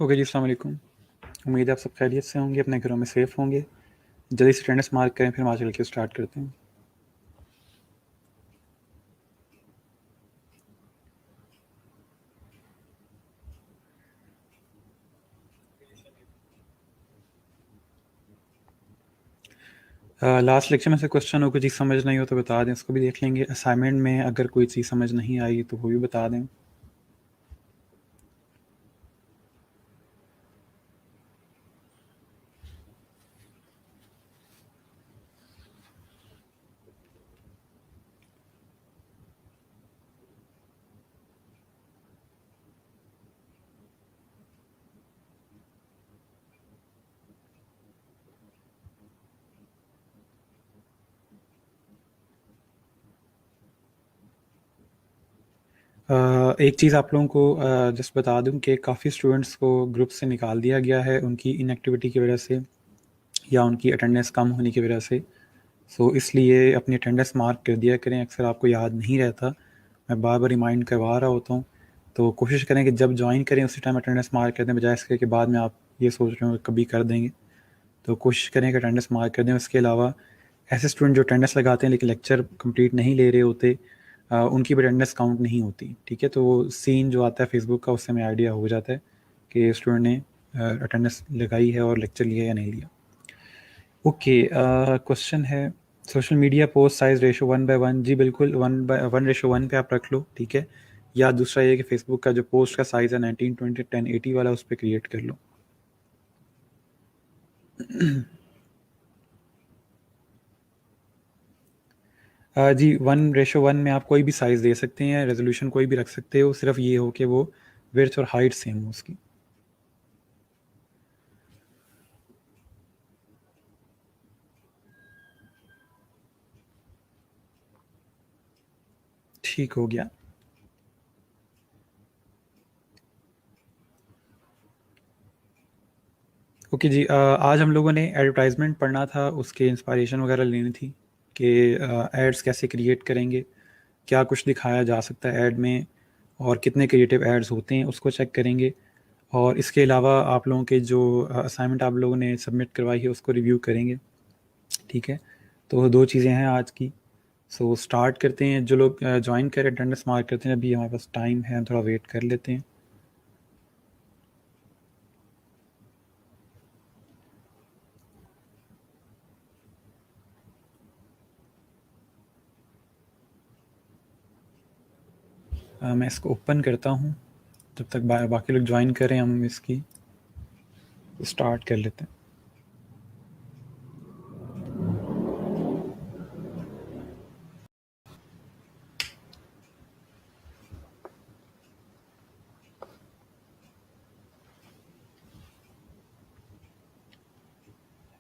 Okay जी, अस्सलाम वालेकुम। उम्मीद है आप सब खैरियत से होंगे, अपने घरों में सेफ़ होंगे। जल्दी से अटेंडेंस मार्क करें, फिर हम आज लेक्चर स्टार्ट करते हैं। लास्ट लेक्चर में से क्वेश्चन हो कोई चीज़ समझ नहीं हो तो बता दें, उसको भी देख लेंगे। असाइनमेंट में अगर कोई चीज़ समझ नहीं आई तो वो भी बता दें। एक चीज़ आप लोगों को जस्ट बता दूं कि काफ़ी स्टूडेंट्स को ग्रुप से निकाल दिया गया है उनकी इनएक्टिविटी की वजह से या उनकी अटेंडेंस कम होने की वजह से। सो इसलिए अपनी अटेंडेंस मार्क कर दिया करें, अक्सर आपको याद नहीं रहता, मैं बार बार रिमाइंड करवा रहा होता हूँ। तो कोशिश करें कि जब ज्वाइन करें उसी टाइम अटेंडेंस मार्क कर दें, बजाय इसके कि बाद में आप ये सोच रहे हो कि कभी कर देंगे। तो कोशिश करें कि अटेंडेंस मार्क कर दें। उसके अलावा ऐसे स्टूडेंट जो अटेंडेंस लगाते हैं लेकिन लेक्चर कंप्लीट नहीं ले रहे होते, उनकी भी अटेंडेंस काउंट नहीं होती, ठीक है। तो वो सीन जो आता है फेसबुक का, उससे हमें आइडिया हो जाता है कि स्टूडेंट ने अटेंडेंस लगाई है और लेक्चर लिया या नहीं लिया। ओके, क्वेश्चन है social media post size ratio 1:1। जी बिल्कुल, 1:1 पे आप रख लो, ठीक है। या दूसरा ये कि फेसबुक का जो पोस्ट का साइज़ है 1920 1080 वाला, उस पर क्रिएट कर लो। जी 1:1 में आप कोई भी साइज़ दे सकते हैं, रेजोल्यूशन कोई भी रख सकते हो, सिर्फ ये हो कि वो विड्थ और हाइट सेम हो उसकी। ठीक हो गया। ओके जी, आज हम लोगों ने एडवर्टाइजमेंट पढ़ना था, उसके इंस्पायरेशन वगैरह लेनी थी कि एड्स कैसे क्रिएट करेंगे, क्या कुछ दिखाया जा सकता है ऐड में और कितने क्रिएटिव एड्स होते हैं, उसको चेक करेंगे। और इसके अलावा आप लोगों के जो असाइनमेंट आप लोगों ने सबमिट करवाई है उसको रिव्यू करेंगे, ठीक है। तो दो चीज़ें हैं आज की। सो स्टार्ट करते हैं। जो लोग ज्वाइन करें अटेंडेंस मार्क करते हैं, अभी हमारे पास टाइम है, थोड़ा वेट कर लेते हैं। मैं इसको ओपन करता हूँ, जब तक बाकी लोग ज्वाइन करें हम इसकी स्टार्ट कर लेते हैं।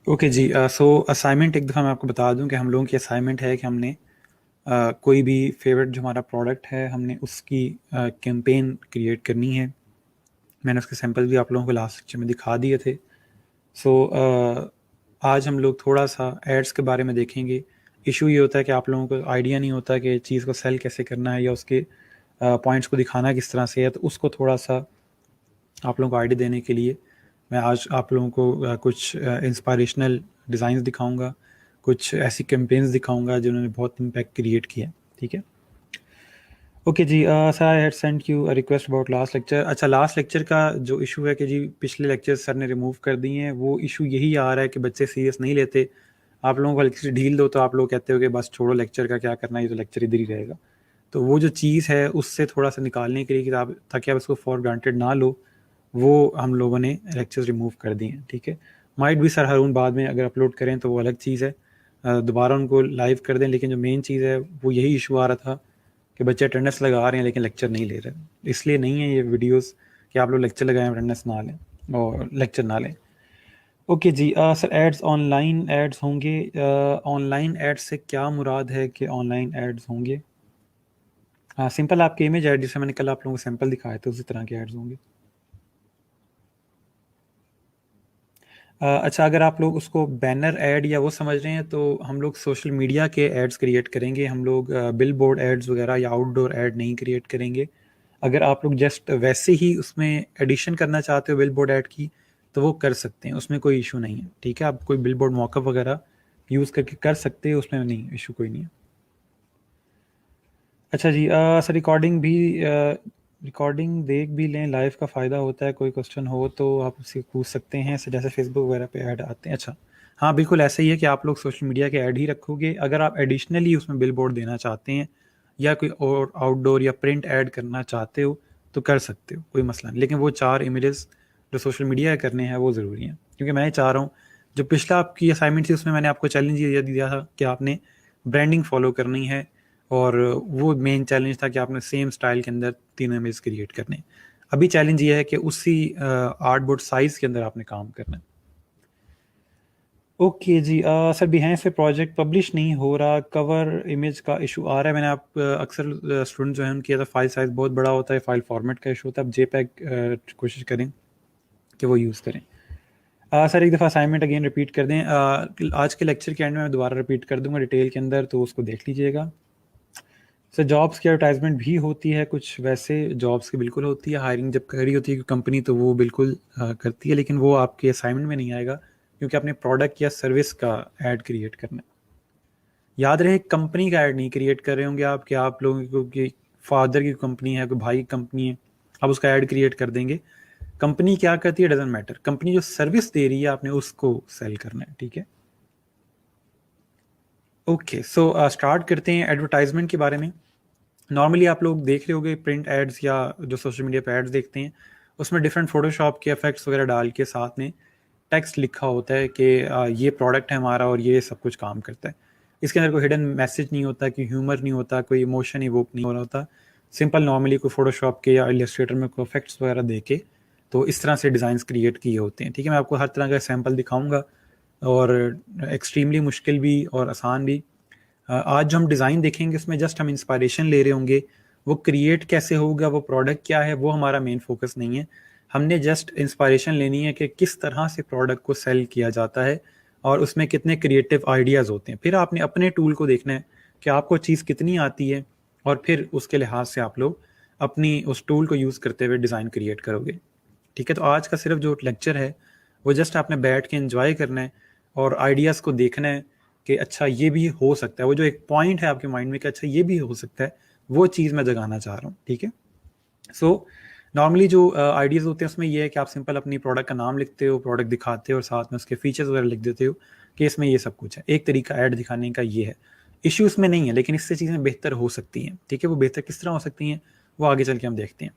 ओके जी, सो असाइनमेंट एक दफ़ा मैं आपको बता दूं कि हम लोगों की असाइनमेंट है कि हमने कोई भी फेवरेट जो हमारा प्रोडक्ट है हमने उसकी कैंपेन क्रिएट करनी है। मैंने उसके सैंपल भी आप लोगों को लास्ट लेक्चर में दिखा दिए थे। सो आज हम लोग थोड़ा सा एड्स के बारे में देखेंगे। इशू ये होता है कि आप लोगों को आइडिया नहीं होता कि चीज़ को सेल कैसे करना है या उसके पॉइंट्स को दिखाना किस तरह से है। तो उसको थोड़ा सा आप लोगों को आइडिया देने के लिए मैं आज आप लोगों को कुछ इंस्पायरेशनल डिज़ाइंस दिखाऊंगा, कुछ ऐसी कैंपेन्स दिखाऊंगा जिन्होंने बहुत इम्पैक्ट क्रिएट किया, ठीक है। ओके जी, sir I had sent you a request about last lecture. अच्छा, लास्ट लेक्चर का जो इशू है कि जी पिछले लेक्चर सर ने रिमूव कर दिए हैं, वो इशू यही आ रहा है कि बच्चे सीरियस नहीं लेते। आप लोगों को हल्की सी ढील दो तो आप लोग कहते हो कि बस छोड़ो, लेक्चर का क्या करना है, ये तो लेक्चर इधर ही रहेगा। तो वो जो चीज़ है उससे थोड़ा सा निकालने के लिए कि आप, ताकि आप इसको फॉर ग्रांटेड ना लो, वो हम लोगों ने लेक्चर्स रिमूव कर दिए हैं, ठीक है। माइट भी सर हारून बाद में अगर अपलोड करें तो वो अलग चीज़ है, दोबारा उनको लाइव कर दें। लेकिन जो मेन चीज़ है वो यही इशू आ रहा था कि बच्चे अटेंडेंस लगा रहे हैं लेकिन लेक्चर नहीं ले रहे। इसलिए नहीं है ये वीडियोस कि आप लोग लेक्चर लगाएं अटेंडेंस ना लें और लेक्चर ना लें। ओके जी, सर एड्स ऑनलाइन एड्स होंगे। ऑनलाइन एड्स से क्या मुराद है कि ऑनलाइन एड्स होंगे? हाँ, सिंपल आपके इमेज ऐड जिसे मैंने कल आप लोगों को सैंपल दिखाए थे उसी तरह के एड्स होंगे। अच्छा, अगर आप लोग उसको बैनर ऐड या वो समझ रहे हैं तो हम लोग सोशल मीडिया के एड्स क्रिएट करेंगे। हम लोग बिल बोर्ड एड्स वगैरह या आउटडोर ऐड नहीं क्रिएट करेंगे। अगर आप लोग जस्ट वैसे ही उसमें एडिशन करना चाहते हो बिलबोर्ड ऐड की तो वो कर सकते हैं, उसमें कोई इशू नहीं है। ठीक है, आप कोई बिलबोर्ड मॉकअप वगैरह यूज़ करके कर सकते हो, उसमें नहीं इशू कोई नहीं है। अच्छा जी, सर रिकॉर्डिंग देख भी लें, लाइव का फ़ायदा होता है, कोई क्वेश्चन हो तो आप उससे पूछ सकते हैं, जैसे फेसबुक वगैरह पे ऐड आते हैं। अच्छा हाँ, बिल्कुल ऐसा ही है कि आप लोग सोशल मीडिया के ऐड ही रखोगे। अगर आप एडिशनली उसमें बिलबोर्ड देना चाहते हैं या कोई और आउटडोर या प्रिंट ऐड करना चाहते हो तो कर सकते हो, कोई मसला नहीं। लेकिन वो 4 इमेजेस जो सोशल मीडिया करने हैं वो ज़रूरी हैं, क्योंकि मैं चाह रहा हूँ, जो पिछला आपकी असाइनमेंट थी उसमें मैंने आपको चैलेंज ये दिया था कि आपने ब्रांडिंग फॉलो करनी है, और वो मेन चैलेंज था कि आपने सेम स्टाइल के अंदर 3 इमेज क्रिएट करने हैं। अभी चैलेंज ये है कि उसी आर्टबोर्ड साइज के अंदर आपने काम करना है। ओके जी, सर बिहेंस पे प्रोजेक्ट पब्लिश नहीं हो रहा, कवर इमेज का इशू आ रहा है। मैंने आप अक्सर स्टूडेंट जो है उनकी तो फाइल साइज़ बहुत बड़ा होता है, फाइल फॉर्मेट का इशू होता है। आप जेपैग कोशिश करें कि वो यूज़ करें। सर एक दफ़ा असाइनमेंट अगेन रिपीट कर दें, आज के लेक्चर के एंड में मैं दोबारा रिपीट कर दूंगा डिटेल के अंदर, तो उसको देख लीजिएगा। सर जॉब्स की एडवर्टाइजमेंट भी होती है कुछ, वैसे जॉब्स की बिल्कुल होती है, हायरिंग जब करी होती है कंपनी तो वो बिल्कुल करती है, लेकिन वो आपके असाइनमेंट में नहीं आएगा क्योंकि आपने प्रोडक्ट या सर्विस का ऐड क्रिएट करना है। याद रहे, कंपनी का ऐड नहीं क्रिएट कर रहे होंगे आप, कि आप लोगों की फादर की कंपनी है, कोई भाई की कंपनी है, आप उसका ऐड क्रिएट कर देंगे। कंपनी क्या करती है डजेंट मैटर, कंपनी जो सर्विस दे रही है आपने उसको सेल करना है। ठीक है, ओके। सो स्टार्ट करते हैं एडवर्टाइजमेंट के बारे में। नॉर्मली आप लोग देख रहे होगे प्रिंट एड्स या जो सोशल मीडिया पे एड्स देखते हैं, उसमें डिफरेंट फोटोशॉप के इफेक्ट्स वगैरह डाल के साथ में टेक्स्ट लिखा होता है कि ये प्रोडक्ट है हमारा और ये सब कुछ काम करता है। इसके अंदर कोई हिडन मैसेज नहीं होता, कि ह्यूमर नहीं होता, कोई इमोशन इवोक नहीं हो रहा होता। सिंपल नॉर्मली कोई फोटोशॉप के या इलस्ट्रेटर में कोई इफेक्ट्स वगैरह दे के तो इस तरह से डिज़ाइंस क्रिएट किए होते हैं। ठीक है, मैं आपको हर तरह का सैम्पल दिखाऊंगा, और एक्सट्रीमली मुश्किल भी और आसान भी। आज जो हम डिज़ाइन देखेंगे उसमें जस्ट हम इंस्पायरेशन ले रहे होंगे, वो क्रिएट कैसे होगा, वो प्रोडक्ट क्या है, वो हमारा मेन फोकस नहीं है। हमने जस्ट इंस्पायरेशन लेनी है कि किस तरह से प्रोडक्ट को सेल किया जाता है और उसमें कितने क्रिएटिव आइडियाज़ होते हैं। फिर आपने अपने टूल को देखना है कि आपको चीज़ कितनी आती है, और फिर उसके लिहाज से आप लोग अपनी उस टूल को यूज़ करते हुए डिज़ाइन क्रिएट करोगे। ठीक है, तो आज का सिर्फ जो लेक्चर है वो जस्ट आपने बैठ के एंजॉय करना है और आइडियाज़ को देखना है कि अच्छा ये भी हो सकता है। वो जो एक पॉइंट है आपके माइंड में कि अच्छा ये भी हो सकता है, वो चीज़ मैं जगाना चाह रहा हूँ। ठीक है, सो नॉर्मली जो आइडियाज़ होते हैं उसमें ये है कि आप सिंपल अपनी प्रोडक्ट का नाम लिखते हो, प्रोडक्ट दिखाते हो और साथ में उसके फीचर्स वगैरह लिख देते हो कि इसमें ये सब कुछ है। एक तरीका ऐड दिखाने का ये है, इश्यू इसमें नहीं है, लेकिन इससे चीज़ें बेहतर हो सकती हैं। ठीक है, वो बेहतर किस तरह हो सकती हैं वो आगे चल के हम देखते हैं।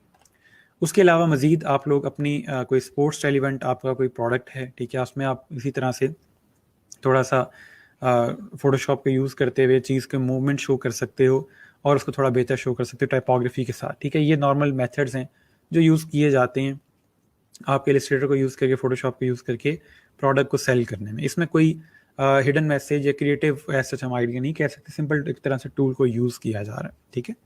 उसके अलावा मज़ीद आप लोग अपनी कोई स्पोर्ट्स रेलिवेंट आपका कोई प्रोडक्ट है, ठीक है, उसमें आप इसी तरह से थोड़ा सा फ़ोटोशॉप का यूज़ करते हुए चीज़ के मूवमेंट शो कर सकते हो और उसको थोड़ा बेहतर शो कर सकते हो टाइपोग्राफी के साथ। ठीक है, ये नॉर्मल मेथड्स हैं जो यूज़ किए जाते हैं आपके इलस्ट्रेटर को यूज़ करके, फ़ोटोशॉप को यूज़ करके प्रोडक्ट को सेल करने में। इसमें कोई हिडन मैसेज या क्रिएटिव ऐसा हम आइडिया नहीं कह सकते, सिंपल एक तरह से टूल को यूज़ किया जा रहा है। ठीक है,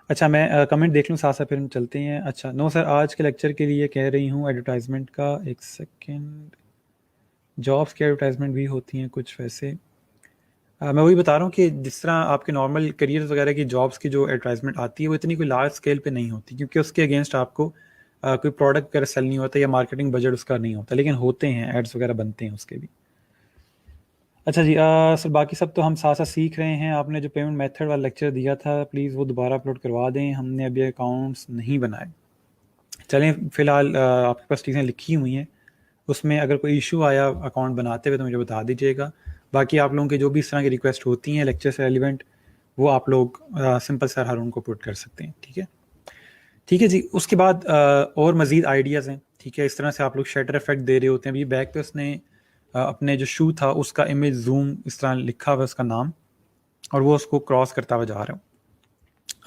अच्छा मैं कमेंट देख लूँ साथ साथ फिर हम चलते हैं। अच्छा, नो सर आज के लेक्चर के लिए कह रही हूँ एडवर्टाइजमेंट का, एक सेकेंड। जॉब्स की एडवर्टाइजमेंट भी होती हैं कुछ वैसे। मैं वही बता रहा हूँ कि जिस तरह आपके नॉर्मल करियर वगैरह की जॉब्स की जो एडवर्टाइजमेंट आती है वो इतनी कोई लार्ज स्केल पे नहीं होती, क्योंकि उसके अगेंस्ट आपको कोई प्रोडक्ट वगैरह सेल नहीं होता या मार्केटिंग बजट उसका नहीं होता, लेकिन होते हैं एड्स वगैरह बनते हैं उसके भी। अच्छा जी, सर बाकी सब तो हम साथ साथ सीख रहे हैं। आपने जो पेमेंट मेथड वाला लेक्चर दिया था प्लीज़ वो दोबारा अपलोड करवा दें, हमने अभी अकाउंट्स नहीं बनाए। चलें फ़िलहाल आपके पास चीज़ें लिखी हुई हैं, उसमें अगर कोई इशू आया अकाउंट बनाते हुए तो मुझे बता दीजिएगा। बाकी आप लोगों की जो भी इस तरह की रिक्वेस्ट होती हैं लेक्चर से रेलिवेंट, वो आप लोग सिंपल सर हारून को पुट कर सकते हैं। ठीक है, ठीक है जी। उसके बाद और मज़ीद आइडियाज़ हैं। ठीक है, इस तरह से आप लोग शटर इफेक्ट दे रहे होते हैं। अभी बैक पे उसने अपने जो शू था उसका इमेज जूम इस तरह लिखा हुआ उसका नाम, और वो उसको क्रॉस करता हुआ जा रहा हूँ।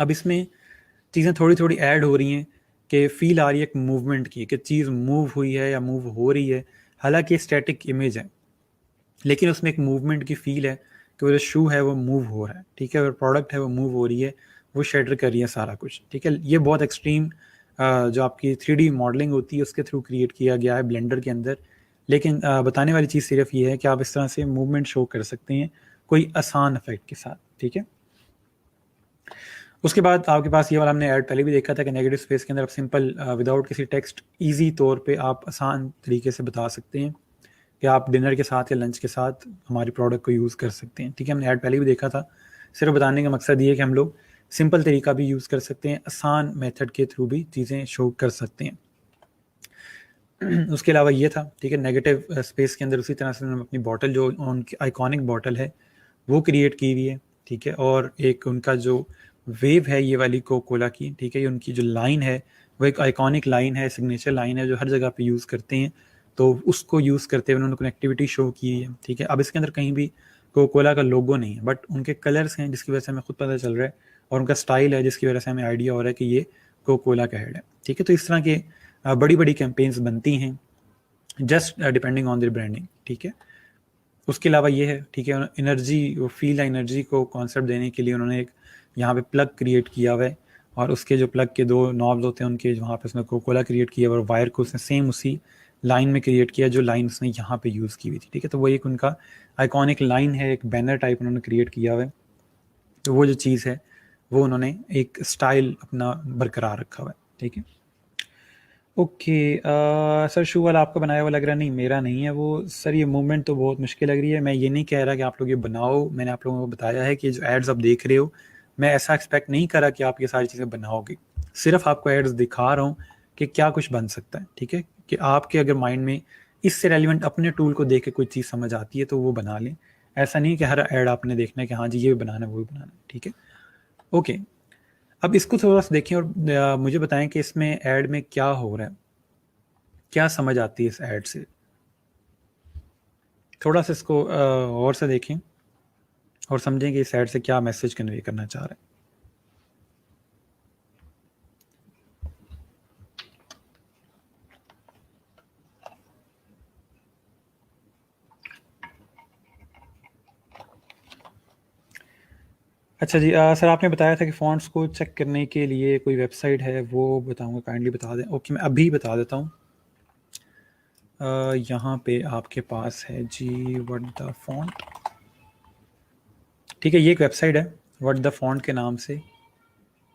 अब इसमें चीज़ें थोड़ी थोड़ी ऐड हो रही हैं कि फील आ रही है एक मूवमेंट की, कि चीज़ मूव हुई है या मूव हो रही है। हालांकि स्टैटिक इमेज है, लेकिन उसमें एक मूवमेंट की फील है कि वो जो शू है वो मूव हो रहा है। ठीक है, और प्रोडक्ट है वो मूव हो रही है, वो शेडर कर रही है सारा कुछ। ठीक है, ये बहुत एक्सट्रीम जो आपकी 3D मॉडलिंग होती है उसके थ्रू क्रिएट किया गया है ब्लेंडर के अंदर। लेकिन बताने वाली चीज़ सिर्फ ये है कि आप इस तरह से मूवमेंट शो कर सकते हैं कोई आसान इफेक्ट के साथ। ठीक है, उसके बाद आपके पास ये वाला हमने ऐड पहले भी देखा था कि नेगेटिव स्पेस के अंदर आप सिंपल विदाउट किसी टेक्स्ट इजी तौर पे आप आसान तरीके से बता सकते हैं कि आप डिनर के साथ या लंच के साथ हमारे प्रोडक्ट को यूज़ कर सकते हैं। ठीक है, हमने ऐड पहले भी देखा था। सिर्फ बताने का मकसद ये है कि हम लोग सिंपल तरीका भी यूज़ कर सकते हैं, आसान मेथड के थ्रू भी चीज़ें शो कर सकते हैं। उसके अलावा ये था, ठीक है, नेगेटिव स्पेस के अंदर उसी तरह से उन्होंने अपनी बॉटल जो उनकी आइकॉनिक बॉटल है वो क्रिएट की हुई है। ठीक है, और एक उनका जो वेव है ये वाली कोका कोला की, ठीक है, ये उनकी जो लाइन है वो एक आइकॉनिक लाइन है, सिग्नेचर लाइन है जो हर जगह पे यूज़ करते हैं, तो उसको यूज़ करते हुए उन्होंने कनेक्टिविटी शो की है। ठीक है, अब इसके अंदर कहीं भी कोका कोला का लोगो नहीं है, बट उनके कलर्स हैं जिसकी वजह से हमें खुद पता चल रहा है, और उनका स्टाइल है जिसकी वजह से हमें आइडिया हो रहा है कि ये कोका कोला का हेड है। ठीक है, तो इस तरह के बड़ी बड़ी कैंपेन्स बनती हैं just depending on their branding. ठीक है, उसके अलावा ये है, ठीक है, एनर्जी, वो फील एनर्जी को कॉन्सेप्ट देने के लिए उन्होंने एक यहाँ पे प्लग क्रिएट किया हुआ है, और उसके जो प्लग के 2 नॉब्स होते हैं उनके वहाँ पे उसने कोका कोला क्रिएट किया हुआ, और वायर को उसने सेम उसी लाइन में क्रिएट किया जो लाइन उसने यहाँ पे यूज़ की हुई थी। ठीक है, तो वो एक उनका आइकॉनिक लाइन है, एक बैनर टाइप उन्होंने क्रिएट किया हुआ है। तो वो जो चीज़ है वो उन्होंने एक स्टाइल अपना बरकरार रखा हुआ है। ठीक है, ओके। सर शू वाला आपका बनाया हुआ लग रहा, नहीं मेरा नहीं है वो सर। ये मूवमेंट तो बहुत मुश्किल लग रही है। मैं ये नहीं कह रहा कि आप लोग ये बनाओ, मैंने आप लोगों को बताया है कि जो एड्स आप देख रहे हो, मैं ऐसा एक्सपेक्ट नहीं कर रहा कि आप ये सारी चीज़ें बनाओगे, सिर्फ आपको एड्स दिखा रहा हूँ कि क्या कुछ बन सकता है। ठीक है, कि आपके अगर माइंड में इससे रेलिवेंट अपने टूल को देख के कोई चीज़ समझ आती है तो वो बना लें। ऐसा नहीं कि हर एड आपने देखना है कि हाँ जी ये भी बनाना है वो भी बनाना है। ठीक है, ओके। अब इसको थोड़ा सा देखें और मुझे बताएं कि इसमें ऐड में क्या हो रहा है, क्या समझ आती है इस ऐड से। थोड़ा सा इसको और से देखें और समझें कि इस ऐड से क्या मैसेज कन्वे करना चाह रहा है। अच्छा जी, सर आपने बताया था कि फ़ॉन्ट्स को चेक करने के लिए कोई वेबसाइट है, वो बताऊंगा, काइंडली बता दें। ओके, मैं अभी बता देता हूँ। यहाँ पे आपके पास है जी व्हाट द फॉन्ट। ठीक है, ये एक वेबसाइट है व्हाट द फॉन्ट के नाम से,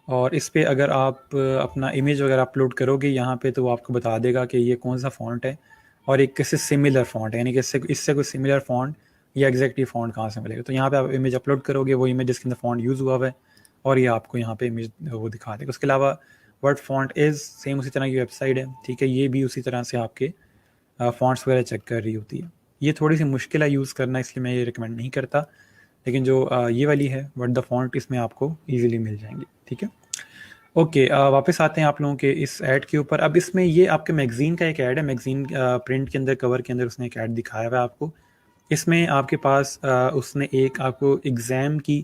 और इस पे अगर आप अपना इमेज वगैरह अपलोड करोगे यहाँ पे तो वो आपको बता देगा कि ये कौन सा फ़ॉन्ट है और एक किससे सिमिलर फ़ॉन्ट है, यानी कि इससे कोई सिमिलर फ़ॉन्ट या एग्जैक्टली फ़ॉन्ट कहाँ से मिलेगा। तो यहाँ पे आप इमेज अपलोड करोगे, वो इमेज जिसके अंदर फ़ॉन्ट यूज़ हुआ है और ये आपको यहाँ पे इमेज वो दिखा देगा। उसके अलावा वर्ड फॉन्ट इज़ सेम उसी तरह की वेबसाइट है। ठीक है, ये भी उसी तरह से आपके फ़ॉन्ट्स वगैरह चेक कर रही होती है। ये थोड़ी सी मुश्किल है यूज़ करना, इसलिए मैं ये रिकमेंड नहीं करता, लेकिन जो ये वाली है वर्ड द फॉन्ट, इसमें आपको ईजिली मिल जाएंगी। ठीक है, ओके। वापस आते हैं आप लोगों के इस ऐड के ऊपर। अब इसमें ये आपके मैगज़ीन का एक ऐड है, मैगज़ीन प्रिंट के अंदर कवर के अंदर उसने एक ऐड दिखाया हुआ है आपको। इसमें आपके पास उसने एक आपको एग्ज़ाम की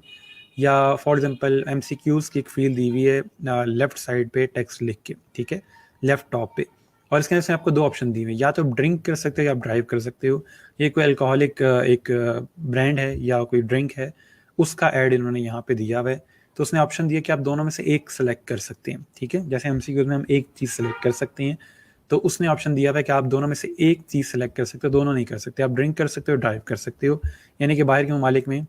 या फॉर एग्जांपल एमसीक्यूज़ की एक फील्ड दी हुई है लेफ़्ट साइड पे टेक्स्ट लिख के। ठीक है, लेफ़्ट टॉप पे, और इसके अंदर से आपको 2 ऑप्शन दिए हुए हैं, या तो ड्रिंक कर सकते हो या आप ड्राइव कर सकते हो। ये कोई अल्कोहलिक एक ब्रांड है या कोई ड्रिंक है, उसका ऐड इन्होंने यहाँ पे दिया हुआ है। तो उसने ऑप्शन दिया कि आप दोनों में से एक सेलेक्ट कर सकते हैं। ठीक है, जैसे एमसीक्यूज़ में हम एक चीज़ सेलेक्ट कर सकते हैं, तो उसने ऑप्शन दिया हुआ है कि आप दोनों में से एक चीज़ सेलेक्ट कर सकते हो, दोनों नहीं कर सकते। आप ड्रिंक कर सकते हो, ड्राइव कर सकते हो, यानी कि बाहर के ममालिक में,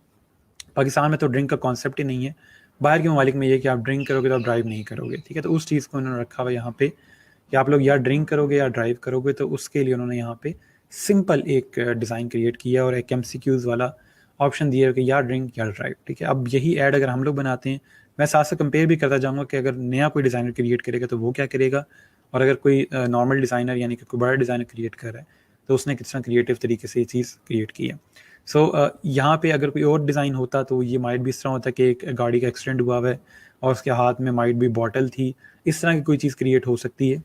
पाकिस्तान में तो ड्रिंक का कॉन्सेप्ट ही नहीं है, बाहर के ममालिक में ये कि आप ड्रिंक करोगे तो आप ड्राइव नहीं करोगे। ठीक है, तो उस चीज़ को उन्होंने रखा हुआ है यहाँ पे कि आप लोग या ड्रिंक करोगे या ड्राइव करोगे, तो उसके लिए उन्होंने यहाँ पे सिंपल एक डिज़ाइन क्रिएट किया और एक एमसीक्यूज़ वाला ऑप्शन दिया कि या ड्रिंक या ड्राइव। ठीक है, अब यही ऐड अगर हम लोग बनाते हैं, मैं साथ से कंपेयर भी करता जाऊँगा कि अगर नया कोई डिज़ाइनर क्रिएट करेगा तो वो क्या करेगा, और अगर कोई नॉर्मल डिज़ाइनर यानी कि कोई बड़ा डिज़ाइनर क्रिएट कर रहा है तो उसने किस तरह क्रिएटिव तरीके से ये चीज़ क्रिएट की है। सो यहाँ पे अगर कोई और डिज़ाइन होता तो ये माइट भी इस तरह होता कि एक गाड़ी का एक्सीडेंट हुआ है और उसके हाथ में माइट भी बॉटल थी, इस तरह की कोई चीज़ क्रिएट हो सकती है।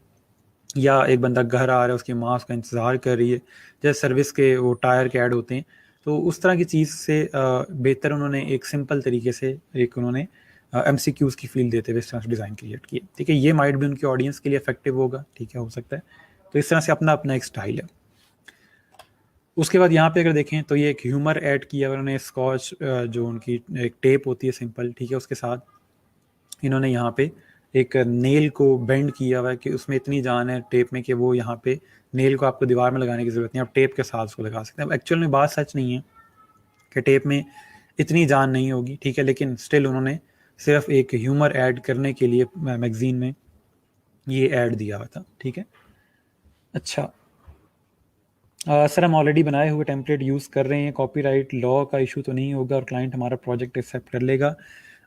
या एक बंदा घर आ रहा है, उसकी माँ उसका इंतज़ार कर रही है, जैसे सर्विस के वो टायर के ऐड होते हैं, तो उस तरह की चीज़ से बेहतर उन्होंने एक सिंपल तरीके से एक उन्होंने एमसीक्यूज़ की फील देते हुए इस तरह से डिज़ाइन क्रिएट किया। ठीक है, ये माइट भी उनकी ऑडियंस के लिए इफेक्टिव होगा। ठीक है, हो सकता है। तो इस तरह से अपना अपना एक स्टाइल है। उसके बाद यहाँ पे अगर देखें तो ये एक ह्यूमर ऐड किया उन्होंने, स्कॉच जो उनकी एक टेप होती है सिंपल, ठीक है, उसके साथ इन्होंने यहाँ पे एक नेल को बेंड किया हुआ है कि उसमें इतनी जान है टेप में कि वो यहाँ पे नेल को आपको दीवार में लगाने की ज़रूरत नहीं, आप टेप के साथ उसको लगा सकते हैं। अब एक्चुअल में बात सच नहीं है कि टेप में इतनी जान नहीं होगी, ठीक है, लेकिन स्टिल उन्होंने सिर्फ एक ह्यूमर ऐड करने के लिए मैगजीन में ये ऐड दिया हुआ था, ठीक है। अच्छा सर, हम ऑलरेडी बनाए हुए टेम्पलेट यूज़ कर रहे हैं, कॉपीराइट लॉ का इशू तो नहीं होगा और क्लाइंट हमारा प्रोजेक्ट एक्सेप्ट कर लेगा।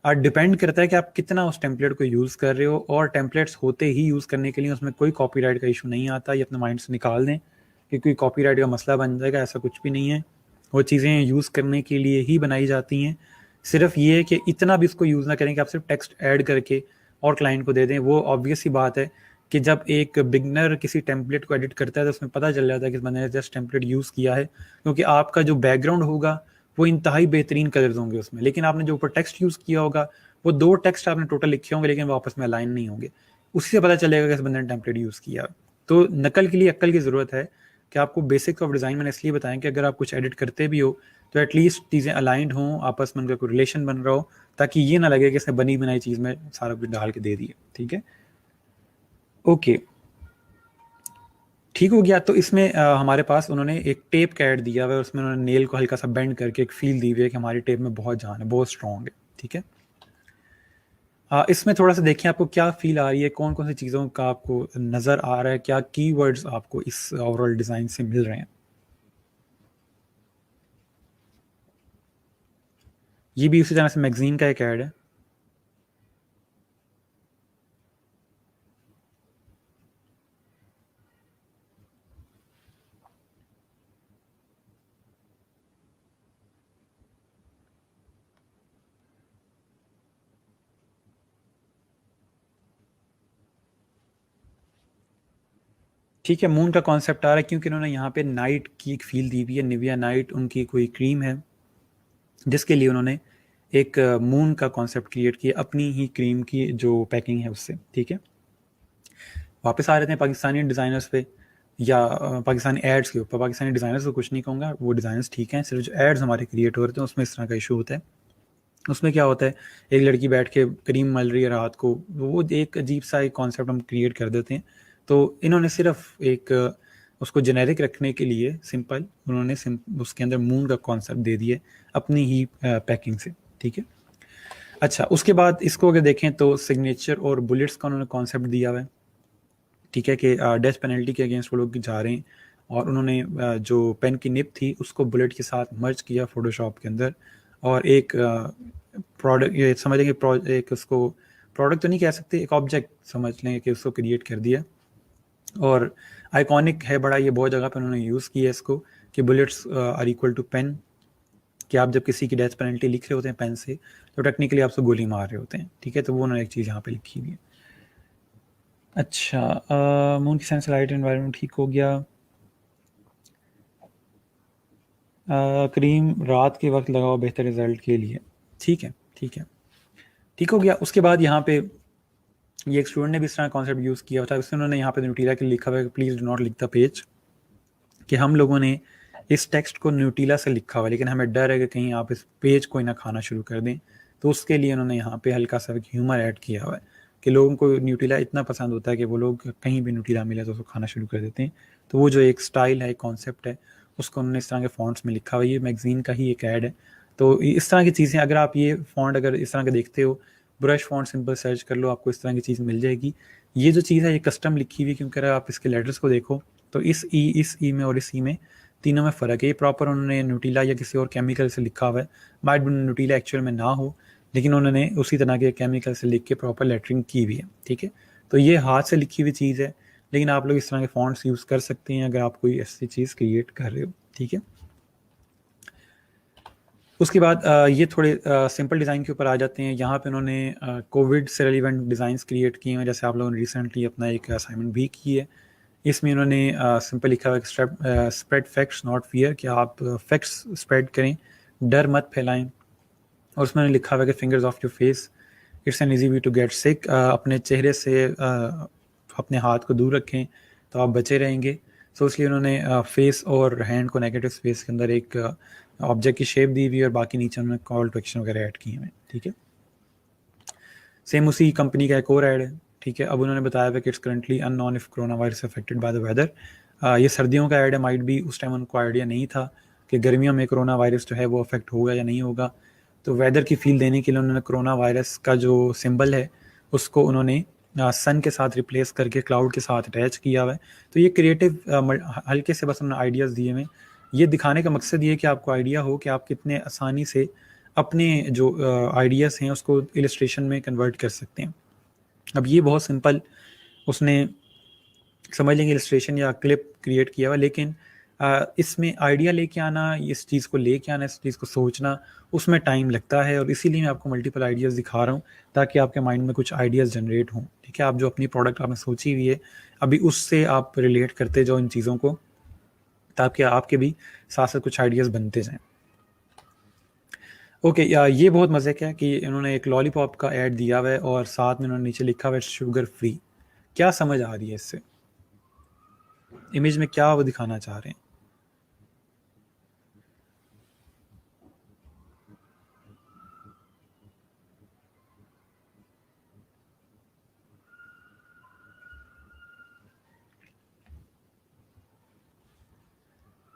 डिपेंड करता है कि आप कितना उस टेम्पलेट को यूज़ कर रहे हो, और टेम्पलेट्स होते ही यूज़ करने के लिए उसमें कोई कॉपीराइट का इशू नहीं आता, ये अपने माइंड से निकाल दें कि कोई कॉपीराइट का मसला बन जाएगा, ऐसा कुछ भी नहीं है। वो चीज़ें यूज़ करने के लिए ही बनाई जाती हैं। सिर्फ ये है कि इतना भी इसको यूज़ ना करें कि आप सिर्फ टेक्स्ट ऐड करके और क्लाइंट को दे दें। वो ऑब्वियस सी बात है कि जब एक बिगनर किसी टेम्पलेट को एडिट करता है तो उसमें पता चल जाता है कि इस बंदे ने जस्ट टेम्पलेट यूज़ किया है, क्योंकि आपका जो बैकग्राउंड होगा वो इंतहाई बेहतरीन कलर्स होंगे उसमें, लेकिन आपने जो ऊपर टेक्स्ट यूज़ किया होगा वो 2 टेक्स्ट आपने टोटल लिखे होंगे लेकिन वो आपस में अलाइन नहीं होंगे। उसी से पता चलेगा कि इस बंदे ने टेम्पलेट यूज़ किया है। तो नकल के लिए अक्ल की ज़रूरत है कि आपको बेसिक्स ऑफ डिज़ाइन मैंने इसलिए बताया कि अगर आप कुछ एडिट करते भी हो तो एटलीस्ट चीज़ें अलाइंड हों, आपस में उनका कोई रिलेशन बन रहा हो, ताकि ये ना लगे कि इसने बनी बनाई चीज़ में सारा कुछ डाल के दे दिया, ठीक है। ओके, ठीक हो गया। तो इसमें हमारे पास उन्होंने एक टेप का ऐड दिया हुआ है, उसमें उन्होंने नेल को हल्का सा बेंड करके एक फील दी हुई है कि हमारी टेप में बहुत जान है, बहुत स्ट्रॉन्ग है, ठीक है। इसमें थोड़ा सा देखें आपको क्या फील आ रही है, कौन कौन सी चीज़ों का आपको नज़र आ रहा है, क्या कीवर्ड्स आपको इस ओवरऑल डिज़ाइन से मिल रहे हैं। ये भी उसी तरह से मैगजीन का एक ऐड है। ठीक है, मून का कॉन्सेप्ट आ रहा है क्योंकि इन्होंने यहाँ पे नाइट की एक फील दी हुई है। निविया नाइट उनकी कोई क्रीम है जिसके लिए उन्होंने एक मून का कॉन्सेप्ट क्रिएट किया अपनी ही क्रीम की जो पैकिंग है उससे, ठीक है। वापस आ रहे थे पाकिस्तानी डिज़ाइनर्स पे या पाकिस्तानी एड्स के ऊपर। पाकिस्तानी डिज़ाइनर्स को कुछ नहीं कहूँगा, वो डिज़ाइनर्स ठीक हैं, सिर्फ जो एड्स हमारे क्रिएट हो रहे थे उसमें इस तरह का इशू होता है। उसमें क्या होता है, एक लड़की बैठ के क्रीम मल रही है रात को, वो एक अजीब सा एक कॉन्सेप्ट हम क्रिएट कर देते हैं। तो इन्होंने सिर्फ एक उसको जेनेरिक रखने के लिए सिंपल उन्होंने उसके अंदर मून का कॉन्सेप्ट दे दिया अपनी ही पैकिंग से, ठीक है। अच्छा, उसके बाद इसको अगर देखें तो सिग्नेचर और बुलेट्स का उन्होंने कॉन्सेप्ट दिया हुआ है, ठीक है, कि डेथ पेनल्टी के अगेंस्ट वो लोग जा रहे हैं और उन्होंने जो पेन की निप थी उसको बुलेट के साथ मर्ज किया फोटोशॉप के अंदर, और एक प्रोडक्ट, ये समझ लेंगे एक उसको प्रोडक्ट तो नहीं कह सकते, एक ऑब्जेक्ट समझ लें कि उसको क्रिएट कर दिया। और आइकॉनिक है बड़ा, ये बहुत जगह पर उन्होंने यूज़ किया इसको कि bullets are equal to pen, कि आप जब किसी की डेथ पेनल्टी लिख रहे होते हैं पेन से तो टेक्निकली आप उसको गोली मार रहे होते हैं, ठीक है। तो वो उन्होंने एक चीज़ यहाँ पे लिखी हुई है। अच्छा, मून की साइंस लाइट एनवायरनमेंट ठीक हो गया। क्रीम रात के वक्त लगाओ बेहतर रिजल्ट के लिए, ठीक है, ठीक है, ठीक हो गया। उसके बाद यहाँ पे ये एक स्टूडेंट ने भी इस तरह कॉन्सेप्ट यूज़ किया था, उसने उन्होंने यहाँ पे न्यूटीला के लिखा हुआ है प्लीज़ डू नॉट लिख द पेज, कि हम लोगों ने इस टेक्स्ट को न्यूटीला से लिखा हुआ है लेकिन हमें डर है कि कहीं आप इस पेज को ही ना खाना शुरू कर दें। तो उसके लिए उन्होंने यहाँ पे हल्का सा ह्यूमर ऐड किया हुआ है कि लोगों को न्यूटीला इतना पसंद होता है कि वो लोग कहीं भी न्यूटीला मिले तो उसको खाना शुरू कर देते हैं। तो वो जो एक स्टाइल है, एक कॉन्सेप्ट है, उसको उन्होंने इस तरह के फॉन्ट्स में लिखा हुआ है। ये मैगजीन का ही एक ऐड है। तो इस तरह की चीज़ें अगर आप ये फॉन्ट अगर इस तरह के देखते हो, ब्रश फॉन्ट सिंपल सर्च कर लो, आपको इस तरह की चीज़ मिल जाएगी। ये जो चीज़ है ये कस्टम लिखी हुई, क्योंकि अगर आप इसके लेटर्स को देखो तो इस ई में और इस ई में तीनों में फ़र्क है। ये प्रॉपर उन्होंने न्यूटीला या किसी और केमिकल से लिखा हुआ है, माइट भी न्यूटीला एक्चुअल में ना हो, लेकिन उन्होंने उसी तरह के केमिकल से लिख के प्रॉपर लेटरिंग की हुई है, ठीक है। तो ये हाथ से लिखी हुई चीज़ है, लेकिन आप लोग इस तरह के फॉन्ट्स यूज़ कर सकते हैं अगर आप कोई ऐसी चीज़ क्रिएट कर रहे हो, ठीक है। उसके बाद ये थोड़े सिंपल डिज़ाइन के ऊपर आ जाते हैं। यहाँ पे उन्होंने कोविड से रिलेवेंट डिज़ाइंस क्रिएट किए हैं, जैसे आप लोगों ने रिसेंटली अपना एक असाइनमेंट भी की है। इसमें उन्होंने सिंपल लिखा हुआ है स्प्रेड फैक्ट्स नॉट फियर, कि आप फैक्ट्स स्प्रेड करें, डर मत फैलाएं। और उसमें उन्होंने लिखा हुआ है कि fingers off your face, it's an easy way to get sick, अपने चेहरे से अपने हाथ को दूर रखें तो आप बचे रहेंगे। सो इसलिए उन्होंने फेस और हैंड को नेगेटिव स्पेस के अंदर एक ऑब्जेक्ट की शेप दी हुई और बाकी नीचे उन्होंने कॉल टू एक्शन वगैरह ऐड किए हुए, ठीक है। सेम उसी कंपनी का एक और ऐड है, ठीक है। अब उन्होंने बताया हुआ कि it's currently unknown if corona virus affected by the weather. ये सर्दियों का ऐड है, माइट भी उस टाइम उनको आइडिया नहीं था कि गर्मियों में कोरोना वायरस जो है वो अफेक्ट होगा या नहीं होगा। तो वेदर की फील देने के लिए उन्होंने कोरोना वायरस का जो सिंबल है उसको उन्होंने सन के साथ रिप्लेस करके क्लाउड के साथ अटैच किया हुआ है। तो ये क्रिएटिव हल्के से बस उन्होंने आइडियाज़ दिए हुए। ये दिखाने का मकसद ये है कि आपको आइडिया हो कि आप कितने आसानी से अपने जो आइडियाज़ हैं उसको इलस्ट्रेशन में कन्वर्ट कर सकते हैं। अब ये बहुत सिंपल उसने समझ लेंगे इलस्ट्रेशन या क्लिप क्रिएट किया हुआ, लेकिन इसमें आइडिया लेके आना, इस चीज़ को लेके आना, इस चीज़ को सोचना, उसमें टाइम लगता है। और इसीलिए मैं आपको मल्टीपल आइडियाज़ दिखा रहा हूँ ताकि आपके माइंड में कुछ आइडियाज़ जनरेट हों। ठीक है, आप जो अपनी प्रोडक्ट आपने सोची हुई है अभी उससे आप रिलेट करते जाओ इन चीज़ों को, ताकि आपके भी साथ साथ कुछ आइडियाज़ बनते जाएँ। ओके, ये बहुत मज़े का है कि इन्होंने एक लॉलीपॉप का ऐड दिया हुआ है और साथ में उन्होंने नीचे लिखा हुआ है शुगर फ्री। क्या समझ आ रही है इससे? इमेज में क्या वो दिखाना चाह रहे हैं?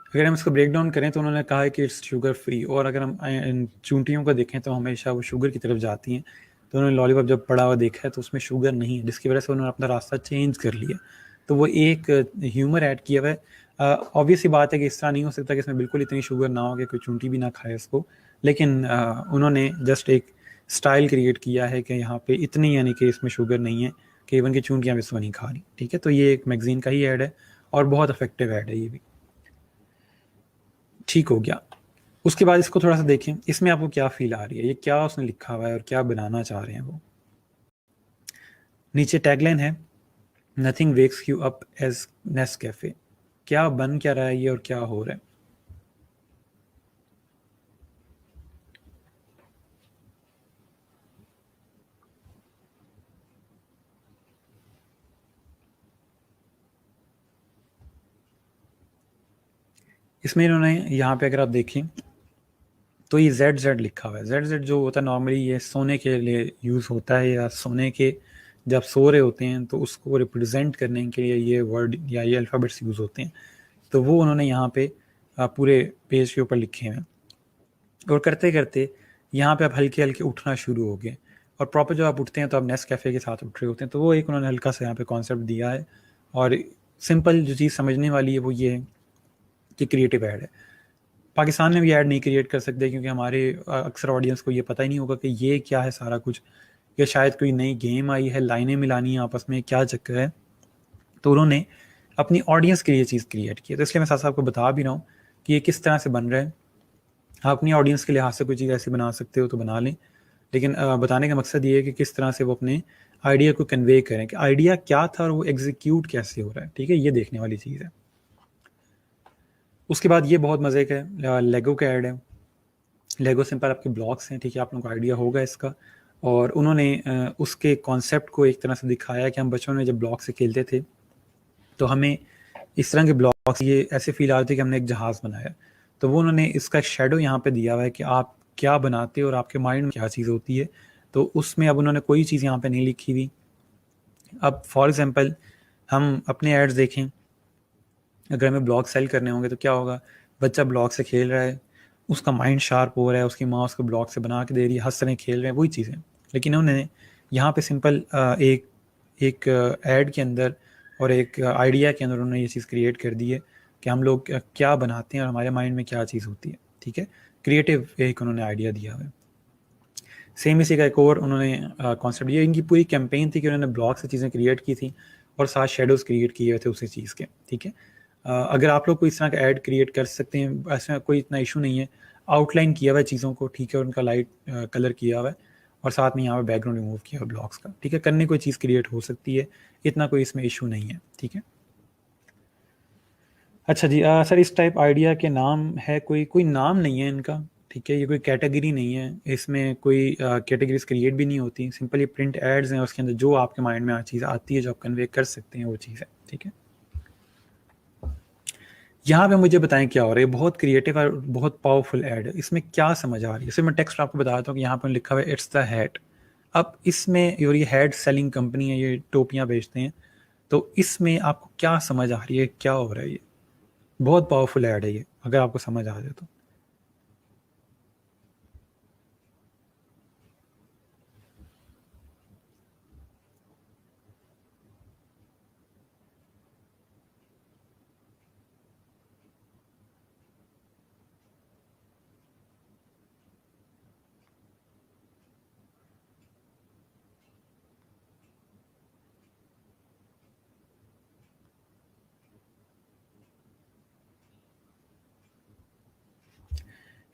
अगर हम इसको ब्रेक डाउन करें तो उन्होंने कहा है कि इट्स शुगर फ्री, और अगर हम इन चूंटियों को देखें तो हमेशा वो शुगर की तरफ जाती हैं। तो उन्होंने लॉलीपॉप जब पड़ा हुआ देखा है तो उसमें शुगर नहीं है, जिसकी वजह से उन्होंने अपना रास्ता चेंज कर लिया। तो वो एक ह्यूमर ऐड किया हुआ है। ऑब्वियस ही बात है कि इस तरह नहीं हो सकता कि इसमें बिल्कुल इतनी शुगर ना हो कि कोई चूंटी भी ना खाए इसको, लेकिन उन्होंने जस्ट एक स्टाइल क्रिएट किया है कि यहाँ पे इतनी, यानी कि इसमें शुगर नहीं है कि इवन की चूंटियाँ भी इसमें नहीं खा रही। ठीक है, तो ये एक मैगजीन का ही ऐड है और बहुत इफेक्टिव ऐड है ये भी। ठीक हो गया। उसके बाद इसको थोड़ा सा देखें, इसमें आपको क्या फील आ रही है, ये क्या उसने लिखा हुआ है और क्या बनाना चाह रहे हैं वो। नीचे टैगलाइन है nothing wakes you up as Nescafe. क्या बन क्या रहा है ये और क्या हो रहा है? इसमें इन्होंने यहाँ पे अगर आप देखें तो ये ZZ लिखा हुआ है। ZZ जो होता है नॉर्मली ये सोने के लिए यूज़ होता है, या सोने के जब सो रहे होते हैं तो उसको रिप्रेजेंट करने के लिए ये वर्ड या ये अल्फ़ाबेट्स यूज़ होते हैं। तो वो उन्होंने यहाँ पे पूरे पेज के ऊपर लिखे हैं। और करते करते यहाँ पे आप हल्के हल्के उठना शुरू हो गए, और प्रॉपर जब आप उठते हैं तो आप नेस्कैफ़े के साथ उठ रहे होते हैं। तो वो एक उन्होंने हल्का सा यहाँ पे कॉन्सेप्ट दिया है। और सिंपल जो चीज़ समझने वाली है वो ये है कि क्रिएटिव ऐड है। पाकिस्तान में भी ऐड नहीं क्रिएट कर सकते क्योंकि हमारे अक्सर ऑडियंस को ये पता ही नहीं होगा कि ये क्या है सारा कुछ, या शायद कोई नई गेम आई है, लाइनें मिलानी है आपस में, क्या चक्कर है। तो उन्होंने अपनी ऑडियंस के लिए चीज़ क्रिएट की है। तो इसलिए मैं साथ साथ आपको बता भी रहा हूँ कि ये किस तरह से बन रहा है। आप अपनी ऑडियंस के लिहाज से कोई चीज़ ऐसी बना सकते हो तो बना लें, लेकिन बताने का मकसद ये है कि किस तरह से वो अपने आइडिया को कन्वे करें, कि आइडिया क्या था और वो एग्जीक्यूट कैसे हो रहा है। ठीक है, ये देखने वाली चीज़ है। उसके बाद ये बहुत मज़े का है, लेगो का ऐड है। लेगो सिंपल आपके ब्लॉक्स हैं, ठीक है, आप लोगों को आइडिया होगा इसका। और उन्होंने उसके कॉन्सेप्ट को एक तरह से दिखाया कि हम बचपन में जब ब्लॉक से खेलते थे तो हमें इस तरह के ब्लॉक्स ये ऐसे फील आते थे कि हमने एक जहाज़ बनाया। तो वो उन्होंने इसका शेडो यहाँ पे दिया हुआ है कि आप क्या बनाते हो और आपके माइंड में क्या चीज़ होती है। तो उसमें अब उन्होंने कोई चीज़ यहाँ पे नहीं लिखी हुई। अब फॉर एग्जांपल हम अपने एड्स देखें, अगर हमें ब्लॉग सेल करने होंगे तो क्या होगा, बच्चा ब्लॉग से खेल रहा है, उसका माइंड शार्प हो रहा है, उसकी माँ उसको ब्लॉग से बना के दे रही है, हंस रहे हैं, खेल रहे हैं, वही चीज़ें। लेकिन उन्होंने यहाँ पे सिंपल एक एक ऐड के अंदर और एक आइडिया के अंदर उन्होंने ये चीज़ क्रिएट कर दी है कि हम लोग क्या बनाते हैं और हमारे माइंड में क्या चीज़ होती है। ठीक है, क्रिएटिव एक उन्होंने आइडिया दिया है। सेम इसी का एक और उन्होंने कॉन्सेप्ट, ये इनकी पूरी कैंपेन थी कि उन्होंने ब्लॉग से चीज़ें क्रिएट की थी और साथ शेडोज़ क्रिएट किए हुए थे उसी चीज़ के। ठीक है, अगर आप लोग कोई इस तरह का ऐड क्रिएट कर सकते हैं, ऐसा कोई इतना इशू नहीं है। आउटलाइन किया हुआ है चीज़ों को, ठीक है, उनका लाइट कलर किया हुआ है और साथ में यहाँ पे बैकग्राउंड रिमूव किया हुआ ब्लॉक्स का। ठीक है, करने कोई चीज़ क्रिएट हो सकती है, इतना कोई इसमें इशू नहीं है। ठीक है, अच्छा जी, सर इस टाइप आइडिया के नाम है, कोई कोई नाम नहीं है इनका। ठीक है, ये कोई कैटेगरी नहीं है, इसमें कोई कैटेगरीज क्रिएट भी नहीं होती। सिंपल ये प्रिंट एड्स हैं, उसके अंदर जो आपके माइंड में चीज़ आती है जो आप कन्वे कर सकते हैं वो चीज़ है। ठीक है, यहाँ पे मुझे बताएं क्या हो रहा है। बहुत क्रिएटिव और बहुत पावरफुल ऐड है, इसमें क्या समझ आ रही है। सिर्फ मैं टेक्स्ट आपको बताता हूँ कि यहाँ पर लिखा हुआ है इट्स द हैट। अब इसमें, और ये हैट सेलिंग कंपनी है, ये टोपियाँ बेचते हैं, तो इसमें आपको क्या समझ आ रही है, क्या हो रहा है। ये बहुत पावरफुल ऐड है ये, अगर आपको समझ आ जाए तो।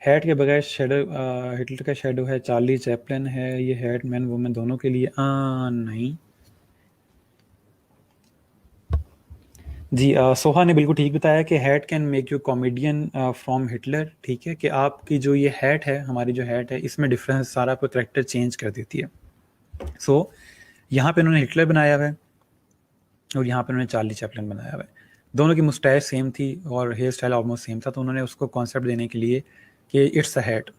हैट के बगैर शेडो, हिटलर का शेडो है, चार्ली चैपलिन है, ये हैट मैन वुमेन दोनों के लिए। नहीं जी, सोहा ने बिल्कुल ठीक बताया कि hat can make you comedian from Hitler. ठीक है कि आपकी जो ये हैट है, हमारी जो हैट है, इसमें डिफरेंस सारा आपको करेक्टर चेंज कर देती है। सो यहाँ पे उन्होंने हिटलर बनाया हुआ है और यहाँ पे उन्होंने चार्ली चैपलिन बनाया हुआ है। दोनों की मुस्टैच सेम थी और हेयर स्टाइल ऑलमोस्ट सेम था, तो उन्होंने उसको कॉन्सेप्ट देने के लिए कि इट्स अ हैट,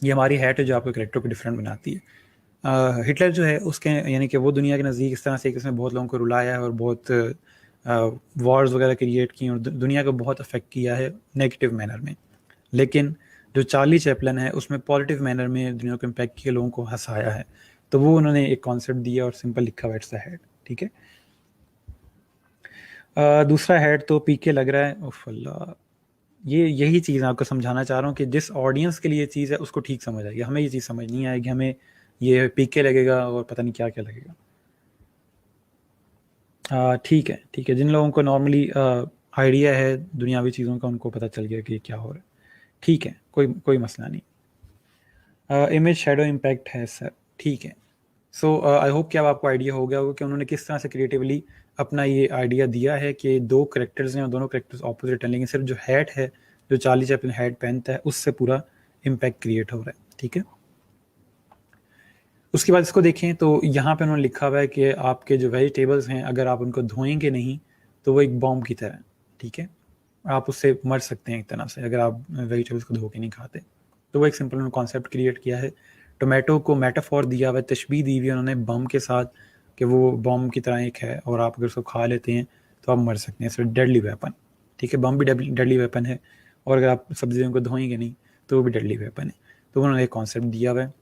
ये हमारी हैट है जो आपके करेक्टर को डिफरेंट बनाती है। हिटलर जो है उसके यानी कि वो दुनिया के नज़दीक इस तरह से कि उसने बहुत लोगों को रुलाया है और बहुत वॉर्स वगैरह क्रिएट की और दुनिया को बहुत अफेक्ट किया है नेगेटिव मैनर में। लेकिन जो चार्ली चैपलिन है उसमें पॉजिटिव मैनर में दुनिया को इम्पैक्ट किया, लोगों को हंसाया है। तो वो उन्होंने एक कॉन्सेप्ट दिया और सिंपल लिखा हुआ इट्स द हेड। ठीक है, दूसरा हेड तो पीके लग रहा है। उफ अल्लाह, ये यही चीज़ आपको समझाना चाह रहा हूँ कि जिस ऑडियंस के लिए ये चीज़ है उसको ठीक समझ आएगी, हमें ये चीज़ समझ नहीं आएगी, हमें ये पीके लगेगा और पता नहीं क्या क्या लगेगा। ठीक है ठीक है, जिन लोगों को नॉर्मली आइडिया है दुनियावी चीज़ों का उनको पता चल गया कि क्या हो रहा है। ठीक है, कोई कोई मसला नहीं। इमेज शेडो इम्पैक्ट है सर, ठीक है। सो आई होप कि अब आपको आइडिया हो गया होगा कि उन्होंने किस तरह से क्रिएटिवली अपना ये आइडिया दिया है कि दो करेक्टर्स हैं और दोनों करेक्टर्स ऑपोजिट हैं, लेकिन सिर्फ जो हैट है, जो चार्ली चैपलिन हैट पहनता है, उससे पूरा इम्पैक्ट क्रिएट हो रहा है। ठीक है, उसके बाद इसको देखें तो यहाँ पे उन्होंने लिखा हुआ है कि आपके जो वेजिटेबल्स हैं अगर आप उनको धोएंगे नहीं तो वो एक बॉम्ब की तरह है। ठीक है, आप उससे मर सकते हैं एक तरह से अगर आप वेजिटेबल्स को धो के नहीं खाते। तो वो एक सिंपल उन्होंने कॉन्सेप्ट क्रिएट किया है। टोमेटो को मेटाफोर दिया हुआ है, तशबीह दी हुई है उन्होंने बम के साथ कि वो बम की तरह एक है और आप अगर उसको खा लेते हैं तो आप मर सकते हैं, सिर्फ डेडली वेपन। ठीक है, बम भी डेडली वेपन है और अगर आप सब्जियों को धोएंगे नहीं तो वो भी डेडली वेपन है। तो उन्होंने एक कॉन्सेप्ट दिया हुआ है।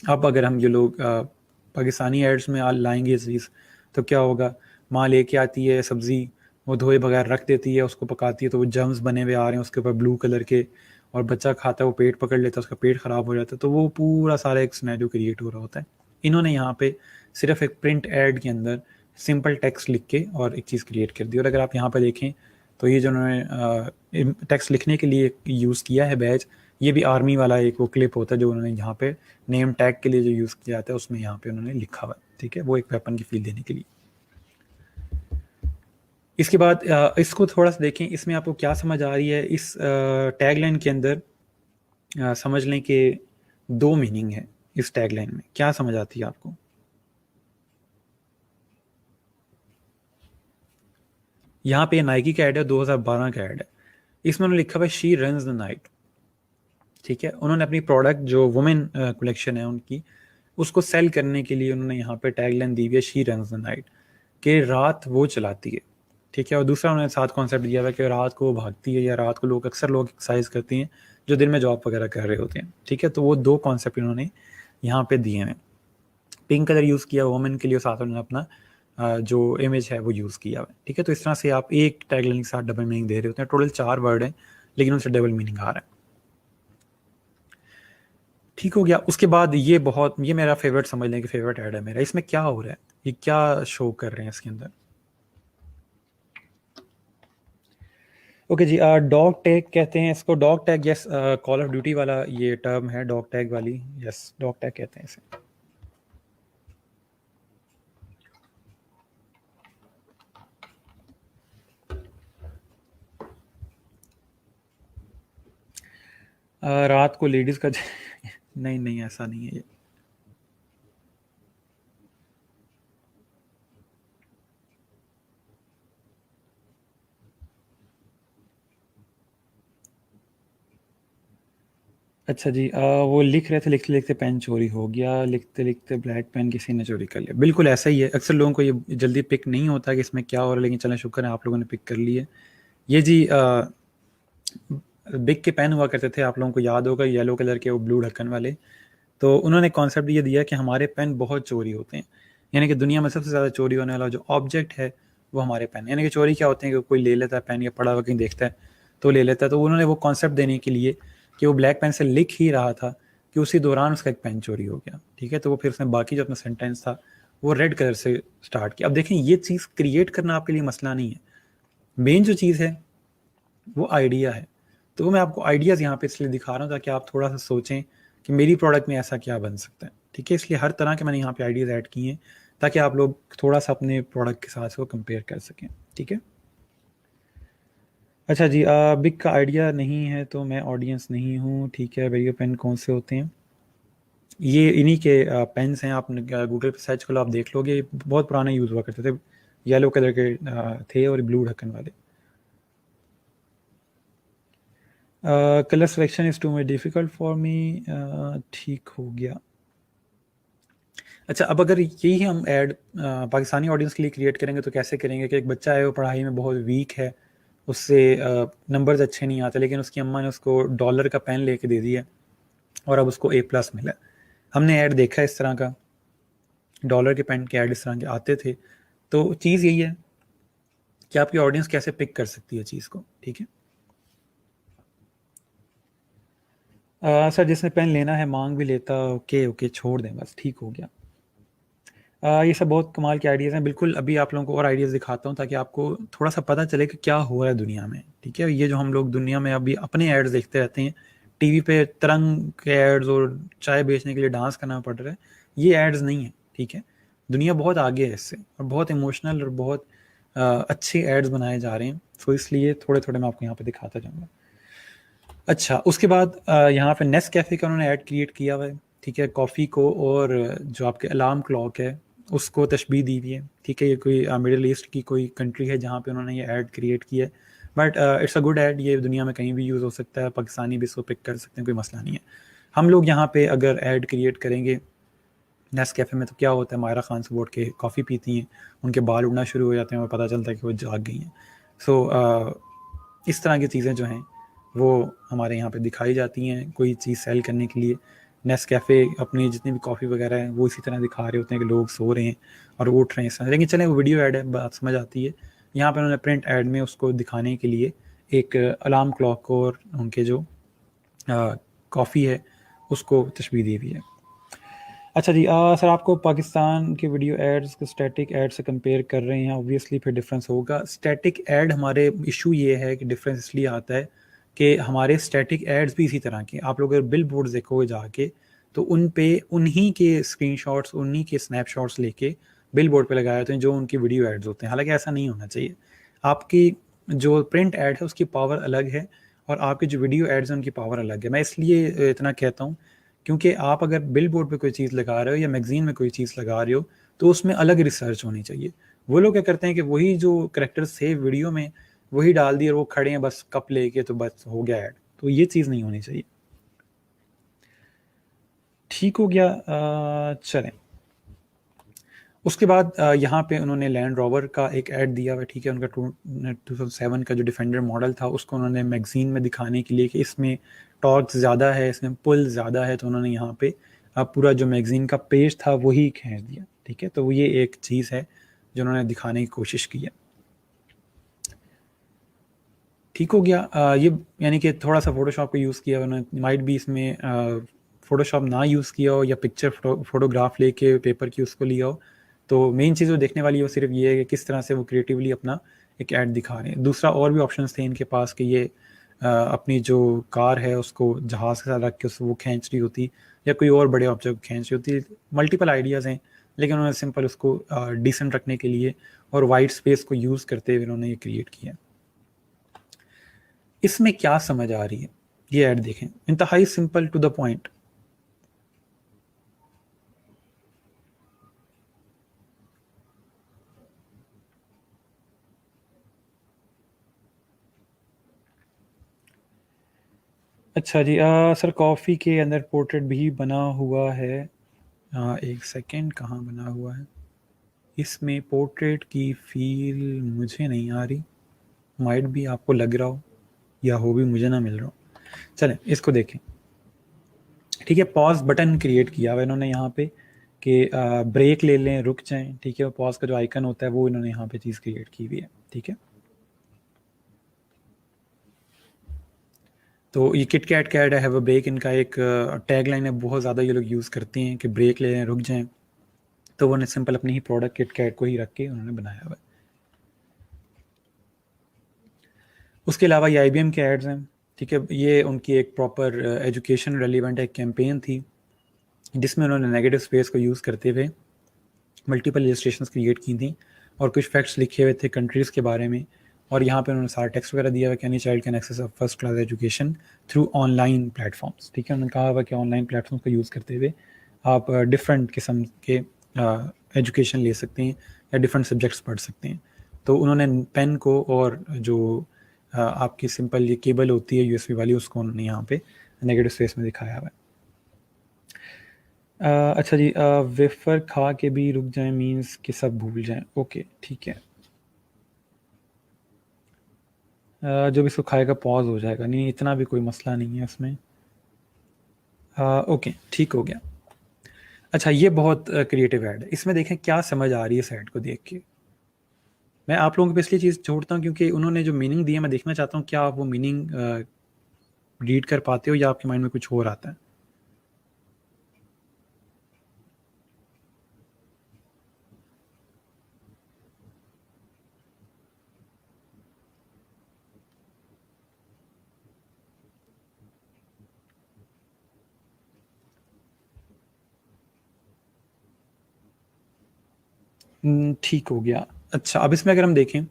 अब अगर हम ये लोग पाकिस्तानी एड्स में लाएंगे इस चीज़ तो क्या होगा, माँ लेके आती है सब्ज़ी, वो धोए बगैर रख देती है, उसको पकाती है तो वो जर्म्स बने हुए आ रहे हैं उसके ऊपर ब्लू कलर के, और बच्चा खाता है वो पेट पकड़ लेता है, उसका पेट ख़राब हो जाता है। तो वो पूरा सारा एक सिनेरियो क्रिएट हो रहा होता है। इन्होंने यहाँ पे सिर्फ एक प्रिंट एड के अंदर सिंपल टेक्स्ट लिख के और एक चीज़ क्रिएट कर दी। और अगर आप यहाँ पर देखें तो ये जो उन्होंने टेक्स्ट लिखने के लिए यूज़ किया है बैच, ये भी आर्मी वाला एक वो क्लिप होता है जो उन्होंने यहाँ पे नेम टैग के लिए जो यूज़ किया जाता है उसमें यहाँ पे उन्होंने लिखा हुआ है। ठीक है, वो एक वेपन की फील देने के लिए। इसके बाद इसको थोड़ा सा देखें, इसमें आपको क्या समझ आ रही है। इस टैगलाइन के अंदर समझ लें कि दो मीनिंग है इस टैगलाइन में। क्या समझ आती है आपको? यहाँ पे नाइकी का ऐड है, 2012 का ऐड है। इसमें उन्होंने लिखा हुआ है शी रन्स द नाइट। ठीक है, उन्होंने अपनी प्रोडक्ट जो वुमेन कलेक्शन है उनकी, उसको सेल करने के लिए उन्होंने यहाँ पे टैगलाइन दी हुई है शी रन्स द नाइट, कि रात वो चलाती है। ठीक है, और दूसरा उन्होंने साथ कॉन्सेप्ट दिया हुआ है कि रात को वो भागती है, या रात को लोग अक्सर लोग एक्सरसाइज करती हैं जो दिन में जॉब वगैरह कर रहे होते हैं। ठीक है, तो वो दो कॉन्सेप्ट इन्होंने यहाँ पे दिए हैं। पिंक कलर यूज़ किया वुमेन के लिए, साथ उन्होंने अपना जो इमेज है वो यूज़ किया हुआ है। ठीक है, तो इस तरह से आप एक टैगलाइन के साथ डबल मीनिंग दे रहे होते हैं। टोटल 4 वर्ड हैं लेकिन उनसे डबल मीनिंग आ रहा है। ठीक हो गया। उसके बाद ये मेरा फेवरेट, समझ लें कि फेवरेट ऐड है मेरा। इसमें क्या हो रहा है, ये क्या शो कर रहे हैं इसके अंदर? ओके जी, डॉग टैग कहते हैं इसको। Dog tag, yes, call of duty वाला ये टर्म है डॉग टैग वाली। यस, डॉग टैग कहते हैं इसे। रात को लेडीज का नहीं नहीं, ऐसा नहीं है ये। अच्छा जी, वो लिख रहे थे, लिखते लिखते पेन चोरी हो गया, लिखते लिखते ब्लैक पेन किसी ने चोरी कर लिया। बिल्कुल ऐसा ही है, अक्सर लोगों को ये जल्दी पिक नहीं होता कि इसमें क्या हो रहा है, लेकिन चलें शुक्र है आप लोगों ने पिक कर लिए। ये जी बिग के पेन हुआ करते थे, आप लोगों को याद होगा, येलो कलर के, वो ब्लू ढक्कन वाले। तो उन्होंने कॉन्सेप्ट ये दिया कि हमारे पेन बहुत चोरी होते हैं, यानी कि दुनिया में सबसे ज़्यादा चोरी होने वाला जो ऑब्जेक्ट है वो हमारे पेन। यानी कि चोरी क्या होते हैं कि कोई ले लेता है पेन, या पड़ा हुआ कहीं देखता है तो ले लेता है। तो उन्होंने वो कॉन्सेप्ट देने के लिए कि वो ब्लैक पेन से लिख ही रहा था कि उसी दौरान उसका एक पेन चोरी हो गया। ठीक है, तो वो फिर उसने बाकी जो अपना सेंटेंस था वो रेड कलर से स्टार्ट किया। अब देखें, ये चीज़ क्रिएट करना आपके लिए मसला नहीं है, मेन जो चीज़ है वो आइडिया है। तो मैं आपको आइडियाज़ यहाँ पे इसलिए दिखा रहा हूँ ताकि आप थोड़ा सा सोचें कि मेरी प्रोडक्ट में ऐसा क्या बन सकता है, ठीक है। इसलिए हर तरह के मैंने यहाँ पे आइडियाज़ ऐड किए हैं ताकि आप लोग थोड़ा सा अपने प्रोडक्ट के साथ वो कंपेयर कर सकें, ठीक है। अच्छा जी, बिग का आइडिया नहीं है तो मैं ऑडियंस नहीं हूँ, ठीक है। वेरियो पेन कौन से होते हैं? ये इन्हीं के पेन्स हैं, आप गूगल पे सर्च कर लो, आप देख लोगे। बहुत पुराने यूज़ हुआ करते थे, येलो कलर के थे और ब्लू ढक्कन वाले। Colour selection is too much difficult for me, ठीक हो गया। अच्छा, अब अगर यही हम ऐड पाकिस्तानी ऑडियंस के लिए क्रिएट करेंगे तो कैसे करेंगे कि एक बच्चा है वो पढ़ाई में बहुत वीक है, उससे नंबर्स अच्छे नहीं आते, लेकिन उसकी अम्मा ने उसको डॉलर का पेन लेके दे दिया और अब उसको A+ मिला। हमने ऐड देखा इस तरह का, डॉलर के पेन के ऐड इस तरह के आते थे। तो चीज़ यही है कि आपकी ऑडियंस कैसे पिक कर सकती है चीज़ को, ठीक है। सर जिसने पेन लेना है मांग भी लेता, ओके ओके छोड़ दें बस, ठीक हो गया। ये सब बहुत कमाल के आइडियाज़ हैं। बिल्कुल अभी आप लोगों को और आइडियाज़ दिखाता हूँ ताकि आपको थोड़ा सा पता चले कि क्या हो रहा है दुनिया में, ठीक है। ये जो हम लोग दुनिया में अभी अपने एड्स देखते रहते हैं, टीवी पे तरंग के एड्स और चाय बेचने के लिए डांस करना पड़ रहा है, ये एड्स नहीं है, ठीक है। दुनिया बहुत आगे है इससे, और बहुत इमोशनल और बहुत अच्छे एड्स बनाए जा रहे हैं। तो इसलिए थोड़े थोड़े मैं आपको यहाँ पे दिखाता जाऊँगा। अच्छा, उसके बाद यहाँ पे नेस्कैफ़े का उन्होंने ऐड क्रिएट किया हुआ है, ठीक है। कॉफ़ी को और जो आपके अलार्म क्लॉक है उसको तशबीह दी हुई है, ठीक है। ये कोई मिडल ईस्ट की कोई कंट्री है जहाँ पे उन्होंने ये ऐड क्रिएट किया है, but it's a good add. ये दुनिया में कहीं भी यूज़ हो सकता है, पाकिस्तानी भी इसको पिक कर सकते हैं, कोई मसला नहीं है। हम लोग यहाँ पे अगर ऐड क्रिएट करेंगे नेस्कैफ़े में तो क्या होता है, मायरा खान से उठ के कॉफ़ी पीती हैं, उनके बाल उड़ना शुरू हो जाते हैं और पता चलता है कि वो जाग गई हैं। सो इस तरह की चीज़ें जो हैं वो हमारे यहाँ पे दिखाई जाती हैं कोई चीज़ सेल करने के लिए। नेस्कैफ़े अपनी जितनी भी कॉफ़ी वगैरह है वो इसी तरह दिखा रहे होते हैं कि लोग सो रहे हैं और उठ रहे हैं इस तरह। लेकिन चलें, वो वीडियो ऐड है, बात समझ आती है। यहाँ पे उन्होंने प्रिंट ऐड में उसको दिखाने के लिए एक अलार्म क्लॉक और उनके जो कॉफ़ी है उसको तशबीह दी हुई है। अच्छा जी, सर आपको पाकिस्तान के वीडियो एड्स को स्टैटिक एड से कंपेयर कर रहे हैं, ऑब्वियसली फिर डिफरेंस होगा। स्टैटिक एड हमारे इशू ये है कि डिफरेंस इसलिए आता है कि हमारे स्टैटिक एड्स भी इसी तरह के, आप लोग अगर बिल बोर्ड देखोगे जाके तो उन पे उन्हीं के स्क्रीनशॉट्स, उन्हीं के स्नैपशॉट्स लेके बिल बोर्ड पर लगाए होते हैं जो उनकी वीडियो एड्स होते हैं। हालांकि ऐसा नहीं होना चाहिए। आपकी जो प्रिंट एड है उसकी पावर अलग है और आपकी जो वीडियो एड्स हैं उनकी पावर अलग है। मैं इसलिए इतना कहता हूँ क्योंकि आप अगर बिल बोर्ड पे कोई चीज़ लगा रहे हो या मैगजीन में कोई चीज़ लगा रहे हो तो उसमें अलग रिसर्च होनी चाहिए। वो लोग क्या करते हैं कि वही जो करेक्टर्स थे वीडियो में वही डाल दिए और वो खड़े हैं बस कप लेके, तो बस हो गया ऐड। तो ये चीज़ नहीं होनी चाहिए। ठीक हो गया। चलें, उसके बाद यहाँ पे उन्होंने लैंड रोवर का एक ऐड दिया हुआ, ठीक है। उनका 2007 का जो डिफेंडर मॉडल था उसको उन्होंने मैगजीन में दिखाने के लिए कि इसमें टॉर्क ज़्यादा है, इसमें पुल ज़्यादा है, तो उन्होंने यहाँ पे पूरा जो मैगजीन का पेज था वही खींच दिया, ठीक है। तो ये एक चीज़ है जो उन्होंने दिखाने की कोशिश की है। ठीक हो गया। ये यानी कि थोड़ा सा फोटोशॉप का यूज़ किया उन्होंने, माइट भी इसमें फ़ोटोशॉप ना यूज़ किया हो या पिक्चर फोटोग्राफ लेके पेपर की उसको लिया हो। तो मेन चीज़ जो देखने वाली है वो सिर्फ ये है कि किस तरह से वो क्रिएटिवली अपना एक ऐड दिखा रहे हैं। दूसरा और भी ऑप्शंस थे इनके पास कि ये अपनी जो कार है उसको जहाज़ के साथ रख के उसको वो खींच रही होती या कोई और बड़े ऑब्जेक्ट खींच रही होती। मल्टीपल आइडियाज़ हैं, लेकिन उन्होंने सिंपल उसको डिसेंट रखने के लिए और वाइट स्पेस को यूज़ करते हुए उन्होंने ये क्रिएट किया। इसमें क्या समझ आ रही है, ये ऐड देखें, इंतहाई सिंपल टू द पॉइंट। अच्छा जी, सर कॉफ़ी के अंदर पोर्ट्रेट भी बना हुआ है। एक सेकेंड, कहाँ बना हुआ है? इसमें पोर्ट्रेट की फील मुझे नहीं आ रही, माइट भी आपको लग रहा हो या हो भी मुझे ना मिल रहा हो। चलें इसको देखें, ठीक है। पॉज बटन क्रिएट किया हुआ इन्होंने यहाँ पे कि ब्रेक ले लें, रुक जाएं, ठीक है। पॉज का जो आइकन होता है वो इन्होंने यहाँ पे चीज़ क्रिएट की हुई है, ठीक है। तो ये Kit Kat Kat have a break, इनका एक टैग लाइन है, बहुत ज़्यादा ये लोग यूज़ करते हैं कि ब्रेक ले लें, रुक जाएं। तो उन्होंने सिंपल अपनी ही प्रोडक्ट किट कैट को ही रख के उन्होंने बनाया हुआ है। उसके अलावा ये IBM के एड्स हैं, ठीक है, ये उनकी एक प्रॉपर एजुकेशन रेलिवेंट एक कैंपेन थी जिसमें उन्होंने नेगेटिव स्पेस को यूज़ करते हुए मल्टीपल इलस्ट्रेशंस क्रिएट की थी और कुछ फैक्ट्स लिखे हुए थे कंट्रीज़ के बारे में, और यहाँ पे उन्होंने सारा टेक्स्ट वगैरह दिया हुआ कि any child can access a first class education through online platforms. ठीक है, उन्होंने कहा हुआ कि ऑनलाइन प्लेटफॉर्म्स का यूज़ करते हुए आप डिफरेंट किस्म के एजुकेशन ले सकते हैं या डिफरेंट सब्जेक्ट्स पढ़ सकते हैं। तो उन्होंने पेन को और जो आपकी सिंपल ये केबल होती है यूएसबी वाली, उसको उन्होंने यहाँ पे नेगेटिव स्पेस में दिखाया हुआ है। अच्छा जी, वेफर खा के भी रुक जाए मीन्स कि सब भूल जाएं। ओके ठीक है, जो भी इसको खाएगा पॉज हो जाएगा, नहीं इतना भी कोई मसला नहीं है उसमें। ओके ठीक हो गया। अच्छा, ये बहुत क्रिएटिव ऐड है, इसमें देखें क्या समझ आ रही है इस ऐड को देख के। मैं आप लोगों को इसलिए चीज़ छोड़ता हूँ क्योंकि उन्होंने जो मीनिंग दिया मैं देखना चाहता हूँ क्या आप वो मीनिंग रीड कर पाते हो या आपके माइंड में कुछ और आता है। ठीक हो गया। अच्छा, अब इसमें अगर हम देखें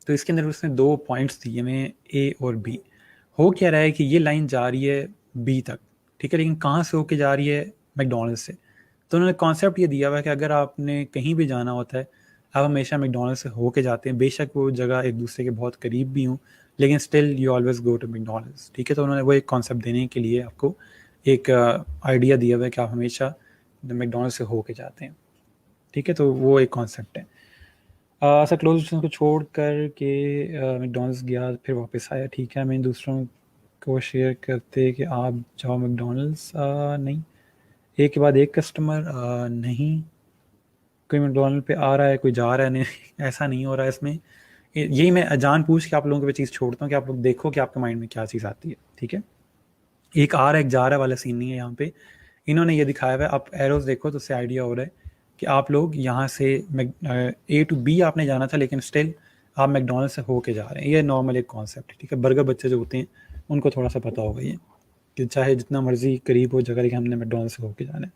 तो इसके अंदर उसने दो पॉइंट्स दिए हमें, ए और बी। हो क्या रहा है कि ये लाइन जा रही है बी तक, ठीक है, लेकिन कहाँ से होके जा रही है? मैकडोनल्ड से। तो उन्होंने कॉन्सेप्ट ये दिया हुआ है कि अगर आपने कहीं भी जाना होता है आप हमेशा मैकडोनल्ड से होके जाते हैं, बेशक वो जगह एक दूसरे के बहुत करीब भी हों, लेकिन still you always go to McDonald's. ठीक है, तो उन्होंने वो एक कॉन्सेप्ट देने के लिए आपको एक आइडिया दिया हुआ है कि आप हमेशा मैकडोनल्ड से होके जाते हैं। ठीक है, तो वो एक कॉन्सेप्ट है। सर क्लोज को छोड़ कर के मैकडोनल्ड्स गया फिर वापस आया। ठीक है, मैं दूसरों को शेयर करते कि आप जाओ मैकडोनल्ड्स, नहीं, एक के बाद एक कस्टमर, नहीं, कोई मैकडोनल्ड पे आ रहा है कोई जा रहा है, नहीं ऐसा नहीं हो रहा है इसमें। यही मैं जान पूछ के आप लोगों को चीज़ छोड़ता हूँ कि आप लोग देखो कि आपके माइंड में क्या चीज़ आती है। ठीक है, एक आ रहा है एक जा रहा है वाला सीन नहीं है यहाँ पे। इन्होंने ये दिखाया हुआ है, आप एरोज देखो तो उससे आइडिया हो रहा है कि आप लोग यहाँ से ए टू बी आपने जाना था, लेकिन स्टिल आप मैकडोनल्ड से होके जा रहे हैं। ये नॉर्मल एक कॉन्सेप्ट है। ठीक है, बर्गर बच्चे जो होते हैं उनको थोड़ा सा पता होगा ये कि चाहे जितना मर्जी करीब हो जगह, लेकिन हमने मैकडोनल्ड से होके जाना है।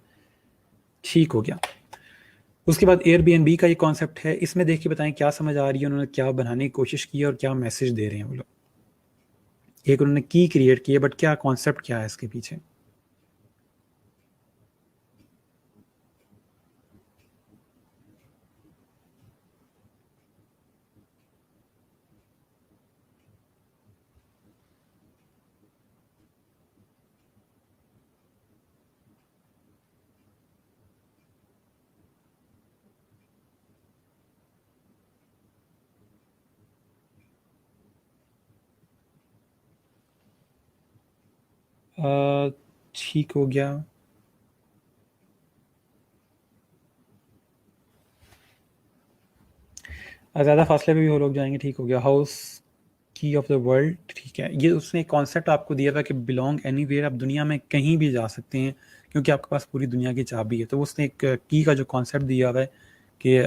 ठीक हो गया। उसके बाद एयरबीएनबी का ये कॉन्सेप्ट है, इसमें देख के बताएं क्या समझ आ रही है, उन्होंने क्या बनाने की कोशिश की और क्या मैसेज दे रहे हैं वो लोग। एक उन्होंने की क्रिएट की है, बट क्या कॉन्सेप्ट क्या है इसके पीछे। ठीक हो गया। ज़्यादा फासले पे भी वो लोग जाएंगे। ठीक हो गया। हाउस की ऑफ द वर्ल्ड, ठीक है, ये उसने एक कॉन्सेप्ट आपको दिया था कि बिलोंग एनीवेयर, आप दुनिया में कहीं भी जा सकते हैं क्योंकि आपके पास पूरी दुनिया की चाबी है। तो उसने एक की का जो कॉन्सेप्ट दिया हुआ है कि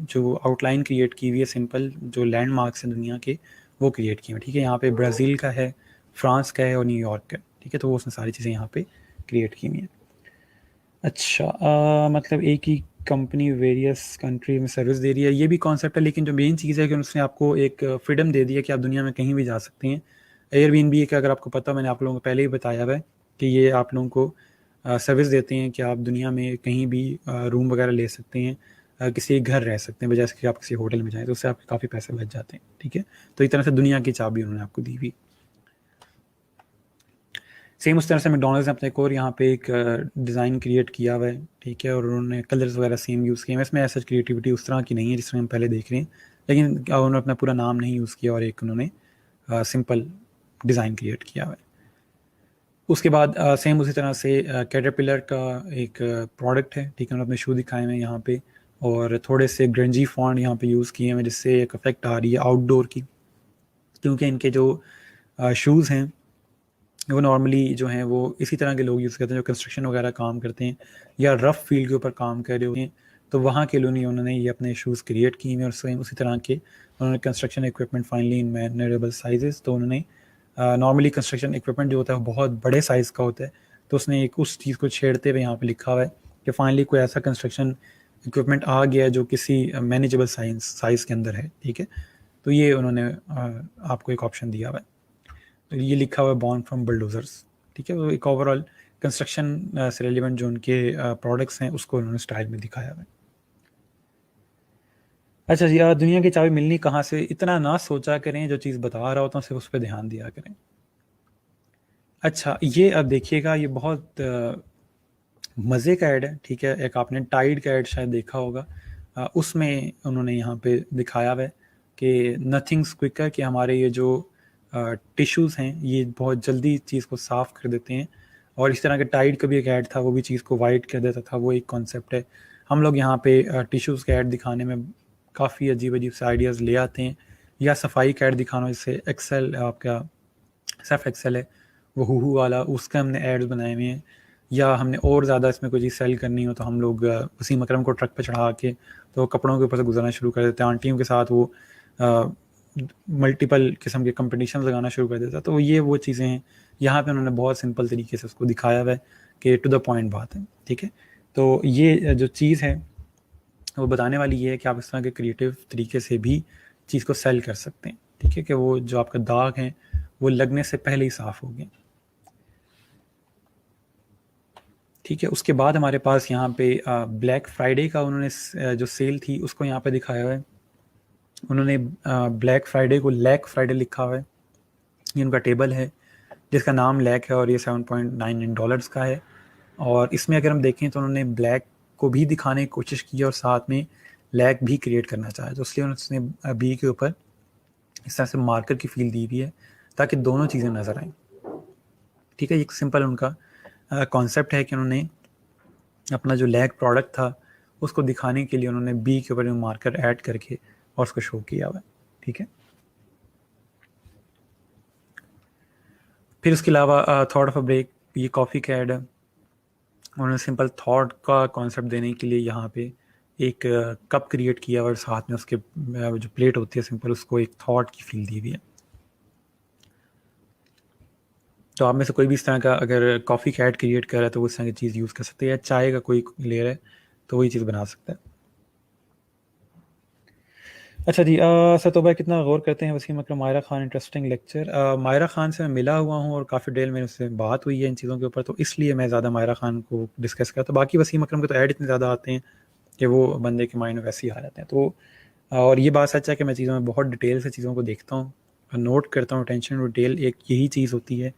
जो आउटलाइन क्रिएट की हुई है सिंपल, जो लैंडमार्क्स हैं दुनिया के वो क्रिएट किए हैं। ठीक है, यहाँ पे ब्राज़ील का है, फ्रांस का है और न्यूयॉर्क का। ठीक है, तो वो उसने सारी चीज़ें यहाँ पे क्रिएट की हुई हैं। अच्छा, मतलब एक ही कंपनी वेरियस कंट्री में सर्विस दे रही है, ये भी कॉन्सेप्ट है, लेकिन जो मेन चीज़ है कि उसने आपको एक फ्रीडम दे दी है कि आप दुनिया में कहीं भी जा सकते हैं। एयरबीएनबी का अगर आपको पता, मैंने आप लोगों को पहले ही बताया हुआ है कि ये आप लोगों को सर्विस देते हैं कि आप दुनिया में कहीं भी रूम वगैरह ले सकते हैं, किसी घर रह सकते हैं बजाय कि आप किसी होटल में जाएँ, तो उससे आपके काफ़ी पैसे बच जाते हैं। ठीक है, तो एक तरह से दुनिया की चाबी उन्होंने आपको दी हुई। सेम उस तरह से मैकडोनल्ड्स ने अपने एक और यहाँ पे एक डिज़ाइन क्रिएट किया हुआ है। ठीक है, और उन्होंने कलर्स वगैरह सेम यूज़ किए हैं। इसमें ऐसा क्रिएटिविटी उस तरह की नहीं है जिस तरह हम पहले देख रहे हैं, लेकिन उन्होंने अपना पूरा नाम नहीं यूज़ किया और एक उन्होंने सिंपल डिज़ाइन क्रिएट किया हुआ है। उसके बाद सेम उसी तरह से कैटरपिलर का एक प्रोडक्ट है। ठीक है, उन्होंने अपने शू दिखाए हुए हैं यहाँ पे और थोड़े से ग्रंजी फॉन्ट यहाँ पे यूज़ किए हैं जिससे एक इफेक्ट आ रही है आउटडोर की, क्योंकि इनके जो शूज़ हैं वो नॉर्मली जो हैं वो इसी तरह के लोग यूज़ करते हैं जो कंस्ट्रक्शन वगैरह काम करते हैं या रफ़ फील्ड के ऊपर काम कर रहे होते हैं। तो वहाँ के लिए उन्होंने ये अपने शूज़ क्रिएट किए हैं और सेम उसी तरह के उन्होंने construction equipment finally in manageable sizes, तो उन्होंने नॉर्मली कंस्ट्रक्शन इक्विपमेंट जो होता है वो बहुत बड़े साइज़ का होता है, तो उसने एक उस चीज़ को छेड़ते हुए यहाँ पे लिखा हुआ है कि फाइनली कोई ऐसा कंस्ट्रक्शन इक्विपमेंट आ गया जो किसी मैनेजेबल साइज़ के अंदर है, ठीक है। तो ये उन्होंने आपको एक ऑप्शन दिया हुआ है, तो ये लिखा हुआ है बॉर्न फ्रॉम बुलडोजर्स, ठीक है। तो एक ओवरऑल कंस्ट्रक्शन से रिलेवेंट जो उनके प्रोडक्ट्स हैं उसको उन्होंने स्टाइल में दिखाया हुआ है। अच्छा जी, दुनिया की चाबी मिलनी कहाँ से, इतना ना सोचा करें, जो चीज़ बता रहा होता हूँ सिर्फ उस पर ध्यान दिया करें। अच्छा, ये अब देखिएगा, ये बहुत मज़े का ऐड है, ठीक है। एक आपने टाइड का ऐड शायद देखा होगा, उसमें उन्होंने यहाँ पे दिखाया हुआ है कि नथिंग्स क्विकर, कि हमारे ये जो टिश्यूज़ हैं ये बहुत जल्दी चीज़ को साफ़ कर देते हैं। और इस तरह के टाइड का भी एक ऐड था, वो भी चीज़ को वाइट कर देता था, वो एक कॉन्सेप्ट है। हम लोग यहाँ पे टिश्यूज़ के ऐड दिखाने में काफ़ी अजीब अजीब से आइडियाज़ ले आते हैं, या सफाई का ऐड दिखाना, जैसे एक्सेल आपका सर्फ एक्सेल है, वो हूहू वाला, उसके हमने एड्स बनाए हुए हैं। या हमने और ज़्यादा इसमें कोई चीज़ सेल करनी हो तो हम लोग वसीम अकरम को ट्रक पे चढ़ा के तो कपड़ों के ऊपर से गुजरना शुरू कर देते हैं, आंटियों के साथ वो मल्टीपल किस्म के कंपटीशन लगाना शुरू कर देता है। तो ये वो चीज़ें हैं, यहाँ पे उन्होंने बहुत सिंपल तरीके से उसको दिखाया हुआ है कि टू द पॉइंट बात है, ठीक है। तो ये जो चीज़ है वो बताने वाली ये है कि आप इस तरह के क्रिएटिव तरीके से भी चीज़ को सेल कर सकते हैं, ठीक है, कि वो जो आपका दाग है वो लगने से पहले ही साफ़ हो गए, ठीक है। उसके बाद हमारे पास यहाँ पे ब्लैक फ्राइडे का उन्होंने जो सेल थी उसको यहाँ पे दिखाया हुआ है। उन्होंने ब्लैक फ्राइडे को लैक फ्राइडे लिखा हुआ है, ये उनका टेबल है जिसका नाम लैक है, और ये $7.99 का है। और इसमें अगर हम देखें तो उन्होंने ब्लैक को भी दिखाने की कोशिश की है और साथ में लैक भी क्रिएट करना चाहा, तो इसलिए उन्होंने बी के ऊपर इस तरह से मार्कर की फील दी हुई है ताकि दोनों चीज़ें नज़र आएँ, ठीक है। एक सिंपल उनका कॉन्सेप्ट है कि उन्होंने अपना जो लैग प्रोडक्ट था उसको दिखाने के लिए उन्होंने बी के ऊपर मार्कर ऐड करके और उसको शो किया हुआ है, ठीक है। फिर उसके अलावा थॉट ऑफ अ ब्रेक, ये कॉफ़ी का ऐड है। उन्होंने सिंपल थॉट का कॉन्सेप्ट देने के लिए यहाँ पे एक कप क्रिएट किया और साथ में उसके जो प्लेट होती है सिंपल, उसको एक थॉट की फील दी हुई है। तो आप में से कोई भी इस तरह का अगर कॉफ़ी का ऐड क्रिएट कर रहा है तो वो इस तरह की चीज़ यूज़ कर सकते हैं, या चाय का कोई ले रहा है तो वही चीज़ बना सकता है। अच्छा जी, सर तो भाई कितना गौर करते हैं वसीम अकरम, मायरा खान, इंटरेस्टिंग लेक्चर। मायरा खान से मैं मिला हुआ हूँ और काफ़ी डेल मेरे उससे बात हुई है इन चीज़ों के ऊपर, तो इसलिए मैं ज़्यादा मायरा खान को डिस्कस करता। तो बाकी वसीम अकरम के तो ऐड इतने ज़्यादा आते हैं कि वो बंदे के माइंड में वैसे ही आ जाते हैं। तो और ये बात सच है कि मैं चीज़ों में बहुत डिटेल से चीज़ों को देखता हूँ, नोट करता हूँ। अटेंशन टू डिटेल एक यही चीज़ होती है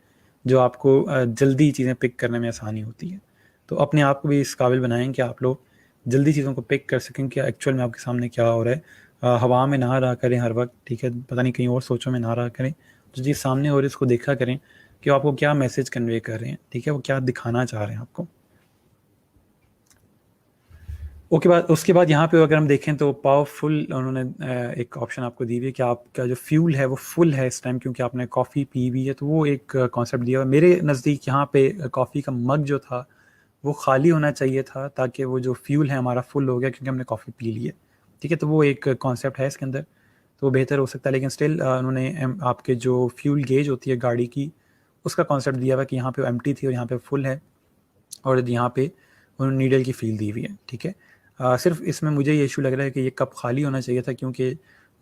जो आपको जल्दी चीज़ें पिक करने में आसानी होती है। तो अपने आप को भी इस काबिल बनाएं कि आप लोग जल्दी चीज़ों को पिक कर सकें कि एक्चुअल में आपके सामने क्या हो रहा है। हवा में ना रहा करें हर वक्त, ठीक है, पता नहीं कहीं और सोचों में ना रहा करें। जो चीज़ सामने हो रही है उसको देखा करें कि आपको क्या मैसेज कन्वे कर रहे हैं, ठीक है, वो क्या दिखाना चाह रहे हैं आपको। उसके बाद यहाँ पे अगर हम देखें तो पावरफुल उन्होंने एक ऑप्शन आपको दी हुई है कि आपका जो फ्यूल है वो फुल है इस टाइम, क्योंकि आपने कॉफ़ी पी हुई है। तो वो एक कॉन्सेप्ट दिया हुआ है। मेरे नज़दीक यहाँ पे कॉफ़ी का मग जो था वो खाली होना चाहिए था, ताकि वो जो फ्यूल है हमारा फुल हो गया क्योंकि हमने कॉफ़ी पी ली है, ठीक है। तो वो एक कॉन्सेप्ट है इसके अंदर, तो वो बेहतर हो सकता है। लेकिन स्टिल उन्होंने आपके जो फ्यूल गेज होती है गाड़ी की, उसका कॉन्सेप्ट दिया हुआ कि यहाँ पे एम्प्टी थी और यहाँ पे फुल है, और यहाँ पे उन्होंने नीडल की फील दी हुई है, ठीक है। सिर्फ इसमें मुझे ये इशू लग रहा है कि ये कप खाली होना चाहिए था, क्योंकि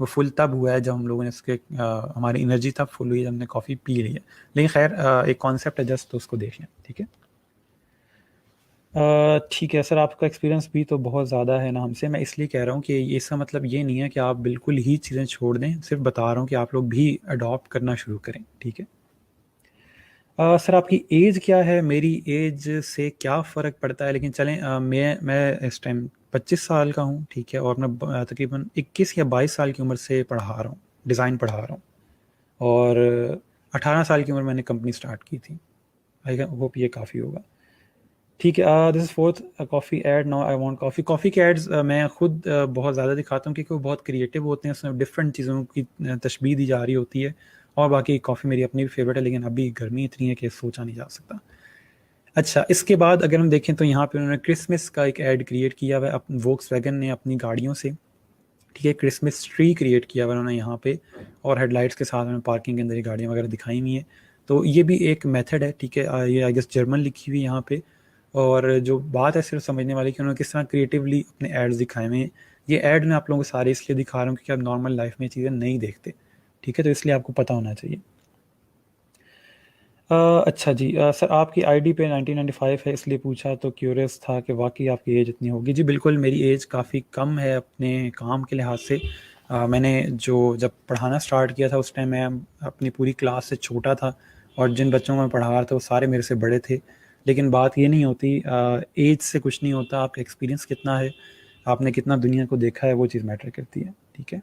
वो फुल तब हुआ है जब हम लोगों ने इसके हमारी एनर्जी तब फुल हुई है जब हमने कॉफ़ी पी ली है। लेकिन खैर एक कॉन्सेप्ट है जस्ट, तो उसको देख लें, ठीक है। ठीक है सर, आपका एक्सपीरियंस भी तो बहुत ज़्यादा है ना हमसे। मैं इसलिए कह रहा हूँ कि इसका मतलब ये नहीं है कि आप बिल्कुल ही चीज़ें छोड़ दें, सिर्फ बता रहा हूँ कि आप लोग भी अडॉप्ट करना शुरू करें, ठीक है। सर आपकी एज क्या है, मेरी एज से क्या फ़र्क पड़ता है? लेकिन चलें, मैं इस टाइम 25 साल का हूँ, ठीक है, और मैं तकरीबन 21 या 22 साल की उम्र से पढ़ा रहा हूँ, डिज़ाइन पढ़ा रहा हूँ। और 18 साल की उम्र मैंने कंपनी स्टार्ट की थी। आई होप ये काफ़ी होगा, ठीक है। This is fourth coffee ad, now I want coffee. Coffee के एड्स मैं खुद बहुत ज़्यादा दिखाता हूँ क्योंकि वो बहुत क्रिएटिव होते हैं, उसमें डिफरेंट चीज़ों की तशबीह दी जा रही होती है। और बाकी कॉफ़ी मेरी अपनी भी फेवरेट है, लेकिन अभी गर्मी इतनी है कि सोचा नहीं जा सकता। अच्छा, इसके बाद अगर हम देखें तो यहाँ पे उन्होंने क्रिसमस का एक ऐड क्रिएट किया हुआ है वोक्सवैगन ने अपनी गाड़ियों से, ठीक है। क्रिसमस ट्री क्रिएट किया हुआ उन्होंने यहाँ पे, और हेडलाइट्स के साथ उन्होंने पार्किंग के अंदर ही गाड़ियाँ वगैरह दिखाई हुई हैं। तो ये भी एक मेथड है, ठीक है। ये आई गेस जर्मन लिखी हुई है यहाँ पे। और जो बात है सिर्फ समझने वाली कि उन्होंने किस तरह क्रिएटिवली अपने एड्स दिखाए हुए हैं। ये ऐड मैं आप लोगों को सारे इसलिए दिखा रहा हूँ क्योंकि आप नॉर्मल लाइफ में चीज़ें नहीं देखते, ठीक है। तो इसलिए आपको पता होना चाहिए। अच्छा जी, सर आपकी आईडी पे 1995 है इसलिए पूछा, तो क्यूरियस था कि वाकई आपकी एज इतनी होगी। जी बिल्कुल, मेरी एज काफ़ी कम है अपने काम के लिहाज से। मैंने जब पढ़ाना स्टार्ट किया था उस टाइम मैं अपनी पूरी क्लास से छोटा था, और जिन बच्चों को मैं पढ़ा रहा था वो सारे मेरे से बड़े थे। लेकिन बात ये नहीं होती, एज से कुछ नहीं होता, आपका एक्सपीरियंस कितना है, आपने कितना दुनिया को देखा है, वो चीज़ मैटर करती है, ठीक है।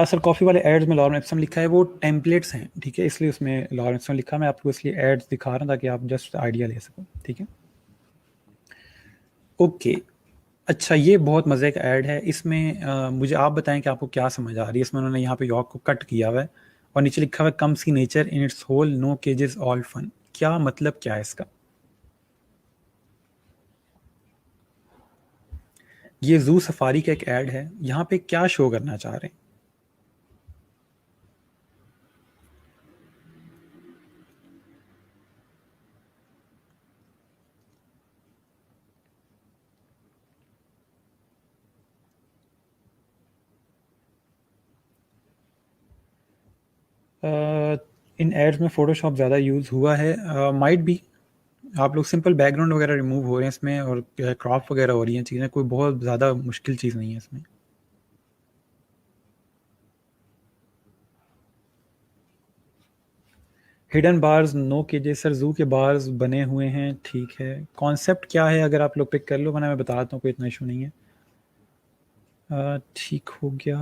सर कॉफ़ी वाले एड्स में लॉरेंस एप्सम लिखा है, वो टेम्पलेट्स हैं, ठीक है, इसलिए उसमें लॉरेंस एप्सम लिखा है। मैं आपको इसलिए एड्स दिखा रहा हूँ ताकि आप जस्ट आइडिया ले सको, ठीक है। ओके, अच्छा ये बहुत मज़े का ऐड है। इसमें मुझे आप बताएं कि आपको क्या समझ आ रही है। इसमें उन्होंने यहाँ पे यॉर्क को कट किया हुआ है और नीचे लिखा हुआ है come see nature in its whole, no cages all fun. क्या मतलब क्या है इसका? ये जू सफारी का एक ऐड है, यहाँ पे क्या शो करना चाह रहे हैं? इन एड्स में फोटोशॉप ज़्यादा यूज़ हुआ है, माइट बी। आप लोग सिंपल बैकग्राउंड वगैरह रिमूव हो रहे हैं इसमें, और क्रॉप वगैरह हो रही हैं चीज़ें, कोई बहुत ज़्यादा मुश्किल चीज़ नहीं है इसमें। हिडन बार्स नो केजेस, सर जू के बार्स बने हुए हैं, ठीक है। कॉन्सेप्ट क्या है अगर आप लोग पिक कर लो, वरना मैं बताता हूँ, कोई इतना इशू नहीं है। ठीक हो गया।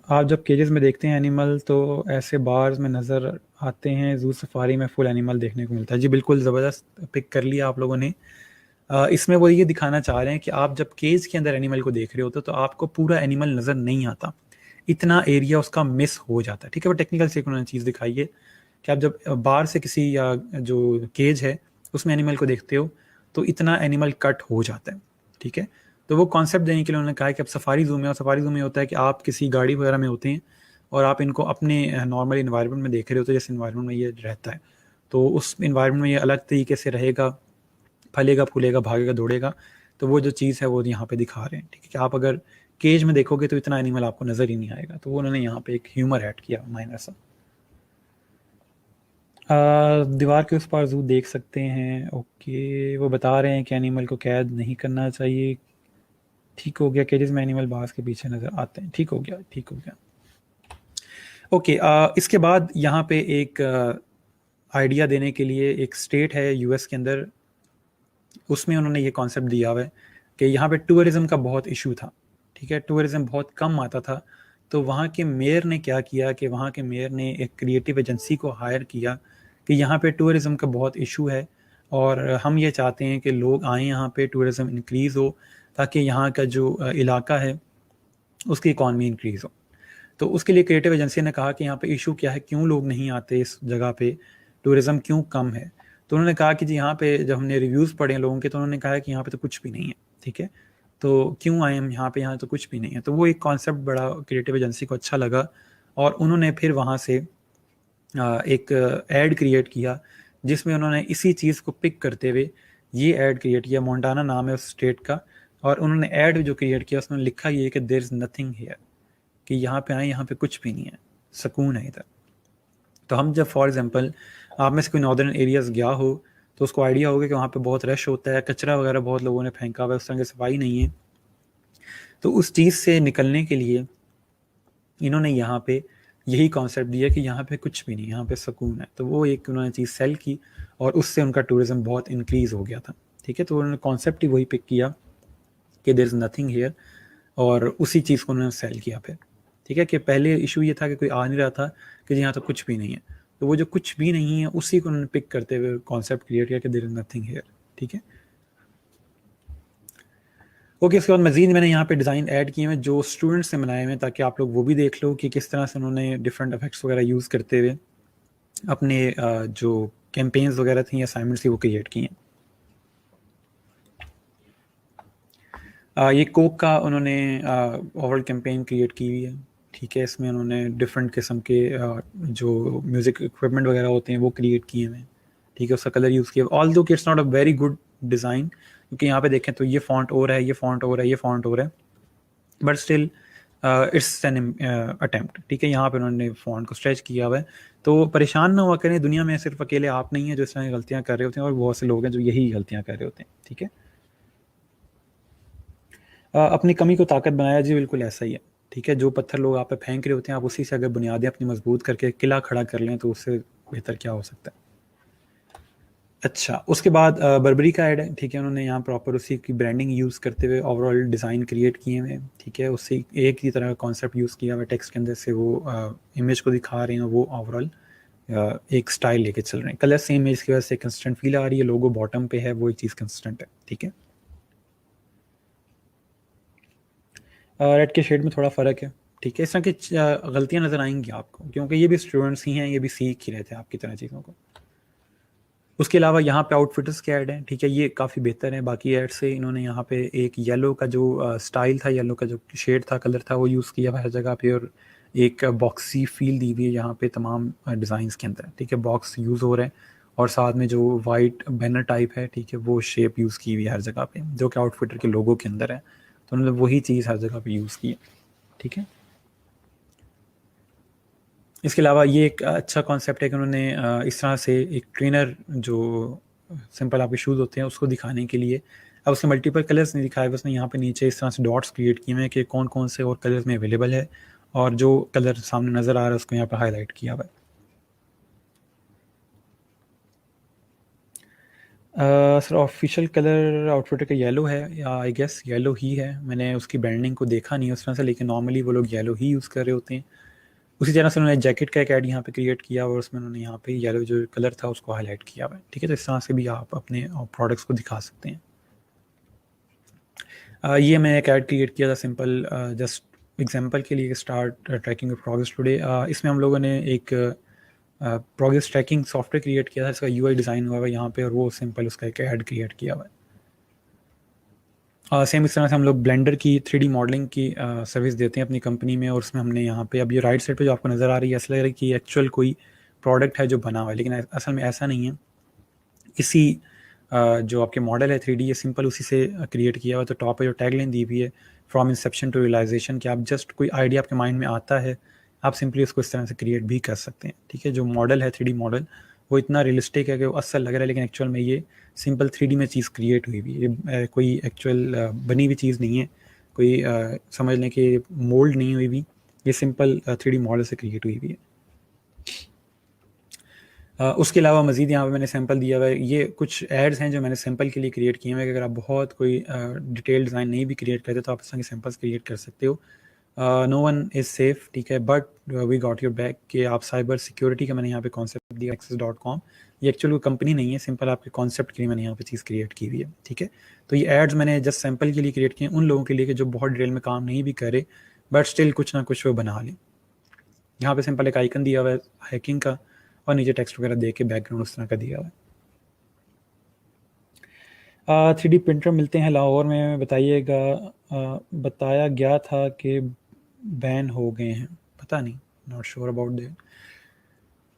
आप जब केजेस में देखते हैं एनिमल तो ऐसे बार्स में नज़र आते हैं, जू सफारी में फुल एनिमल देखने को मिलता है। जी बिल्कुल, ज़बरदस्त पिक कर लिया आप लोगों ने। इसमें वो ये दिखाना चाह रहे हैं कि आप जब केज के अंदर एनिमल को देख रहे होते तो आपको पूरा एनिमल नज़र नहीं आता, इतना एरिया उसका मिस हो जाता है, ठीक है। वो टेक्निकल से उन्होंने चीज़ दिखाई है कि आप जब बाहर से किसी या जो केज है उसमें एनिमल को देखते हो तो इतना एनिमल कट हो जाता है, ठीक है। तो वो कॉन्सेप्ट देने के लिए उन्होंने कहा है कि अब सफारी जू में, और सफारी जू में होता है कि आप किसी गाड़ी वगैरह में होते हैं और आप इनको अपने नॉर्मल इन्वायरमेंट में देख रहे होते हैं, जैसे इन्वायरमेंट में ये रहता है। तो उस इन्वायरमेंट में ये अलग तरीके से रहेगा, फलेगा फूलेगा भागेगा दौड़ेगा। तो वो जो चीज़ है वो यहाँ पे दिखा रहे हैं, ठीक है। कि आप अगर केज में देखोगे तो इतना एनिमल आपको नज़र ही नहीं आएगा, तो वो उन्होंने यहाँ पे एक ह्यूमर ऐड किया माइनर सा। दीवार के उस पार जू देख सकते हैं, ओके। वो बता रहे हैं कि एनिमल को कैद नहीं करना चाहिए, ठीक हो गया। केजेस में एनिमल बास के पीछे नज़र आते हैं, ठीक हो गया, ठीक हो गया। ओके, इसके बाद यहाँ पे एक आइडिया देने के लिए एक स्टेट है यूएस के अंदर, उसमें उन्होंने ये कॉन्सेप्ट दिया हुआ है कि यहाँ पे टूरिज्म का बहुत इशू था, ठीक है। टूरिज्म बहुत कम आता था, तो वहाँ के मेयर ने क्या किया कि वहाँ के मेयर ने एक क्रिएटिव एजेंसी को हायर किया कि यहाँ पे टूरिज्म का बहुत इशू है, और हम ये चाहते हैं कि लोग आएँ यहाँ पे, टूरिज्म इंक्रीज़ हो, ताकि यहाँ का जो इलाका है उसकी इकॉनमी इंक्रीज़ हो। तो उसके लिए क्रिएटिव एजेंसी ने कहा कि यहाँ पे इशू क्या है, क्यों लोग नहीं आते इस जगह पे, टूरिज्म क्यों कम है। तो उन्होंने कहा कि जी यहाँ पे जब हमने रिव्यूज़ पढ़े लोगों के तो उन्होंने कहा कि यहाँ पे तो कुछ भी नहीं है, ठीक है। तो क्यों आए हम यहाँ पे, यहाँ तो कुछ भी नहीं है। तो वो एक कॉन्सेप्ट बड़ा क्रिएटिव एजेंसी को अच्छा लगा, और उन्होंने फिर वहाँ से एक ऐड क्रिएट किया जिसमें उन्होंने इसी चीज़ को पिक करते हुए ये ऐड क्रिएट किया। मोन्टाना नाम है उस स्टेट का, और उन्होंने ऐड जो क्रिएट किया उसमें लिखा ये कि देयर इज़ नथिंग हियर, कि यहाँ पे आए, यहाँ पे कुछ भी नहीं है, सुकून है इधर। तो हम जब फॉर एग्जांपल आप में से कोई नॉर्दर्न एरियाज़ गया हो तो उसको आइडिया होगा कि वहाँ पे बहुत रश होता है, कचरा वगैरह बहुत लोगों ने फेंका हुआ है, उस तरह की सफाई नहीं है। तो उस चीज़ से निकलने के लिए इन्होंने यहाँ पे यही कॉन्सेप्ट दिया कि यहाँ पे कुछ भी नहीं, यहाँ पे सुकून है। तो वो एक उन्होंने चीज़ सेल की, और उससे उनका टूरिज्म बहुत इंक्रीज़ हो गया था, ठीक है। तो उन्होंने कॉन्सेप्ट ही वही पिक किया कि देयर इज़ नथिंग हियर, और उसी चीज़ को उन्होंने सेल किया फिर, ठीक है। कि पहले इशू ये था कि कोई आ नहीं रहा था कि जी यहाँ तो कुछ भी नहीं है, तो वो जो कुछ भी नहीं है उसी को उन्होंने पिक करते हुए कॉन्सेप्ट क्रिएट किया कि देयर इज़ नथिंग हियर, ठीक है। ओके, इसके बाद मज़ीद मैंने यहाँ पे डिज़ाइन ऐड किए हैं जो स्टूडेंट्स ने बनाए हुए हैं, ताकि आप लोग वो भी देख लो कि किस तरह से उन्होंने डिफरेंट इफेक्ट्स वगैरह यूज़ करते हुए अपने जो कैंपेन्स वगैरह थी, असाइनमेंट्स थी, वो क्रिएट किए हैं। ये कोक का उन्होंने ओवरऑल कैंपेन क्रिएट की हुई है, ठीक है। इसमें उन्होंने डिफरेंट किस्म के जो म्यूज़िक इक्विपमेंट वगैरह होते हैं वो क्रिएट किए हुए हैं, ठीक है। उसका कलर यूज़ किया, ऑल दो कि it's not a very good design, क्योंकि यहाँ पे देखें तो ये फॉन्ट हो रहा है, ये फॉन्ट हो रहा है, ये फॉन्ट हो रहा है, but still it's an attempt, ठीक है। यहाँ पे उन्होंने फॉन्ट को स्ट्रेच किया हुआ है। तो परेशान ना हुआ करें, दुनिया में सिर्फ अकेले आप नहीं हैं जो इस तरह की गलतियाँ कर रहे होते हैं, और बहुत से लोग हैं जो यही गलतियाँ कर रहे होते हैं, ठीक है। अपनी कमी को ताकत बनाया, जी बिल्कुल ऐसा ही है, ठीक है। जो पत्थर लोग आप पे फेंक रहे होते हैं, आप उसी से अगर बुनियादें अपनी मजबूत करके किला खड़ा कर लें तो उससे बेहतर क्या हो सकता है। अच्छा, उसके बाद बर्बरी का ऐड है, ठीक है। उन्होंने यहाँ प्रॉपर उसी की ब्रांडिंग यूज़ करते हुए ओवरऑल डिज़ाइन क्रिएट किए हुए हैं, ठीक है। उससे एक ही तरह का कॉन्सेप्ट यूज़ किया हुआ है, टेक्स्ट के अंदर से वो इमेज को दिखा रहे हैं, वो ओवरऑल एक स्टाइल लेके चल रहे हैं। कलर सेम है, इसकी वजह से कंसिस्टेंट फील आ रही है, लोगो बॉटम पे है, वो एक चीज़ कंसिस्टेंट है, ठीक है। रेड के शेड में थोड़ा फ़र्क है, ठीक है। इस तरह की गलतियाँ नज़र आएंगी आपको, क्योंकि ये भी स्टूडेंट्स ही हैं, ये भी सीख ही रहे थे आपकी तरह चीज़ों को। उसके अलावा यहाँ पे आउटफिट्स के ऐड हैं, ठीक है। ये काफ़ी बेहतर है बाकी ऐड से। इन्होंने यहाँ पे एक येलो का जो स्टाइल था, येलो का जो शेड था, कलर था, वो यूज़ किया हर जगह पे, और एक बॉक्सी फील दी हुई है यहाँ पे तमाम डिज़ाइंस के अंदर, ठीक है। बॉक्स यूज़ हो रहा है, और साथ में जो वाइट बैनर टाइप है, ठीक है, वो शेप यूज़ की हुई है हर जगह पे, जो कि आउटफिटर के लोगों के अंदर है। तो उन्होंने वही चीज़ हर जगह पे यूज़ की है, ठीक है। इसके अलावा ये एक अच्छा कॉन्सेप्ट है कि उन्होंने इस तरह से एक ट्रेनर जो सिंपल आपके शूज़ होते हैं उसको दिखाने के लिए, अब उसने मल्टीपल कलर्स नहीं दिखाए, उसने यहाँ पे नीचे इस तरह से डॉट्स क्रिएट किए हुए हैं कि कौन कौन से और कलर्स में अवेलेबल है, और जो कलर सामने नज़र आ रहा है उसको यहाँ पे हाईलाइट किया हुआ है। सर ऑफिशियल कलर आउटफिट का येलो है, या आई गेस येलो ही है। मैंने उसकी ब्रांडिंग को देखा नहीं उस तरह से, लेकिन नॉर्मली वो लोग येलो ही यूज़ कर रहे होते हैं। उसी तरह से उन्होंने जैकेट का एक ऐड यहाँ पे क्रिएट किया, और उसमें उन्होंने यहाँ पे येलो जो कलर था उसको हाईलाइट किया हुआ है, ठीक है। तो इस तरह से भी आप अपने प्रोडक्ट्स को दिखा सकते हैं। ये मैंने एक ऐड क्रिएट किया था सिंपल, जस्ट एग्जांपल के लिए, स्टार्ट ट्रैकिंग प्रोग्रेस टुडे। इसमें हम लोगों ने एक प्रोग्रेस ट्रैकिंग सॉफ्टवेयर क्रिएट किया था, इसका यूआई डिज़ाइन हुआ हुआ है यहाँ पे, और वो सिंपल उसका एक ऐड क्रिएट किया हुआ है। सेम इस तरह से हम लोग ब्लेंडर की 3D मॉडलिंग की सर्विस देते हैं अपनी कंपनी में, और उसमें हमने यहाँ पे अब ये राइट साइड पे जो आपको नज़र आ रही है, ऐसा लग रहा है कि एक्चुअल कोई प्रोडक्ट है जो बना हुआ है, लेकिन असल में ऐसा नहीं है। इसी जो आपके मॉडल है 3D, ये सिंपल उसी से क्रिएट किया हुआ है। तो टॉप पे जो टैगलाइन दी हुई है, फ्रॉम इंसेप्शन टू रियलाइजेशन, कि आप जस्ट कोई आइडिया आपके माइंड में आता है, आप सिंपली उसको इस तरह से क्रिएट भी कर सकते हैं, ठीक है। जो मॉडल है 3D मॉडल, वो इतना रियलिस्टिक है कि वो असल लग रहा है, लेकिन एक्चुअल में ये सिंपल 3D में चीज़ क्रिएट हुई हुई है। ये कोई एक्चुअल बनी हुई चीज़ नहीं है, कोई समझ लें कि मोल्ड नहीं हुई हुई, ये सिंपल 3D मॉडल से क्रिएट हुई हुई है। उसके अलावा मज़ीद यहाँ पे मैंने सैंपल दिया हुआ है, ये कुछ एड्स हैं जो मैंने सैंपल के लिए क्रिएट किए हैं। अगर आप बहुत कोई डिटेल डिज़ाइन नहीं भी क्रिएट करते तो आप इस तरह के सैंपल्स क्रिएट कर सकते हो। नो वन इज़ सेफ, ठीक है, but we got your back, कि आप साइबर सिक्योरिटी का मैंने यहाँ पे कॉन्सेप्ट दिया access.com। ये एक्चुअली कोई कंपनी नहीं है, सिंपल आपके कॉन्सेप्ट के लिए मैंने यहाँ पे चीज़ क्रिएट की हुई है, ठीक है। तो ये एड्स मैंने जस्ट सैंपल के लिए क्रिएट किए, उन लोगों के लिए कि जो बहुत डिटेल में काम नहीं भी करे, बट स्टिल कुछ ना कुछ वो बना लें। यहाँ पे सिंपल एक आइकन दिया हुआ है हैकिंग का, और नीचे टेक्स्ट वगैरह दे के बैकग्राउंड उस तरह का दिया हुआ है। 3D प्रिंटर मिलते हैं लाहौर में, बताइएगा। बताया गया था कि बैन हो गए हैं, पता नहीं, नॉट श्योर अबाउट दैट।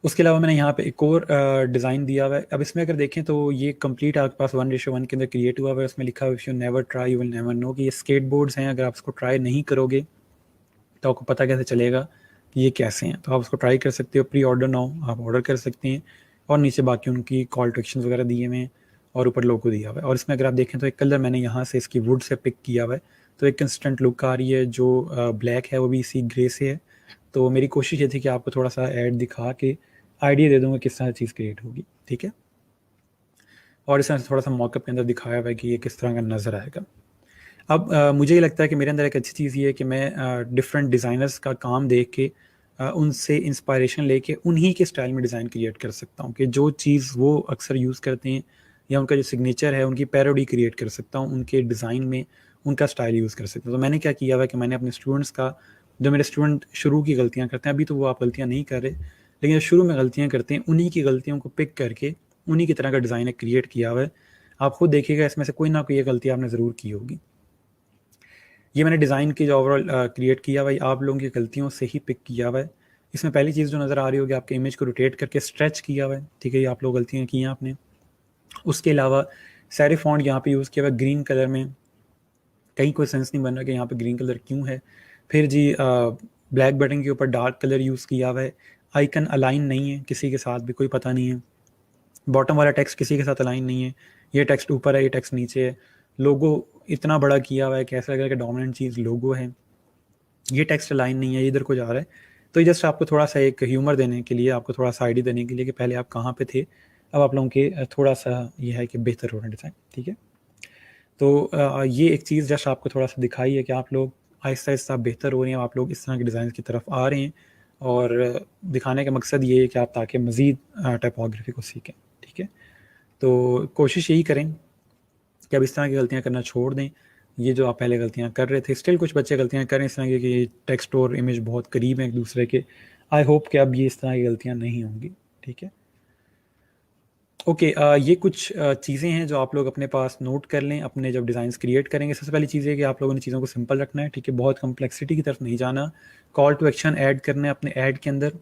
उसके अलावा मैंने यहाँ पे एक और डिज़ाइन दिया हुआ है। अब इसमें अगर देखें तो ये कंप्लीट आपके पास 1:1 के अंदर क्रिएट हुआ हुआ है। उसमें लिखा हुआ है if you never try you will never know, कि ये स्केटबोर्ड्स हैं, अगर आप इसको ट्राई नहीं करोगे तो आपको पता कैसे चलेगा कि ये कैसे हैं। तो आप उसको ट्राई कर सकते हो, प्री ऑर्डर नाउ आप ऑर्डर कर सकते हैं, और नीचे बाकी उनकी कॉल टू एक्शन वगैरह दिए हुए हैं, और ऊपर लोगो दिया हुआ है। और इसमें अगर आप देखें तो एक कलर मैंने यहाँ से इसकी वुड से पिक किया हुआ है, तो एक कंसिस्टेंट लुक आ रही है। जो ब्लैक है वो भी इसी ग्रे से है। तो मेरी कोशिश ये थी कि आपको थोड़ा सा ऐड दिखा के आइडिया दे दूँगा किस तरह चीज़ क्रिएट होगी, ठीक है। और इस तरह से थोड़ा सा मॉकअप के अंदर दिखाया हुआ है कि ये किस तरह का नज़र आएगा। अब मुझे ये लगता है कि मेरे अंदर एक अच्छी चीज़ ये है कि मैं डिफरेंट डिज़ाइनर्स का काम देख के उनसे इंस्पायरेशन लेके उन्हीं के स्टाइल में डिज़ाइन क्रिएट कर सकता हूँ, कि जो चीज़ वो अक्सर यूज़ करते हैं या उनका जो सिग्नेचर है उनकी पैरोडी क्रिएट कर सकता हूँ, उनके डिज़ाइन में उनका स्टाइल यूज़ कर सकता हूँ। तो मैंने क्या किया हुआ है कि मैंने अपने स्टूडेंट्स का, जो मेरे स्टूडेंट शुरू की गलतियाँ करते हैं, अभी तो वो आप गलतियाँ नहीं कर रहे, लेकिन जो शुरू में गलतियाँ करते हैं उन्हीं की गलतियों को पिक करके उन्हीं की तरह का डिज़ाइन क्रिएट किया हुआ है। आप खुद देखिएगा इसमें से कोई ना कोई एक गलती आपने ज़रूर की होगी। ये मैंने डिज़ाइन की जो ओवरऑल क्रिएट किया भाई आप लोगों की गलतियों से ही पिक किया हुआ है। इसमें पहली चीज़ जो नज़र आ रही होगी आपके इमेज को रोटेट करके स्ट्रेच किया हुआ है, ठीक है, ये आप लोग गलतियाँ की हैं आपने। उसके अलावा सारे फॉन्ट यहाँ पे यूज़ किया हुआ है ग्रीन कलर में, कहीं कोई सेंस नहीं बन रहा कि यहाँ पे ग्रीन कलर क्यों है। फिर जी ब्लैक बटन के ऊपर डार्क कलर यूज़ किया हुआ है, आइकन अलाइन नहीं है किसी के साथ भी, कोई पता नहीं है। बॉटम वाला टेक्स्ट किसी के साथ अलाइन नहीं है, ये टेक्स्ट ऊपर है, ये टेक्स्ट नीचे है। लोगो इतना बड़ा किया हुआ है कि ऐसा लग रहा है कि डोमिनेंट चीज़ लोगो है, ये टेक्स्ट अलाइन नहीं है, ये इधर को जा रहा है। तो ये जस्ट आपको थोड़ा सा एक ह्यूमर देने के लिए, आपको थोड़ा सा आइडिया देने के लिए कि पहले आप कहाँ पे थे, अब आप लोगों के थोड़ा सा ये है कि बेहतर हो रहा है डिज़ाइन, ठीक है। तो ये एक चीज़ जस्ट आपको थोड़ा सा दिखाई है कि आप लोग आहिस्ता आहिस्ता बेहतर हो रहे हैं, आप लोग इस तरह के डिज़ाइन की तरफ आ रहे हैं। और दिखाने का मकसद ये है कि आप ताकि मज़ीद टाइपोग्राफी को सीखें, ठीक है। तो कोशिश यही करें कि अब इस तरह की गलतियाँ करना छोड़ दें। ये जो आप पहले गलतियाँ कर रहे थे, स्टिल कुछ बच्चे गलतियाँ करें इस तरह की कि टेक्स्ट और इमेज बहुत करीब हैं एक दूसरे के। आई होप कि अब ये इस तरह की गलतियाँ नहीं होंगी, ठीक है। ओके, ये कुछ चीज़ें हैं जो आप लोग अपने पास नोट कर लें अपने जब डिज़ाइंस क्रिएट करेंगे। सबसे पहली चीज़ है कि आप लोगों ने चीज़ों को सिंपल रखना है, ठीक है, बहुत कम्प्लेक्सिटी की तरफ नहीं जाना। कॉल टू एक्शन ऐड करना है अपने ऐड के अंदर।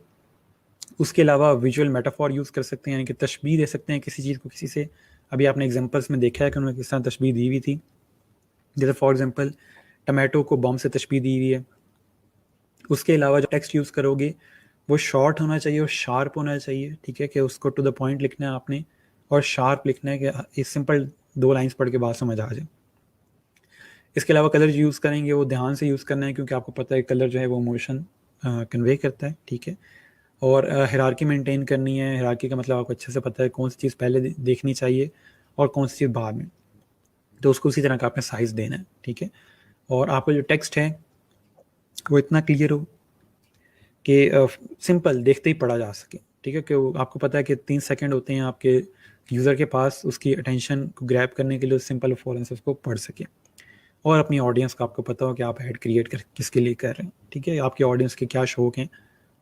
उसके अलावा विजुअल मेटाफॉर यूज़ कर सकते हैं, यानी कि तशबीह दे सकते हैं किसी चीज़ को किसी से। अभी आपने एग्जांपल्स में देखा है कि उन्होंने किस तरह तशबीह दी हुई थी। जैसे फॉर एग्जांपल टमाटो को बम से तशबीह दी हुई है। उसके अलावा जो टेक्स्ट यूज़ करोगे वो शॉर्ट होना चाहिए और शार्प होना चाहिए, ठीक है, कि उसको टू द पॉइंट लिखना है आपने और शार्प लिखना है कि इस सिंपल 2 लाइन्स पढ़ के बात समझ आ जाए। इसके अलावा कलर यूज़ करेंगे वो ध्यान से यूज़ करना है, क्योंकि आपको पता है कलर जो है वो इमोशन कन्वे करता है, ठीक है। और हायरार्की मेंटेन करनी है। हायरार्की का मतलब आपको अच्छे से पता है कौन सी चीज़ पहले देखनी चाहिए और कौन सी चीज़ बाद में, तो उसको उसी तरह का आपने साइज़ देना है, ठीक है। और आपका जो टेक्स्ट है वो इतना क्लियर हो कि सिंपल देखते ही पढ़ा जा सके, ठीक है, कि आपको पता है कि 3 सेकंड होते हैं आपके यूज़र के पास उसकी अटेंशन को ग्रैब करने के लिए, सिंपल फ़ौरन से उसको पढ़ सके। और अपनी ऑडियंस का आपको पता हो कि आप ऐड क्रिएट कर किसके लिए कर रहे हैं, ठीक है, आपके ऑडियंस के क्या शौक हैं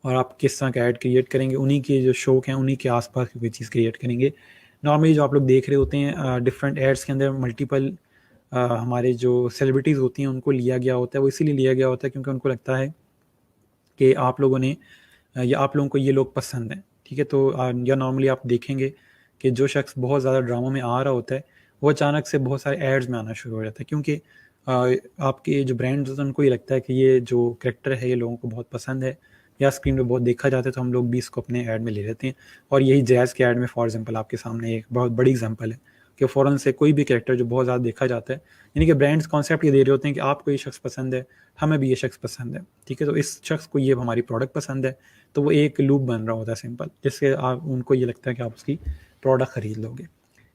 और आप किस तरह का ऐड क्रिएट करेंगे, उन्हीं के जो शौक हैं उन्हीं के आसपास की कोई चीज़ क्रिएट करेंगे। नॉर्मली जो आप लोग देख रहे होते हैं डिफरेंट एड्स के अंदर मल्टीपल हमारे जो सेलिब्रिटीज़ होती हैं उनको लिया गया होता है, वो इसीलिए लिया गया होता है क्योंकि उनको लगता है कि आप लोगों ने या आप लोगों को ये लोग पसंद हैं, ठीक है। तो या नॉर्मली आप देखेंगे कि जो शख्स बहुत ज़्यादा ड्रामों में आ रहा होता है वो अचानक से बहुत सारे एड्स में आना शुरू हो जाता है, क्योंकि आपके जो ब्रांड्स होते हैं उनको ये लगता है कि ये जो कैरेक्टर है ये लोगों को बहुत पसंद है या स्क्रीन पे बहुत देखा जाता है, तो हम लोग भी इसको अपने ऐड में ले लेते हैं। और यही जैज़ के ऐड में फॉर एग्जांपल आपके सामने एक बहुत बड़ी एग्जांपल है कि फ़ौरन से कोई भी कैरेक्टर जो बहुत ज़्यादा देखा जाता है, यानी कि ब्रांड्स कॉन्सेप्ट ये दे रहे होते हैं कि आपको ये शख्स पसंद है, हमें भी ये शख्स पसंद है, ठीक है, तो इस शख्स को ये हमारी प्रोडक्ट पसंद है, तो वो एक लूप बन रहा होता है सिंपल, जिससे आप उनको ये लगता है कि आप उसकी प्रोडक्ट खरीद लोगे।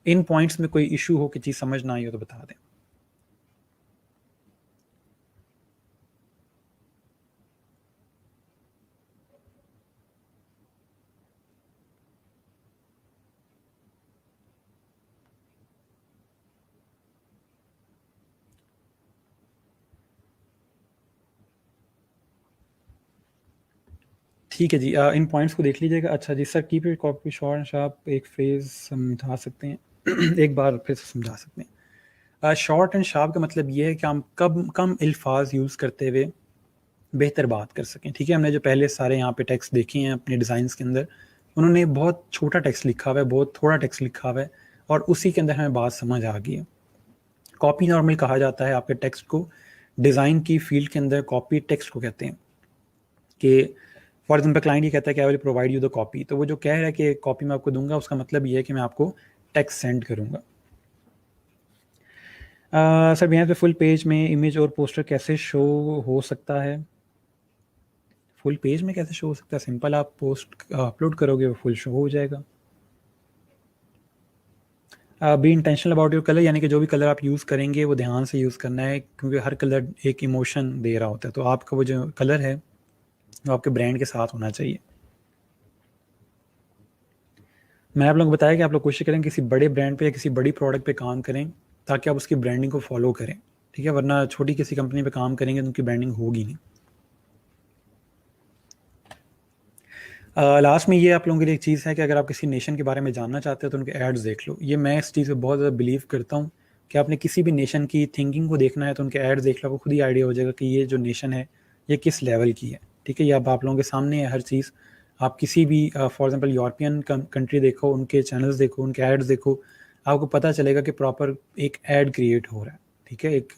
इन पॉइंट्स में कोई इशू हो कि चीज़ समझ ना आई हो तो बता दें। ठीक है जी, इन पॉइंट्स को देख लीजिएगा। अच्छा जी sir, keep it copy short and sharp, एक फ्रेज समझा सकते हैं एक बार फिर से समझा सकते हैं। शॉर्ट एंड शार्प का मतलब ये है कि हम कम कम अल्फाज यूज़ करते हुए बेहतर बात कर सकें, ठीक है। हमने जो पहले सारे यहाँ पे टेक्स्ट देखे हैं अपने डिज़ाइंस के अंदर, उन्होंने बहुत छोटा टेक्स्ट लिखा हुआ है, बहुत थोड़ा टेक्स्ट लिखा हुआ है और उसी के अंदर हमें बात समझ आ गई है। कॉपी नॉर्मल कहा जाता है आपके टेक्स्ट को, डिज़ाइन की फील्ड के अंदर कॉपी टेक्स्ट को कहते हैं। कि फॉर एग्जाम्पल क्लाइंट ये कहता है कि I will provide you the copy, तो वो जो कह रहा है कि कॉपी मैं आपको दूंगा, उसका मतलब ये है कि मैं आपको टेक्स्ट सेंड करूंगा। सर यहाँ पे फुल पेज में इमेज और पोस्टर कैसे शो हो सकता है? फुल पेज में कैसे शो हो सकता है? सिंपल आप पोस्ट अपलोड करोगे वो फुल शो हो जाएगा। Be intentional about your colour, यानी कि जो भी कलर आप यूज़ करेंगे वो ध्यान से यूज़ करना है, क्योंकि हर कलर एक इमोशन दे रहा होता है, तो आपका वो जो कलर है वो आपके ब्रांड के साथ होना चाहिए। मैंने आप लोगों को बताया कि आप लोग कोशिश करें किसी बड़े ब्रांड पे या किसी बड़ी प्रोडक्ट पे काम करें ताकि आप उसकी ब्रांडिंग को फॉलो करें, ठीक है, वरना छोटी किसी कंपनी पे काम करेंगे तो उनकी ब्रांडिंग होगी नहीं। लास्ट में ये आप लोगों के लिए एक चीज़ है कि अगर आप किसी नेशन के बारे में जानना चाहते हो तो उनके एड्स देख लो। ये मैं इस चीज़ पे बहुत ज़्यादा बिलीव करता हूँ कि आपने किसी भी नेशन की थिंकिंग को देखना है तो उनके एड्स देख लो, आपको खुद ही आइडिया हो जाएगा कि ये जो नेशन है ये किस लेवल की है, ठीक है। ये अब आप लोगों के सामने है हर चीज़। आप किसी भी फॉर एग्जांपल यूरोपियन कंट्री देखो, उनके चैनल्स देखो, उनके एड्स देखो, आपको पता चलेगा कि प्रॉपर एक एड क्रिएट हो रहा है, ठीक है। एक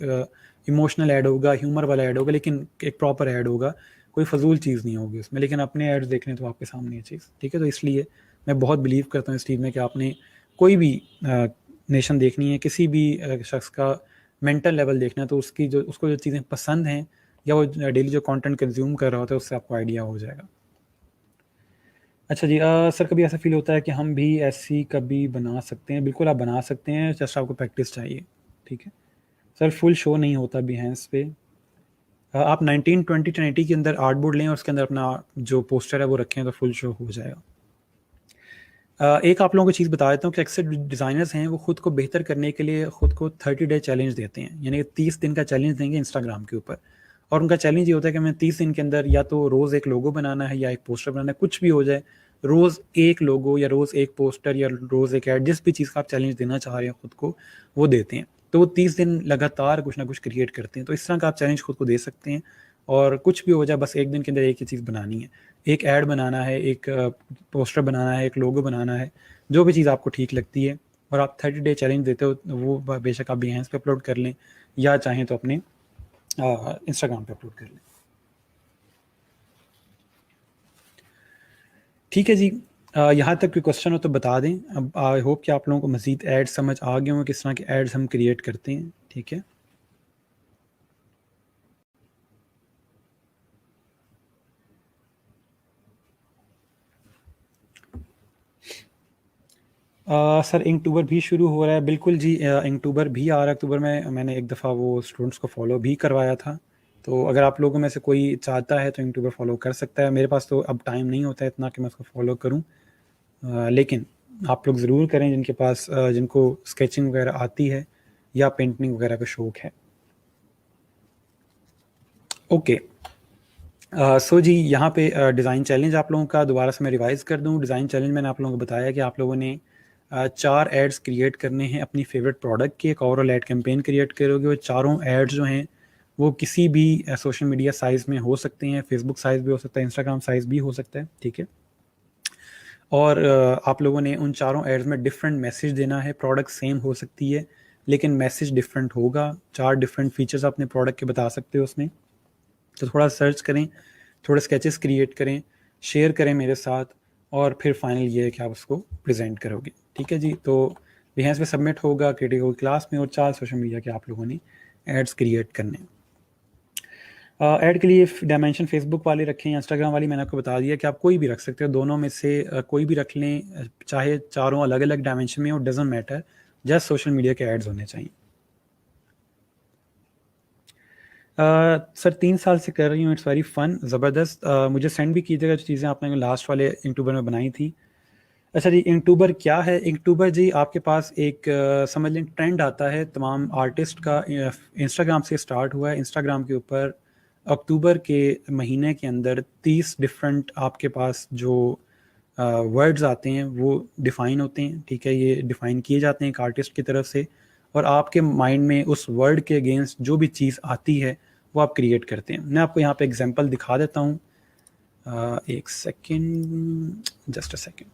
इमोशनल ऐड होगा, ह्यूमर वाला ऐड होगा, लेकिन एक प्रॉपर ऐड होगा, कोई फजूल चीज़ नहीं होगी उसमें। लेकिन अपने एड्स देख लें तो आपके सामने ये चीज़, ठीक है। तो इसलिए मैं बहुत बिलीव करता हूँ इस चीज़ में कि आपने कोई भी नेशन देखनी है, किसी भी शख्स का मेंटल लेवल देखना है, तो उसकी जो उसको जो चीज़ें पसंद हैं या वो डेली जो कंटेंट कंज्यूम कर रहा होता है उससे आपको आइडिया हो जाएगा। अच्छा जी, सर कभी ऐसा फील होता है कि हम भी ऐसी कभी बना सकते हैं? बिल्कुल आप बना सकते हैं, जस्ट आपको प्रैक्टिस चाहिए, ठीक है। सर फुल शो नहीं होता बिहेंस पे। आप 19 20 1080 के अंदर आर्ट बोर्ड लें और उसके अंदर अपना जो पोस्टर है वो रखें तो फुल शो हो जाएगा। एक आप लोगों को चीज़ बता देता हूँ कि अक्सर डिज़ाइनर्स हैं वो खुद को बेहतर करने के लिए खुद को 30 डे चैलेंज देते हैं, यानी 30 दिन का चैलेंज देंगे इंस्टाग्राम के ऊपर। और उनका चैलेंज ये होता है कि हमें 30 दिन के अंदर या तो रोज़ एक लोगो बनाना है या एक पोस्टर बनाना है, कुछ भी हो जाए, रोज़ एक लोगो या रोज़ एक पोस्टर या रोज़ एक ऐड, जिस भी चीज़ का आप चैलेंज देना चाह रहे हैं खुद को वो देते हैं। तो वो 30 दिन लगातार कुछ ना कुछ क्रिएट करते हैं। तो इस तरह का आप चैलेंज खुद को दे सकते हैं और कुछ भी हो जाए बस एक दिन के अंदर एक ही चीज़ बनानी है। एक ऐड बनाना है, एक पोस्टर बनाना है, एक लोगो बनाना है, जो भी चीज़ आपको ठीक लगती है और आप 30 डे चैलेंज देते हो, वो बेशक आप बिहेंस पे अपलोड कर लें या चाहें तो अपने इंस्टाग्राम पे अपलोड कर लें। ठीक है जी, यहाँ तक कोई क्वेश्चन हो तो बता दें। अब आई होप कि आप लोगों को मज़ीद एड्स समझ आ गए हों, किस तरह के एड्स हम क्रिएट करते हैं, ठीक है। सर इंकटूबर भी शुरू हो रहा है, बिल्कुल जी। इंकटूबर भी आ रहा है अक्टूबर में। मैंने एक दफ़ा वो स्टूडेंट्स को फॉलो भी करवाया था। तो अगर आप लोगों में से कोई चाहता है तो इंकटूबर फॉलो कर सकता है। मेरे पास तो अब टाइम नहीं होता है इतना कि मैं उसको फॉलो करूं, लेकिन आप लोग ज़रूर करें जिनके पास जिनको स्केचिंग वगैरह आती है या पेंटिंग वगैरह का शौक़ है। ओके, सो जी यहाँ पे डिज़ाइन चैलेंज आप लोगों का दोबारा से मैं रिवाइज़ कर दूँ। डिज़ाइन चैलेंज मैंने आप लोगों को बताया कि आप लोगों ने 4 एड्स क्रिएट करने हैं अपनी फेवरेट प्रोडक्ट के। एक ओवरऑल एड कैंपेन क्रिएट करोगे। वो चारों एड्स जो हैं वो किसी भी सोशल मीडिया साइज़ में हो सकते हैं। फेसबुक साइज़ भी हो सकता है, इंस्टाग्राम साइज़ भी हो सकता है, ठीक है। और आप लोगों ने उन चारों एड्स में डिफरेंट मैसेज देना है। प्रोडक्ट सेम हो सकती है लेकिन मैसेज डिफरेंट होगा। 4 डिफरेंट फीचर्स अपने प्रोडक्ट के बता सकते हो उसमें। तो थोड़ा सर्च करें, थोड़े स्केचेस क्रिएट करें, शेयर करें मेरे साथ और फिर फाइनल ये है कि आप उसको प्रेजेंट करोगे, ठीक है जी। तो बिहेंस पे सबमिट होगा क्रिटिकल क्लास में और 4 सोशल मीडिया के आप लोगों ने एड्स क्रिएट करने हैं। ऐड के लिए डायमेंशन फेसबुक वाले रखें या इंस्टाग्राम वाली, मैंने आपको बता दिया कि आप कोई भी रख सकते हो। दोनों में से कोई भी रख लें, चाहे चारों अलग अलग डायमेंशन में हो, doesn't matter, just social media के एड्स होने चाहिए। सर 3 साल से कर रही हूँ, इट्स वेरी फन, ज़बरदस्त। मुझे सेंड भी कीजिएगा जो चीज़ें आपने लास्ट वाले इंक्टूबर में बनाई थी। अच्छा जी, इंक्टूबर क्या है? इंक्टूबर जी आपके पास एक समझ लें ट्रेंड आता है तमाम आर्टिस्ट का। इंस्टाग्राम से स्टार्ट हुआ है। इंस्टाग्राम के ऊपर अक्टूबर के महीने के अंदर 30 डिफरेंट आपके पास जो वर्ड्स आते हैं वो डिफ़ाइन होते हैं, ठीक है। ये डिफ़ाइन किए जाते हैं एक आर्टिस्ट की तरफ से और आपके माइंड में उस वर्ड के अगेंस्ट जो भी चीज़ आती है वो आप क्रिएट करते हैं। मैं आपको यहाँ पे एग्जांपल दिखा देता हूँ। एक सेकेंड, जस्ट अ सेकेंड।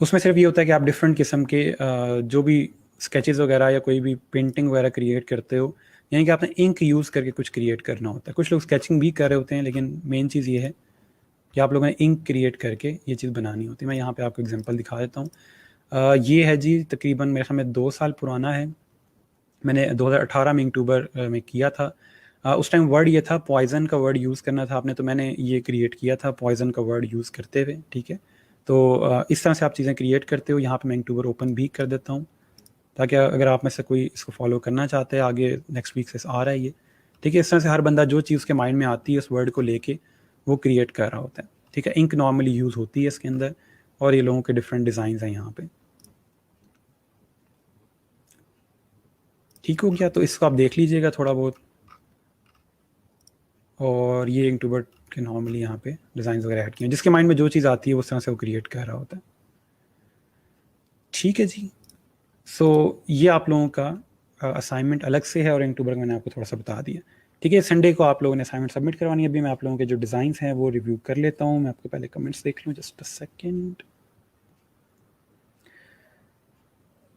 उसमें सिर्फ ये होता है कि आप डिफरेंट किस्म के जो भी स्केचेस वगैरह या कोई भी पेंटिंग वगैरह क्रिएट करते हो, यानी कि आपने इंक यूज़ करके कुछ क्रिएट करना होता है। कुछ लोग स्केचिंग भी कर रहे होते हैं लेकिन मेन चीज़ ये है कि आप लोगों ने इंक क्रिएट करके ये चीज़ बनानी होती है। मैं यहाँ पे आपको एग्जांपल दिखा देता हूँ। ये है जी तकरीबन मेरे ख्याल में 2 साल पुराना है। मैंने 2018 में अक्टूबर में किया था। उस टाइम वर्ड ये था, पॉइज़न का वर्ड यूज़ करना था आपने, तो मैंने ये क्रिएट किया था पॉइज़न का वर्ड यूज़ करते हुए, ठीक है। तो इस तरह से आप चीज़ें क्रिएट करते हो। यहाँ पे मैं अक्टूबर ओपन भी कर देता हूँ ताकि अगर आप में से कोई इसको फॉलो करना चाहते हैं, आगे नेक्स्ट वीक से आ रहा है ये, ठीक है। इस तरह से हर बंदा जो चीज़ उसके माइंड में आती है उस वर्ड को लेके वो क्रिएट कर रहा होता है, ठीक है। इंक नॉर्मली यूज़ होती है इसके अंदर और ये लोगों के डिफरेंट डिज़ाइन हैं यहाँ पे, ठीक हो गया। तो इसको आप देख लीजिएगा थोड़ा बहुत। और ये अक्टूबर के नॉर्मली यहाँ पे डिज़ाइन वगैरह ऐड किए हैं, जिसके माइंड में जो चीज़ आती है उस तरह से वो क्रिएट कर रहा होता है। ठीक है जी। सो ये आप लोगों का असाइनमेंट अलग से है और इनटू वर्क मैंने आपको थोड़ा सा बता दिया। ठीक है, संडे को आप लोगों ने असाइनमेंट सबमिट करवानी है। अभी मैं आप लोगों के जो डिज़ाइंस हैं वो रिव्यू कर लेता हूँ। मैं आपको पहले कमेंट्स देख लूँ, जस्ट अ सेकेंड।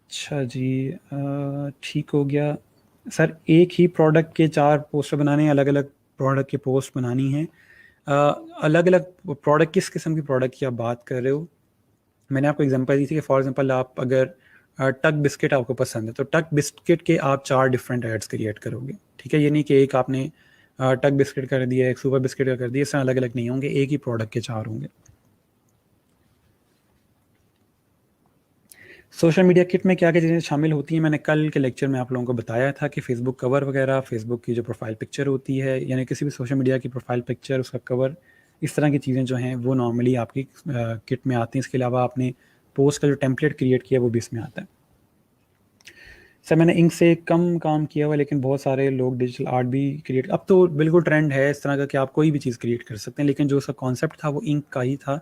अच्छा जी, ठीक हो गया सर। एक ही प्रोडक्ट के 4 पोस्टर बनाने हैं, अलग अलग प्रोडक्ट के पोस्ट बनानी है। अलग अलग प्रोडक्ट, किस किस्म की प्रोडक्ट की आप बात कर रहे हो? मैंने आपको एग्जांपल दी थी कि फॉर एग्जांपल आप अगर टक बिस्किट आपको पसंद है तो टक बिस्किट के आप 4 डिफरेंट एड्स क्रिएट करोगे। ठीक है, ये नहीं कि एक आपने टक बिस्किट कर दिया, एक सुपर बिस्किट का कर दिया, इससे अलग अलग नहीं होंगे, एक ही प्रोडक्ट के 4 होंगे। सोशल मीडिया किट में क्या क्या चीज़ें शामिल होती हैं, मैंने कल के लेक्चर में आप लोगों को बताया था कि फेसबुक कवर वगैरह, फेसबुक की जो प्रोफाइल पिक्चर होती है, यानी किसी भी सोशल मीडिया की प्रोफाइल पिक्चर, उसका कवर, इस तरह की चीज़ें जो हैं वो नॉर्मली आपकी किट में आती हैं। इसके अलावा आपने पोस्ट का जो टेम्पलेट क्रिएट किया वो भी इसमें आता है। सर मैंने इंक से कम काम किया हुआ, लेकिन बहुत सारे लोग डिजिटल आर्ट भी क्रिएट, अब तो बिल्कुल ट्रेंड है इस तरह का कि आप कोई भी चीज़ क्रिएट कर सकते हैं, लेकिन जो उसका कॉन्सेप्ट था वो इंक का ही था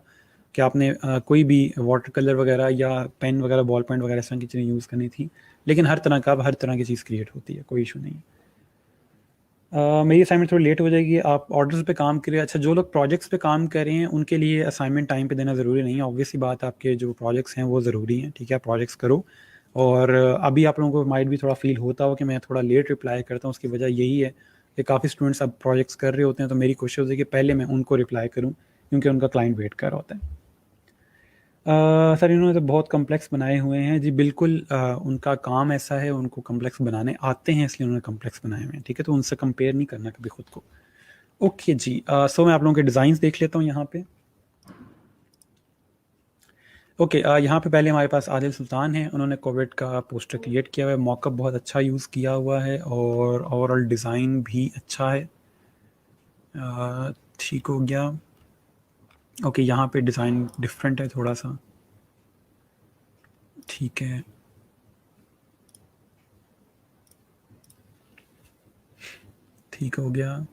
कि आपने कोई भी वाटर कलर वगैरह या पेन वगैरह, बॉल पॉइंट वगैरह इस तरह की चीज़ें यूज़ करनी थी। लेकिन हर तरह का, अब हर तरह की चीज़ क्रिएट होती है, कोई इशू नहीं है। मेरी असाइनमेंट थोड़ी लेट हो जाएगी, आप ऑर्डर्स पे काम करिए। अच्छा, जो लोग प्रोजेक्ट्स पे काम कर रहे हैं उनके लिए असाइनमेंट टाइम पे देना ज़रूरी नहीं है। ऑब्वियसली बात, आपके जो प्रोजेक्ट्स हैं वो ज़रूरी हैं। ठीक है, आप प्रोजेक्ट्स करो। और अभी आप लोगों को माइट भी थोड़ा फील होता हो कि मैं थोड़ा लेट रिप्लाई करता हूँ, उसकी वजह यही है कि काफ़ी स्टूडेंट्स अब प्रोजेक्ट्स कर रहे होते हैं, तो मेरी कोशिश होती है कि पहले मैं उनको रिप्लाई करूँ, क्योंकि उनका क्लाइंट वेट कर रहा होता है। सर इन्होंने तो बहुत कॉम्प्लेक्स बनाए हुए हैं जी। बिल्कुल, उनका काम ऐसा है, उनको कॉम्प्लेक्स बनाने आते हैं, इसलिए उन्होंने कॉम्प्लेक्स बनाए हुए हैं। ठीक है, तो उनसे कंपेयर नहीं करना कभी खुद को। ओके जी, सो मैं आप लोगों के डिज़ाइंस देख लेता हूँ यहाँ पे। ओके, यहाँ पे पहले हमारे पास आदिल सुल्तान हैं, उन्होंने कोविड का पोस्टर क्रिएट किया हुआ है, मॉकअप बहुत अच्छा यूज़ किया हुआ है और ओवरऑल डिज़ाइन भी अच्छा है। ठीक हो गया। ओके, यहाँ पे डिज़ाइन डिफरेंट है थोड़ा सा। ठीक है, ठीक हो गया।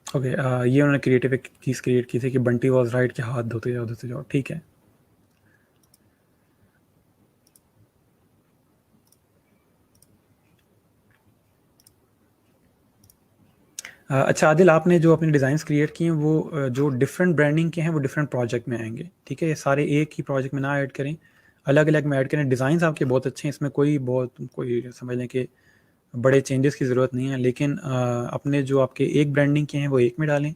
ओके, ये उन्होंने क्रिएटिव एक चीज़ क्रिएट की थी कि बंटी वॉज राइट कि हाथ धोते जाओ। ठीक है, अच्छा आदिल, आपने जो अपने डिज़ाइंस क्रिएट किए हैं वो जो डिफरेंट ब्रांडिंग के हैं वो डिफरेंट प्रोजेक्ट में आएंगे। ठीक है, ये सारे एक ही प्रोजेक्ट में ना ऐड करें, अलग अलग में ऐड करें। डिज़ाइंस आपके बहुत अच्छे हैं, इसमें कोई समझ लें कि बड़े चेंजेस की ज़रूरत नहीं है, लेकिन अपने जो आपके एक ब्रांडिंग के हैं वो एक में डालें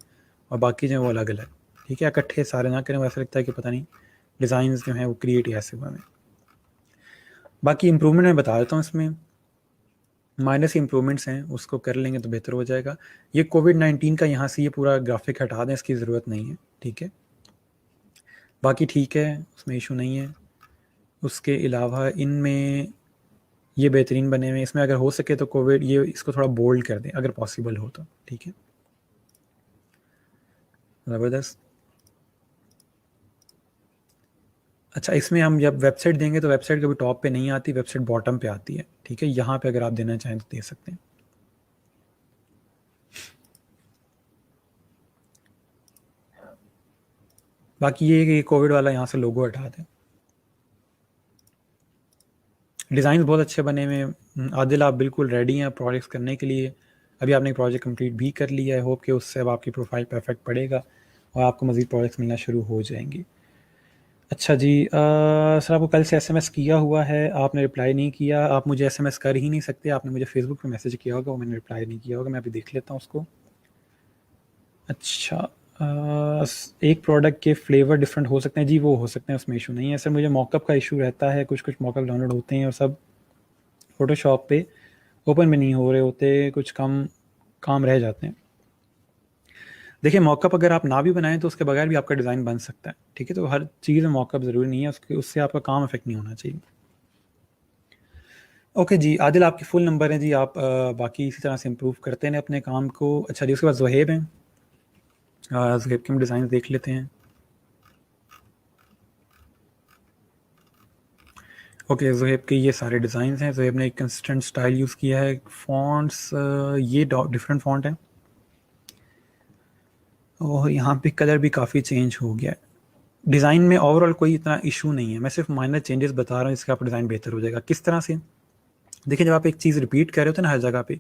और बाकी जो है वो अलग अलग। ठीक है, इकट्ठे सारे ना करें, वैसा लगता है कि पता नहीं डिज़ाइंस जो हैं वो क्रिएट ही ऐसे हुए हैं। बाकी इम्प्रूवमेंट मैं बता देता हूँ, इसमें माइनस इम्प्रूवमेंट्स हैं, उसको कर लेंगे तो बेहतर हो जाएगा। ये कोविड-19 का यहाँ से ये पूरा ग्राफिक हटा दें, इसकी ज़रूरत नहीं है। ठीक है, बाकी ठीक है, उसमें इशू नहीं है। उसके अलावा इनमें ये बेहतरीन बने हुए हैं, इसमें अगर हो सके तो कोविड ये इसको थोड़ा बोल्ड कर दें अगर पॉसिबल हो तो। ठीक है, ज़बरदस्त। अच्छा, इसमें हम जब वेबसाइट देंगे तो वेबसाइट कभी टॉप पे नहीं आती, वेबसाइट बॉटम पे आती है। ठीक है, यहाँ पे अगर आप देना चाहें तो दे सकते हैं। बाकी ये है कि कोविड वाला यहाँ से लोगो हटा दें। डिज़ाइन बहुत अच्छे बने हुए हैं। आदिल, आप बिल्कुल रेडी हैं प्रोजेक्ट्स करने के लिए। अभी आपने एक प्रोजेक्ट कंप्लीट भी कर लिया है, होप कि उससे अब आपकी प्रोफाइल पे इफेक्ट पड़ेगा और आपको मज़ीद प्रोजेक्ट्स मिलना शुरू हो जाएंगी। अच्छा जी, सर आपको कल से एसएमएस किया हुआ है, आपने रिप्लाई नहीं किया। आप मुझे एसएमएस कर ही नहीं सकते, आपने मुझे फेसबुक पे मैसेज किया होगा, वो मैंने रिप्लाई नहीं किया होगा। मैं अभी देख लेता हूँ उसको। अच्छा, एक प्रोडक्ट के फ्लेवर डिफरेंट हो सकते हैं जी, वो हो सकते हैं, उसमें इशू नहीं है। सर मुझे मॉकअप का इशू रहता है, कुछ मॉकअप डाउनलोड होते हैं और सब फ़ोटोशॉप पे ओपन में नहीं हो रहे होते, कुछ कम काम रह जाते हैं। देखिए, मॉकअप अगर आप ना भी बनाएं तो उसके बगैर भी आपका डिज़ाइन बन सकता है। ठीक है, तो हर चीज़ में मॉकअप ज़रूरी नहीं है, उससे आपका काम इफेक्ट नहीं होना चाहिए। ओके जी, आदिल आपके फुल नंबर हैं जी, आप बाकी इसी तरह से इम्प्रूव करते हैं अपने काम को। अच्छा जी, उसके बाद ज़ुहैब हैं, ज़ुहैब के हम डिज़ाइन देख लेते हैं। ओके, ज़ुहैब के ये सारे डिज़ाइन हैं। ज़ुहैब ने एक कंसिस्टेंट स्टाइल यूज़ किया है। फ़ॉन्ट्स ये डिफरेंट फ़ॉन्ट हैं और यहाँ पे कलर भी काफ़ी चेंज हो गया है। डिज़ाइन में ओवरऑल कोई इतना इशू नहीं है, मैं सिर्फ माइनर चेंजेस बता रहा हूँ, इसका आपका डिज़ाइन बेहतर हो जाएगा। किस तरह से? देखिए, जब आप एक चीज़ रिपीट कर रहे होते हैं ना हर जगह पे,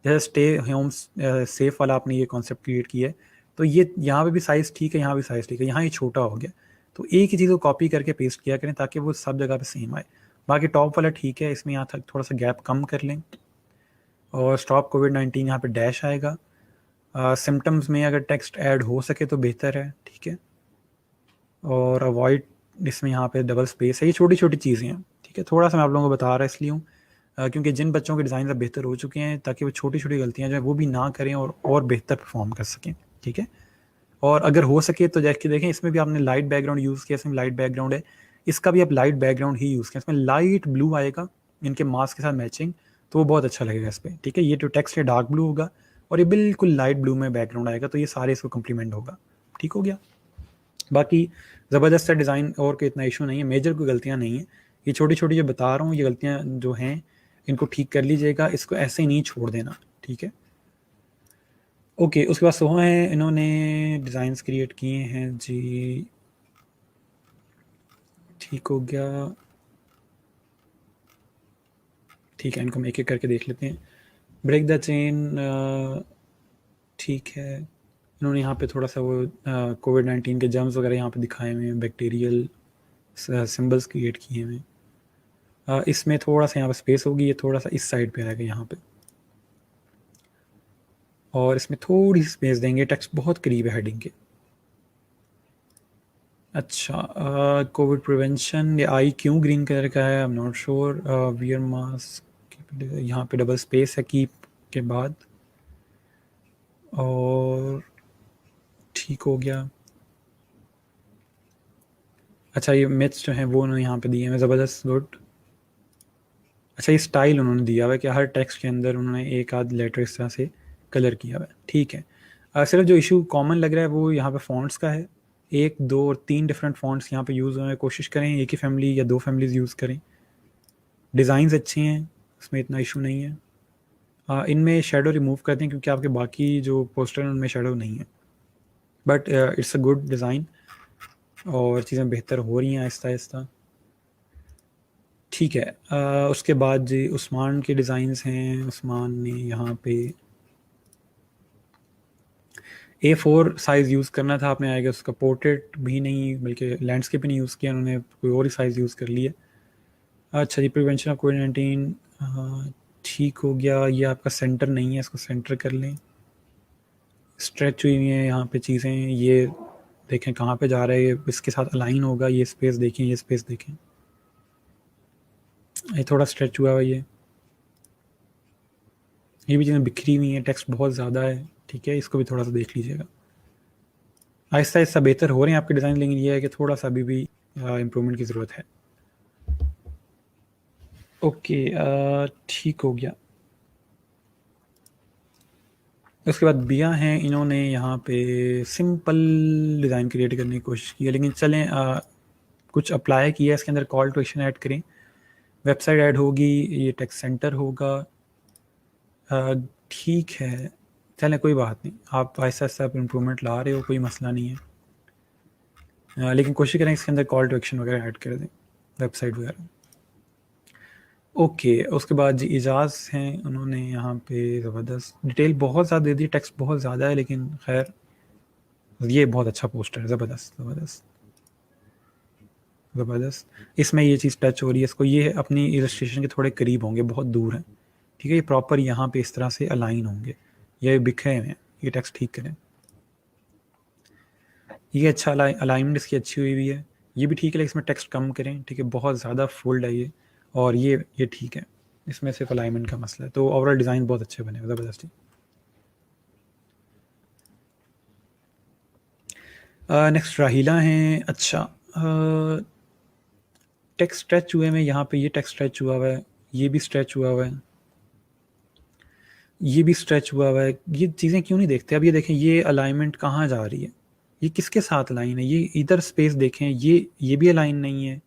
जैसे स्टे होम सेफ वाला आपने ये कॉन्सेप्ट क्रिएट किया है, तो ये यहाँ पे भी साइज़ ठीक है, यहाँ भी साइज़ ठीक है, यहाँ ये छोटा हो गया, तो एक ही चीज़ को कॉपी करके पेस्ट किया करें ताकि वो सब जगह पे सेम आए। बाकी टॉप वाला ठीक है, इसमें यहाँ तक थोड़ा सा गैप कम कर लें, और स्टॉप कोविड-19 यहाँ पे डैश आएगा। सिम्टम्स में अगर टेक्स्ट ऐड हो सके तो बेहतर है, ठीक है। और अवॉइड, इसमें यहाँ पे डबल स्पेस है, ये छोटी छोटी चीज़ें हैं, ठीक है। थोड़ा सा मैं आप लोगों को बता रहा इसलिए हूँ क्योंकि जिन बच्चों के डिज़ाइन अब बेहतर हो चुके हैं, ताकि वो छोटी छोटी गलतियाँ जो है वो भी ना करें और बेहतर परफॉर्म कर सकें, ठीक है। और अगर हो सके तो जैसे देखें, इसमें भी आपने लाइट बैकग्राउंड यूज़ किया, इसमें लाइट बैकग्राउंड है, इसका भी आप लाइट बैकग्राउंड ही यूज़ किया, इसमें लाइट ब्लू आएगा इनके मास्क के साथ मैचिंग, तो वो बहुत अच्छा लगेगा इस पर, ठीक है। ये जो टेक्स्ट है डार्क ब्लू होगा और ये बिल्कुल लाइट ब्लू में बैकग्राउंड आएगा, तो ये सारे इसको कम्प्लीमेंट होगा, ठीक हो गया। बाकी ज़बरदस्त सा डिज़ाइन, और कोई इतना इशू नहीं है, मेजर कोई गलतियाँ नहीं है। ये छोटी छोटी जो बता रहा हूँ, ये गलतियाँ जो हैं इनको ठीक कर लीजिएगा, इसको ऐसे ही नहीं छोड़ देना, ठीक है। ओके, उसके बाद सोहा है, इन्होंने डिज़ाइंस क्रिएट किए हैं जी, ठीक हो गया, ठीक है। इनको हम एक एक करके देख लेते हैं। ब्रेक द चेन, ठीक है। इन्होंने यहाँ पे थोड़ा सा वो कोविड-19 के जर्म्स वगैरह यहाँ पे दिखाए हुए हैं, बैक्टीरियल सिंबल्स क्रिएट किए हुए हैं। इसमें थोड़ा सा यहाँ पे स्पेस होगी, ये थोड़ा सा इस साइड पे आएगा यहाँ पे, और इसमें थोड़ी सी स्पेस देंगे, टेक्स्ट बहुत करीब है हेडिंग के। अच्छा, कोविड प्रिवेंशन, ये आई क्यों ग्रीन कलर का है, I am not sure. Wear mask, यहाँ पे डबल स्पेस है कीप के बाद, और ठीक हो गया। अच्छा, ये मिथ्स जो हैं वो उन्होंने यहाँ पे दिए हैं, ज़बरदस्त, गुड। अच्छा, ये स्टाइल उन्होंने दिया हुआ है कि हर टेक्स्ट के अंदर उन्होंने एक आध लेटर इस तरह से कलर किया हुआ है, ठीक है। सिर्फ जो इशू कॉमन लग रहा है वो यहाँ पे फ़ॉन्ट्स का है, 1, 2 और 3 डिफरेंट फ़ॉन्ट्स यहाँ पे यूज़ हुए हैं। कोशिश करें एक ही फैमिली या 2 फैमिलीज़ यूज़ करें। डिज़ाइंस अच्छे हैं, उसमें इतना इशू नहीं है। इनमें शेडो रिमूव कर दें क्योंकि आपके बाकी जो पोस्टर हैं उनमें शेडो नहीं है, but it's a good design, और चीज़ें बेहतर हो रही हैं आहिस्ता आहिस्ता, ठीक है। उसके बाद जी उस्मान के डिज़ाइंस हैं। उस्मान ने यहाँ पे A4 साइज़ यूज़ करना था, आपने आएगा उसका पोर्ट्रेट भी नहीं बल्कि लैंडस्केप भी नहीं यूज़ किया, उन्होंने कोई और ही साइज़ यूज़ कर लिया। अच्छा जी, प्रिवेंशन ऑफ कोविड-19, ठीक हो गया। ये आपका सेंटर नहीं है, इसको सेंटर कर लें। स्ट्रेच हुई हुई हैं यहाँ पे चीज़ें, ये देखें कहाँ पे जा रहा है, ये इसके साथ अलाइन होगा। ये स्पेस देखें, ये स्पेस देखें, ये थोड़ा स्ट्रेच हुआ हुआ, ये भी चीज़ें बिखरी हुई हैं, टेक्स्ट बहुत ज़्यादा है, ठीक है। इसको भी थोड़ा सा देख लीजिएगा। आहिस्ता आहिस्ता बेहतर हो रहे हैं आपके डिज़ाइन, लेकिन ये है कि थोड़ा सा अभी भी इम्प्रूवमेंट की ज़रूरत है। ओके, ठीक हो गया। उसके बाद बिया हैं, इन्होंने यहाँ पे सिंपल डिज़ाइन क्रिएट करने की कोशिश की है, लेकिन चलें कुछ अप्लाई किया, इसके अंदर कॉल टू एक्शन ऐड करें, वेबसाइट ऐड होगी, ये टेक्स्ट सेंटर होगा, ठीक है। चलें कोई बात नहीं, आप आहिस्ता आहिस्ता आप इम्प्रूवमेंट ला रहे हो, कोई मसला नहीं है। लेकिन कोशिश करें इसके अंदर कॉल टू एक्शन वगैरह ऐड कर दें, वेबसाइट वगैरह। ओके, उसके बाद जी इजाज़ हैं, उन्होंने यहाँ पे ज़बरदस्त डिटेल बहुत ज़्यादा दे दी, टेक्स्ट बहुत ज़्यादा है, लेकिन खैर ये बहुत अच्छा पोस्टर है, ज़बरदस्त ज़बरदस्त ज़बरदस्त। इसमें ये चीज़ टच हो रही है, इसको ये अपनी इलस्ट्रेशन के थोड़े करीब होंगे, बहुत दूर हैं, ठीक है। ये प्रॉपर यहाँ पे इस तरह से अलाइन होंगे, ये बिखरे हुए हैं, ये टेक्स्ट ठीक करें। ये अच्छा अलाइनमेंट इसकी अच्छी हुई है, ये भी ठीक है, लेकिन इसमें टेक्स्ट कम करें, ठीक है। बहुत ज़्यादा फोल्ड है ये, और ये ठीक है, इसमें सिर्फ अलाइनमेंट का मसला है। तो ओवरऑल डिज़ाइन बहुत अच्छे बने, ज़बरदस्ती। नेक्स्ट राहीला हैं। अच्छा, टेक्स्ट स्ट्रेच हुए में, यहाँ पे ये टेक्स्ट स्ट्रेच हुआ हुआ है, ये भी स्ट्रेच हुआ हुआ है, ये भी स्ट्रेच हुआ हुआ है। ये चीज़ें क्यों नहीं देखते? अब ये देखें, ये अलाइनमेंट कहाँ जा रही है, ये किसके साथ अलाइन है, ये इधर स्पेस देखें, ये भी अलाइन नहीं है।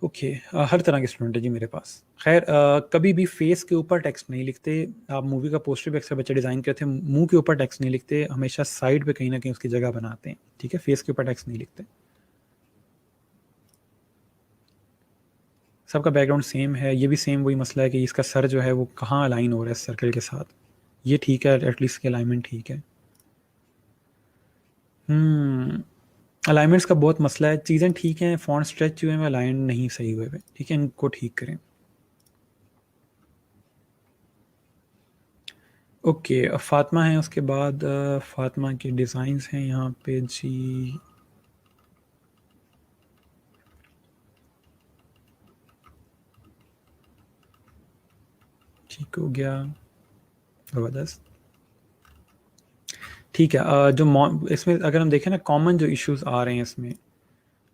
ओके हर तरह के स्टूडेंट है जी मेरे पास। खैर कभी भी फेस के ऊपर टेक्स्ट नहीं लिखते। आप मूवी का पोस्टर भी अक्सर बच्चे डिज़ाइन करते हैं, मुंह के ऊपर टेक्स्ट नहीं लिखते, हमेशा साइड पे कहीं ना कहीं उसकी जगह बनाते हैं। ठीक है, फेस के ऊपर टेक्स्ट नहीं लिखते। सबका बैकग्राउंड सेम है, ये भी सेम वही मसला है कि इसका सर जो है वो कहाँ अलाइन हो रहा है सर्कल के साथ। ये ठीक है, एटलीस्ट की अलाइनमेंट ठीक है। अलाइनमेंट्स का बहुत मसला है, चीज़ें ठीक हैं, फॉन्ट स्ट्रेच हुए हैं, अलाइन नहीं सही हुए हैं। ठीक है, इनको ठीक करें। ओके फातिमा है, उसके बाद फातिमा के डिज़ाइंस हैं यहाँ पे जी। ठीक हो गया, ज़बरदस्त। ठीक है जो इसमें अगर हम देखें ना, कॉमन जो इश्यूज आ रहे हैं इसमें,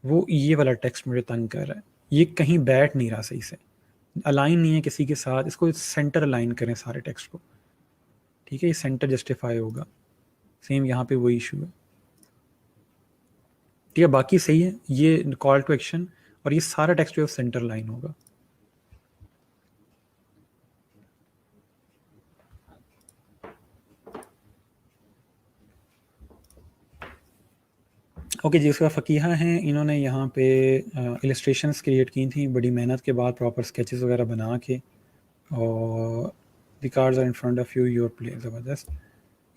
वो ये वाला टेक्स्ट मुझे तंग कर रहा है। ये कहीं बैठ नहीं रहा सही से, अलाइन नहीं है किसी के साथ। इसको सेंटर अलाइन करें सारे टेक्स्ट को। ठीक है, ये सेंटर जस्टिफाई होगा। सेम यहाँ पे वही इशू है। ठीक है, बाकी सही है। ये कॉल टू एक्शन और ये सारा टेक्स्ट जो है सेंटर लाइन होगा। ओके जी, उसके बाद फ़कीहा हैं, इन्होंने यहाँ पे इलस्ट्रेशंस क्रिएट की थी बड़ी मेहनत के बाद, प्रॉपर स्केचेस वगैरह बना के। और the cards are in front of you, your play. ज़बरदस्त।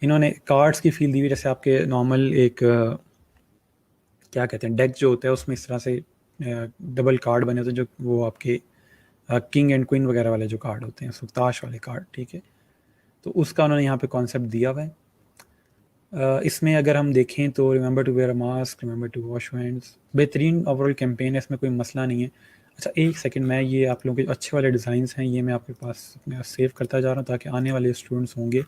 इन्होंने कार्ड्स की फील दी हुई, जैसे आपके नॉर्मल एक क्या कहते हैं, डेक जो होता है उसमें इस तरह से डबल कार्ड बने होते हैं, जो वो आपके किंग एंड क्वीन वगैरह वाले जो कार्ड होते हैं, सुताश वाले कार्ड। ठीक है, तो उसका उन्होंने यहाँ पे कॉन्सेप्ट दिया हुआ है। इसमें अगर हम देखें तो remember to wear a mask, remember to wash hands, बेहतरीन ओवरऑल कैंपेन है, इसमें कोई मसला नहीं है। अच्छा एक सेकंड, मैं ये आप लोगों के अच्छे वाले डिज़ाइंस हैं, ये मैं आपके पास अपने सेव करता जा रहा हूँ, ताकि आने वाले स्टूडेंट्स होंगे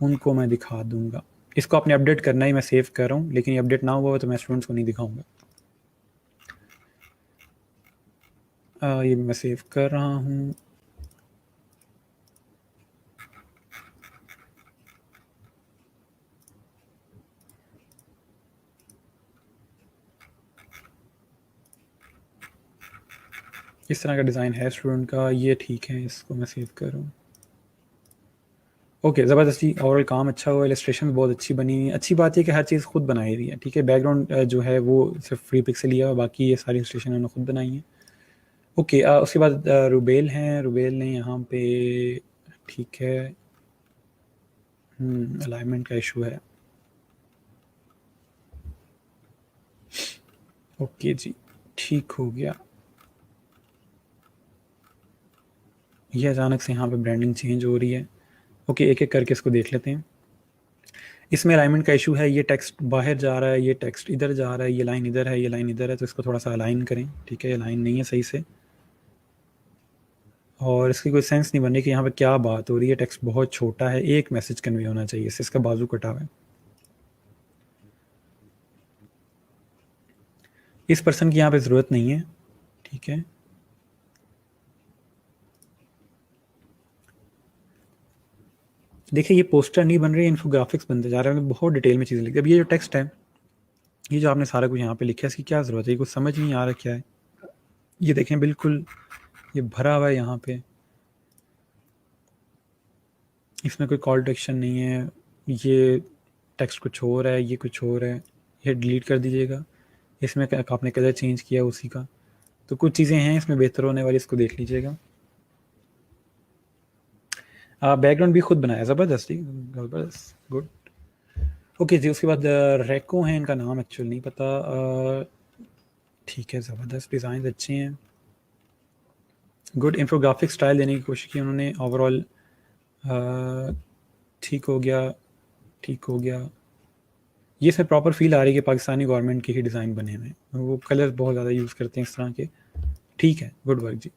उनको मैं दिखा दूँगा। इसको आपने अपडेट करना ही, मैं सेव कर रहा हूँ, लेकिन ये अपडेट ना हुआ तो मैं स्टूडेंट्स को नहीं दिखाऊँगा। ये मैं सेव कर रहा हूँ। इस तरह का डिज़ाइन है स्टूडेंट का, ये ठीक है, इसको मैं सेव कर रहा हूँ। ओके ज़बरदस्ती, ओवरऑल काम अच्छा हुआ, इलस्ट्रेशन बहुत अच्छी बनी हुई है। अच्छी बात है कि हर चीज़ खुद बनाई हुई है। ठीक है, बैकग्राउंड जो है वो सिर्फ फ्री पिक से लिया हुआ, बाकी ये सारी इलस्ट्रेशन उन्होंने खुद बनाई है। ओके उसके बाद रुबेल हैं, रुबेल ने यहाँ पे ठीक है, अलाइनमेंट का इशू है। ओके जी, ठीक हो गया। ये अचानक से यहाँ पे ब्रांडिंग चेंज हो रही है। ओके एक एक करके इसको देख लेते हैं। इसमें अलाइनमेंट का इशू है, ये टेक्स्ट बाहर जा रहा है, ये टेक्स्ट इधर जा रहा है, ये लाइन इधर है, ये लाइन इधर है, तो इसको थोड़ा सा अलाइन करें। ठीक है, ये लाइन नहीं है सही से, और इसकी कोई सेंस नहीं बन रही कि यहाँ पे क्या बात हो रही है। टेक्स्ट बहुत छोटा है, एक मैसेज कन्वे होना चाहिए, इसका बाजू कटा हुआ है। इस पर्सन की यहाँ पे ज़रूरत नहीं है। ठीक है, देखिए ये पोस्टर नहीं बन रही है, इन्फोग्राफिक्स बनते जा रहे हैं, बहुत डिटेल में चीज़ें लिखी। अब ये जो टेक्स्ट है, ये जो आपने सारा कुछ यहाँ पे लिखा है, इसकी क्या ज़रूरत है, ये कुछ समझ नहीं आ रहा क्या है। ये देखें बिल्कुल ये भरा हुआ है यहाँ पे, इसमें कोई कॉल टू एक्शन नहीं है। ये टेक्स्ट कुछ और है, ये कुछ और है, ये डिलीट कर दीजिएगा। इसमें आपने कलर चेंज किया उसी का, तो कुछ चीज़ें हैं इसमें बेहतर होने वाली, इसको देख लीजिएगा। बैकग्राउंड भी खुद बनाया, ज़बरदस्त ज़बरदस्त, गुड। ओके जी, उसके बाद रैको हैं, इनका नाम एक्चुअल नहीं पता। ठीक है, ज़बरदस्त, डिज़ाइन अच्छे हैं, गुड। इंफोग्राफिक स्टाइल देने की कोशिश की उन्होंने, ओवरऑल ठीक हो गया, ठीक हो गया। ये इसमें प्रॉपर फील आ रही है कि पाकिस्तानी गवर्नमेंट के ही डिज़ाइन बने हुए हैं, वो कलर बहुत ज़्यादा यूज़ करते हैं इस तरह के। ठीक है, गुड वर्क जी।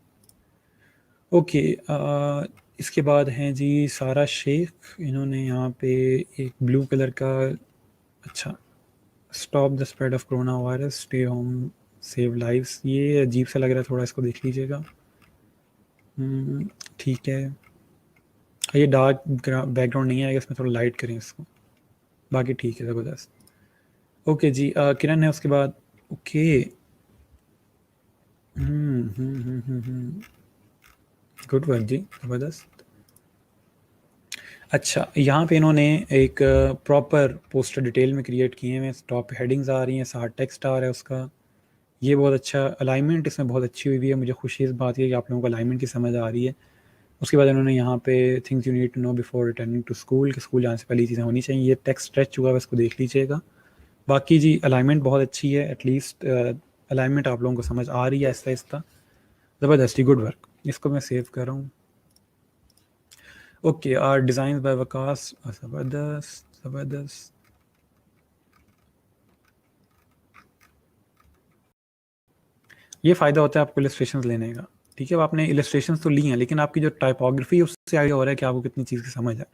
ओके इसके बाद हैं जी सारा शेख, इन्होंने यहाँ पे एक ब्लू कलर का, अच्छा, stop the spread of corona virus, stay home, save lives. ये अजीब सा लग रहा है थोड़ा, इसको देख लीजिएगा। ठीक है, ये डार्क बैकग्राउंड नहीं आएगा इसमें, थोड़ा लाइट करें इसको, बाकी ठीक है, ज़बरदस्त। ओके जी किरण है उसके बाद। ओके गुड वर्क जी, ज़बरदस्त। अच्छा, यहाँ पे इन्होंने एक प्रॉपर पोस्टर डिटेल में क्रिएट किए हैं, टॉप पे हेडिंग्स आ रही हैं, साथ टेक्स्ट आ रहा है उसका। ये बहुत अच्छा अलाइनमेंट इसमें बहुत अच्छी हुई है। मुझे खुशी इस बात की है कि आप लोगों को अलाइनमेंट की समझ आ रही है। उसके बाद उन्होंने यहाँ पे things you need to know before returning to school, कि स्कूल जाने से पहले चीज़ें होनी चाहिए। ये टेक्स्ट स्ट्रेच हुआ है, इसको देख लीजिएगा। बाकी जी अलाइनमेंट बहुत अच्छी है, एटलीस्ट अलाइनमेंट आप लोगों को समझ आ रही है आहिस्ता आहिस्ता। ज़बरदस्ती, गुड वर्क। इसको मैं सेव कर रहा हूँ। Okay, are design by Waqas, ज़बरदस्त ज़बरदस्त। ये फ़ायदा होता है आपको इलस्ट्रेशंस लेने का। ठीक है, अब आपने इलस्ट्रेशंस तो ली हैं, लेकिन आपकी जो टाइपोग्राफी है उससे आइडिया हो रहा है कि आपको कितनी चीज़ की समझ है।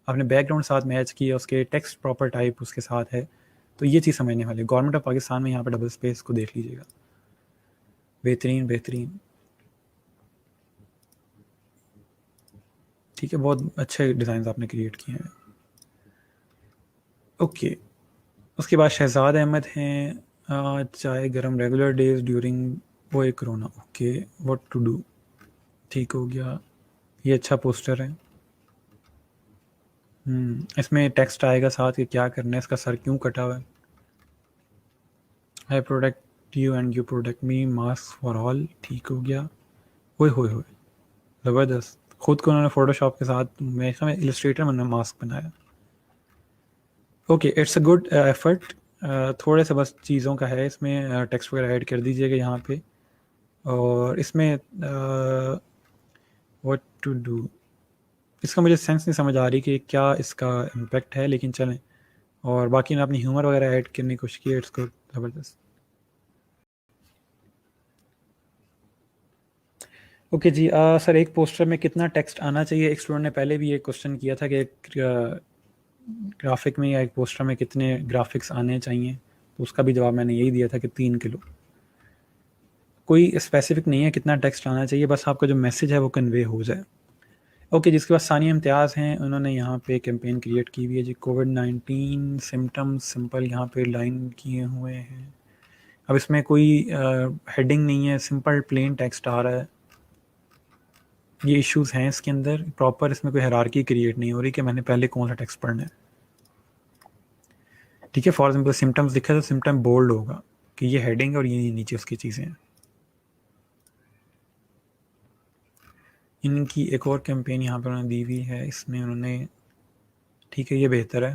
आपने बैकग्राउंड साथ मैच किया, उसके टेक्स्ट प्रॉपर टाइप उसके साथ है, तो ये चीज़ समझने वाली है। गवर्नमेंट ऑफ पाकिस्तान में यहाँ पे डबल स्पेस को देख लीजिएगा। बेहतरीन बेहतरीन। ठीक है, बहुत अच्छे डिज़ाइन आपने क्रिएट किए हैं। ओके, उसके बाद शहजाद अहमद हैं, चाय गरम रेगुलर डेज ड्यूरिंग वो एक corona. Okay, what to do. ठीक हो गया, ये अच्छा पोस्टर है। इसमें टेक्स्ट आएगा साथ कि क्या करना है, इसका सर क्यों कटा हुआ है। I protect you and you protect me, mask for all. ठीक हो गया। ओए होए होए, ज़बरदस्त। खुद को उन्होंने फोटोशॉप के साथ मेरे ख्याल में इलस्ट्रेटर में मास्क बनाया। Okay, it's a good effort. थोड़े से बस चीज़ों का है इसमें, टेक्स्ट वगैरह ऐड कर दीजिएगा यहाँ पे। और इसमें व्हाट टू डू, इसका मुझे सेंस नहीं समझ आ रही कि क्या इसका इम्पेक्ट है, लेकिन चलें। और बाकी ने अपनी ह्यूमर वगैरह ऐड करने की कोशिश की है, इट्स गुड, ज़बरदस्त। ओके जी, सर एक पोस्टर में कितना टेक्स्ट आना चाहिए? एक स्टूडेंट ने पहले भी एक क्वेश्चन किया था कि एक ग्राफिक में या एक पोस्टर में कितने ग्राफिक्स आने चाहिए, तो उसका भी जवाब मैंने यही दिया था कि 3 किलो। कोई स्पेसिफिक नहीं है कितना टेक्स्ट आना चाहिए, बस आपका जो मैसेज है वो कन्वे हो जाए। ओके, जिसके बाद सानिया इम्तियाज़ हैं, उन्होंने यहाँ पे कैंपेन क्रिएट की हुई है जी। कोविड-19 सिम्टम्स सिंपल यहाँ पे लाइन किए हुए हैं। अब इसमें कोई हेडिंग नहीं है, सिंपल प्लेन टेक्स्ट आ रहा है। ये इश्यूज़ हैं इसके अंदर, प्रॉपर इसमें कोई हायरार्की क्रिएट नहीं हो रही कि मैंने पहले कौन सा टेक्स्ट पढ़ना है। ठीक है, फॉर एग्जाम्पल सिम्टम्स दिखा तो सिम्टम बोल्ड होगा कि ये हेडिंग और ये नीचे उसकी चीज़ें हैं। इनकी एक और कैंपेन यहाँ पर उन्होंने दी हुई है, इसमें उन्होंने, ठीक है ये बेहतर है।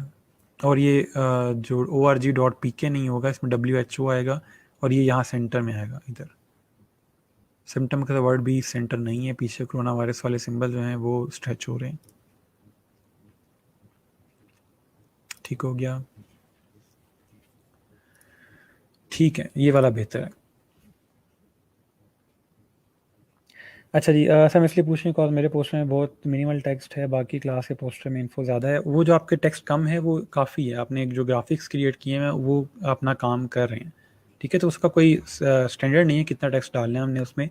और ये जो org.pk नहीं होगा, इसमें WHO आएगा और ये यहाँ सेंटर में आएगा इधर। सिम्टम का वर्ड भी सेंटर नहीं है, पीछे कोरोना वायरस वाले सिंबल जो हैं वो स्ट्रेच हो रहे हैं। ठीक हो गया, ठीक है, ये वाला बेहतर है। अच्छा जी, सर मैं इसलिए पूछ रही हूँ बिकॉज मेरे पोस्टर में बहुत मिनिमल टेक्स्ट है, बाकी क्लास के पोस्टर में इन्फो ज़्यादा है। वो जो आपके टेक्स्ट कम है वो काफ़ी है, आपने एक जो ग्राफिक्स क्रिएट किए हैं वो अपना काम कर रहे हैं। ठीक है, तो उसका कोई स्टैंडर्ड नहीं है कितना टेक्स्ट डालना है हमने उसमें,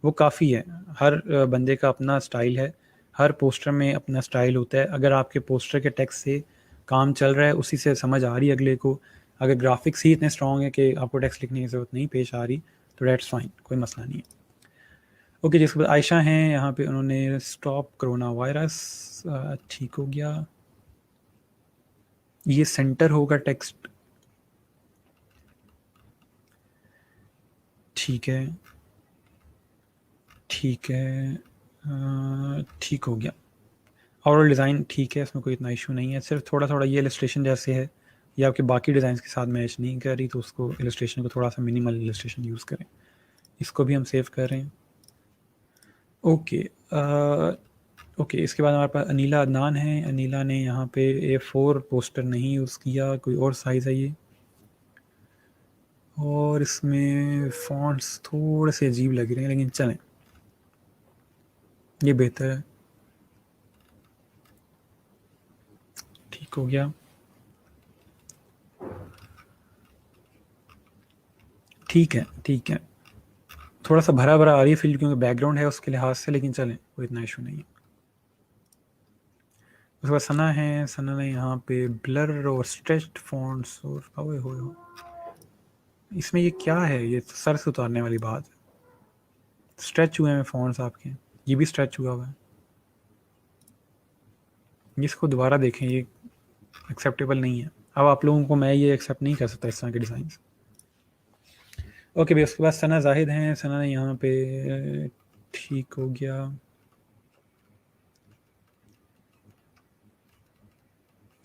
वो काफ़ी है। हर बंदे का अपना स्टाइल है, हर पोस्टर में अपना स्टाइल होता है। अगर आपके पोस्टर के टेक्स्ट से काम चल रहा है, उसी से समझ आ रही है अगले को, अगर ग्राफिक्स ही इतने स्ट्रॉन्ग है कि आपको टेक्स्ट लिखने की ज़रूरत नहीं पेश आ रही, तो डेट्स फाइन, कोई मसला नहीं है। ओके, जिसके बाद आयशा हैं, यहाँ पे उन्होंने स्टॉप कोरोना वायरस, ठीक हो गया। ये सेंटर होगा टेक्स्ट, ठीक है ठीक है, ठीक हो गया। ओवरऑल डिज़ाइन ठीक है, इसमें कोई इतना इशू नहीं है। सिर्फ थोड़ा थोड़ा ये इलस्ट्रेशन जैसे है, ये आपके बाकी डिज़ाइन के साथ मैच नहीं कर रही, तो उसको इलस्ट्रेशन को थोड़ा सा मिनिमल इलस्ट्रेशन यूज़ करें। इसको भी हम सेव कर रहे हैं। ओके, ओके, इसके बाद हमारे पास अनीला अदनान है। अनीला ने यहाँ पे A4 पोस्टर नहीं यूज़ किया, कोई और साइज़ है ये। और इसमें फ़ॉन्ट्स थोड़े से अजीब लग रहे हैं, लेकिन चलें, ये बेहतर है। ठीक हो गया, ठीक है ठीक है। थोड़ा सा भरा भरा आ रही है फील्ड क्योंकि बैकग्राउंड है उसके लिहाज से, लेकिन चलें, कोई इतना इशू नहीं है। उसके बाद सना है, सना ने यहाँ पे ब्लर और स्ट्रेच्ड फ़ॉन्ट्स और ओए होए हो, इसमें ये क्या है, ये तो सर से उतारने वाली बात है। स्ट्रेच हुए हैं फ़ॉन्ट्स आपके, ये भी स्ट्रेच हुआ हुआ है। इसको दोबारा देखें, ये एक्सेप्टेबल नहीं है। अब आप लोगों को मैं ये एक्सेप्ट नहीं कर सकता इस तरह के डिज़ाइन। ओके भाई, उसके बाद सना जाहिद हैं। सना ने यहाँ पे ठीक हो गया,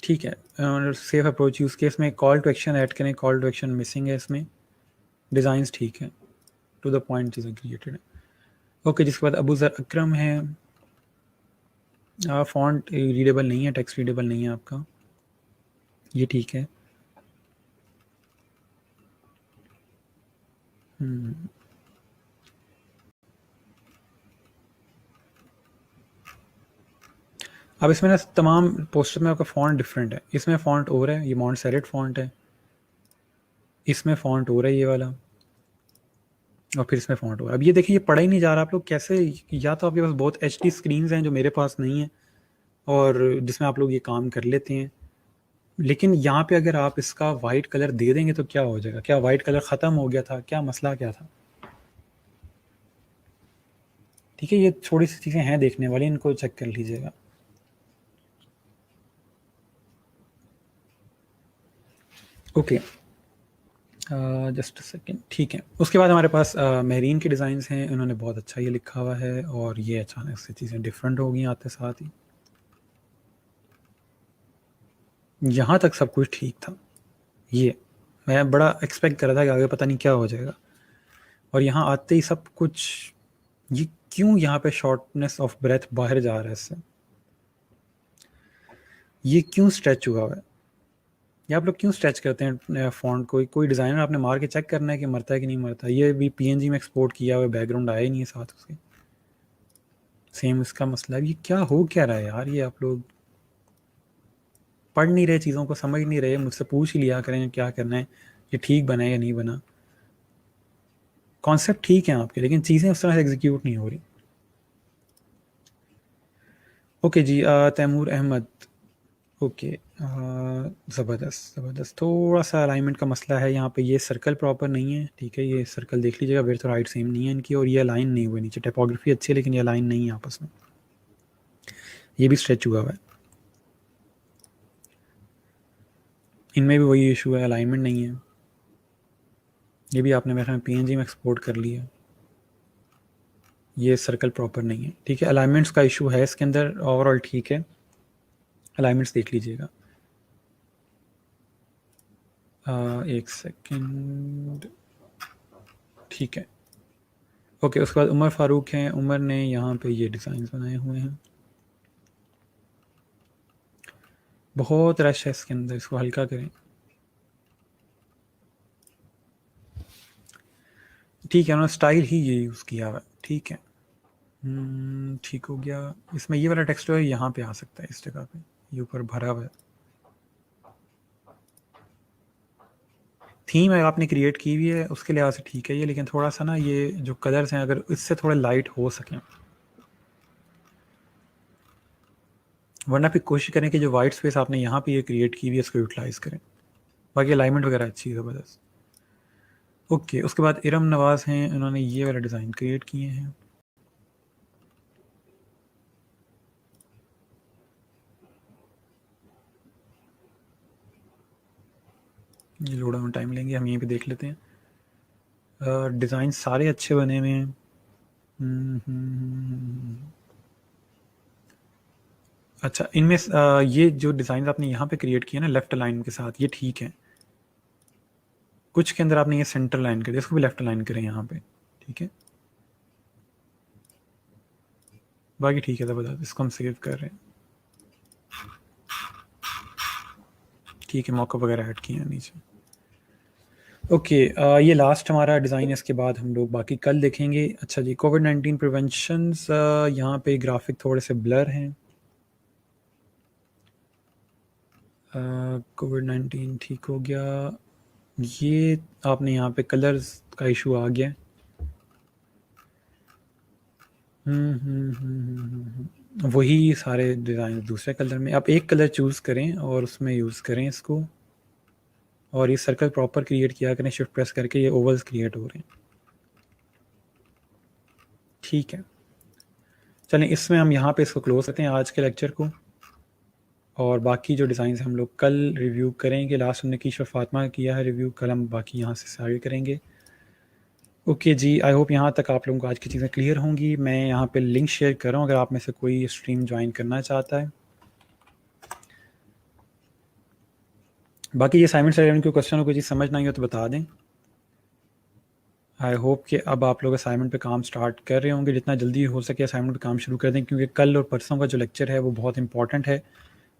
ठीक है। सेफ अप्रोच यूज़ केस में कॉल टू एक्शन ऐड करें, कॉल टू एक्शन मिसिंग है इसमें। डिज़ाइंस ठीक है, टू द पॉइंट चीज़ें क्रिएटेड है। ओके, जिसके बाद अबू ज़र अकरम है। फॉन्ट रीडेबल नहीं है, टेक्स्ट रीडेबल नहीं है आपका, ये ठीक है। अब इसमें ना तमाम पोस्टर में आपका फ़ॉन्ट डिफरेंट है। इसमें फ़ॉन्ट और है, ये मॉन्टसेरेट फ़ॉन्ट है। इसमें फ़ॉन्ट और है ये वाला, और फिर इसमें फ़ॉन्ट और। अब ये देखिए, ये पढ़ा ही नहीं जा रहा। आप लोग कैसे, या तो आपके पास बहुत एचडी स्क्रीन्स हैं जो मेरे पास नहीं है, और जिसमें आप लोग ये काम कर लेते हैं। लेकिन यहाँ पे अगर आप इसका वाइट कलर दे देंगे तो क्या हो जाएगा? क्या वाइट कलर ख़त्म हो गया था? क्या मसला क्या था? ठीक है, ये थोड़ी सी चीज़ें हैं देखने वाली, इनको चेक कर लीजिएगा। ओके, जस्ट अ सेकेंड, ठीक है। उसके बाद हमारे पास मेहरीन के डिज़ाइंस हैं। उन्होंने बहुत अच्छा ये लिखा हुआ है, और ये अचानक से चीज़ें डिफरेंट हो गई आते साथ ही। यहाँ तक सब कुछ ठीक था। ये मैं बड़ा एक्सपेक्ट कर रहा था कि आगे पता नहीं क्या हो जाएगा, और यहाँ आते ही सब कुछ। ये क्यों यहाँ पे शॉर्टनेस ऑफ ब्रेथ बाहर जा रहा है इससे? ये क्यों स्ट्रेच हुआ हुआ है? ये आप लोग क्यों स्ट्रेच करते हैं फ़ॉन्ट? कोई डिज़ाइनर आपने मार के चेक करना है कि मरता है कि नहीं मरता। ये भी पीएनजी में एक्सपोर्ट किया हुआ, बैकग्राउंड आया ही नहीं है साथ उसके। सेम इसका मसला है। ये क्या हो क्या रहा है यार? ये आप लोग पढ़ नहीं रहे, चीज़ों को समझ नहीं रहे, मुझसे पूछ ही लिया करें क्या करना है, ये ठीक बना है या नहीं बना। कॉन्सेप्ट ठीक है आपके, लेकिन चीज़ें उस तरह से एग्जीक्यूट नहीं हो रही। ओके जी, तैमूर अहमद। ओके, ज़बरदस्त ज़बरदस्त। थोड़ा सा अलाइनमेंट का मसला है यहाँ पे, ये सर्कल प्रॉपर नहीं है। ठीक है, ये सर्कल देख लीजिएगा, विड्थ और हाइट सेम नहीं है इनकी, और ये अलाइन नहीं हुए नीचे। टाइपोग्राफी अच्छी है लेकिन ये अलाइन नहीं है आपस में। ये भी स्ट्रेच हुआ हुआ है। इनमें भी वही इशू है, अलाइनमेंट नहीं है। ये भी आपने मेरे ख्याल में पीएनजी में एक्सपोर्ट कर लिया। ये सर्कल प्रॉपर नहीं है। ठीक है, अलाइनमेंट्स का इशू है इसके अंदर, ओवरऑल ठीक है। अलाइनमेंट्स देख लीजिएगा। एक सेकेंड, ठीक है। ओके, उसके बाद उमर फ़ारूक हैं। उमर ने यहाँ पे ये डिज़ाइन बनाए हुए हैं। बहुत रश है इसके अंदर, इसको हल्का करें। ठीक है, उन्होंने स्टाइल ही ये यूज़ किया हुआ है। ठीक है, ठीक हो गया। इसमें ये वाला टेक्स्ट जो है यहाँ पे आ सकता है, इस जगह पे, ये ऊपर भरा हुआ है। थीम है आपने क्रिएट की हुई है, उसके लिहाज से ठीक है ये, लेकिन थोड़ा सा ना ये जो कलर्स हैं अगर इससे थोड़े लाइट हो सकें, वरना फिर कोशिश करें कि जो वाइट स्पेस आपने यहाँ पे ये क्रिएट की हुई है इसको यूटिलाइज़ करें। बाकी अलाइनमेंट वगैरह अच्छी है, ज़बरदस्त। ओके, उसके बाद इरम नवाज़ हैं। उन्होंने ये वाला डिज़ाइन क्रिएट किए हैं। ये लोड में टाइम लेंगे, हम यहीं पे देख लेते हैं। डिज़ाइन सारे अच्छे बने हुए हैं। अच्छा, इनमें ये जो डिज़ाइन आपने यहाँ पे क्रिएट किया ना लेफ़्ट लाइन के साथ, ये ठीक है। कुछ के अंदर आपने ये सेंटर लाइन कर दिया, इसको भी लेफ़्ट लाइन करें यहाँ पे। ठीक है, बाकी ठीक है, ज़बरदस्त। इसको हम सेव कर रहे हैं। ठीक है, मॉकअप वगैरह ऐड किए हैं नीचे। ओके, ये लास्ट हमारा डिज़ाइन है। इसके बाद हम लोग बाकी कल देखेंगे। अच्छा जी, कोविड-19 प्रिवेंशंस, यहाँ पे ग्राफिक थोड़े से ब्लर हैं। कोविड-19 ठीक हो गया। ये आपने यहाँ पे कलर्स का इशू आ गया। वही सारे डिज़ाइन दूसरे कलर में। आप एक कलर चूज़ करें और उसमें यूज़ करें इसको, और ये सर्कल प्रॉपर क्रिएट किया करें। शिफ्ट प्रेस करके ये ओवल्स क्रिएट हो रहे हैं। ठीक है, चलें इसमें हम यहाँ पे इसको क्लोज करते हैं आज के लेक्चर को, और बाकी जो डिज़ाइन हम लोग कल रिव्यू करेंगे। लास्ट हमने कीश और फातिमा किया है रिव्यू, कल हम बाकी यहाँ से आगे करेंगे। ओके जी, आई होप यहाँ तक आप लोगों को आज की चीज़ें क्लियर होंगी। मैं यहाँ पे लिंक शेयर कर रहा हूँ अगर आप में से कोई स्ट्रीम ज्वाइन करना चाहता है। बाकी ये असाइनमेंट से कोई क्वेश्चन हो, कोई चीज़ समझ नहीं हो तो बता दें। आई होप कि अब आप लोग असाइनमेंट पे काम स्टार्ट कर रहे होंगे, जितना जल्दी हो सके असाइनमेंट पे काम शुरू कर दें, क्योंकि कल और परसों का जो लेक्चर है वो बहुत इंपॉर्टेंट है,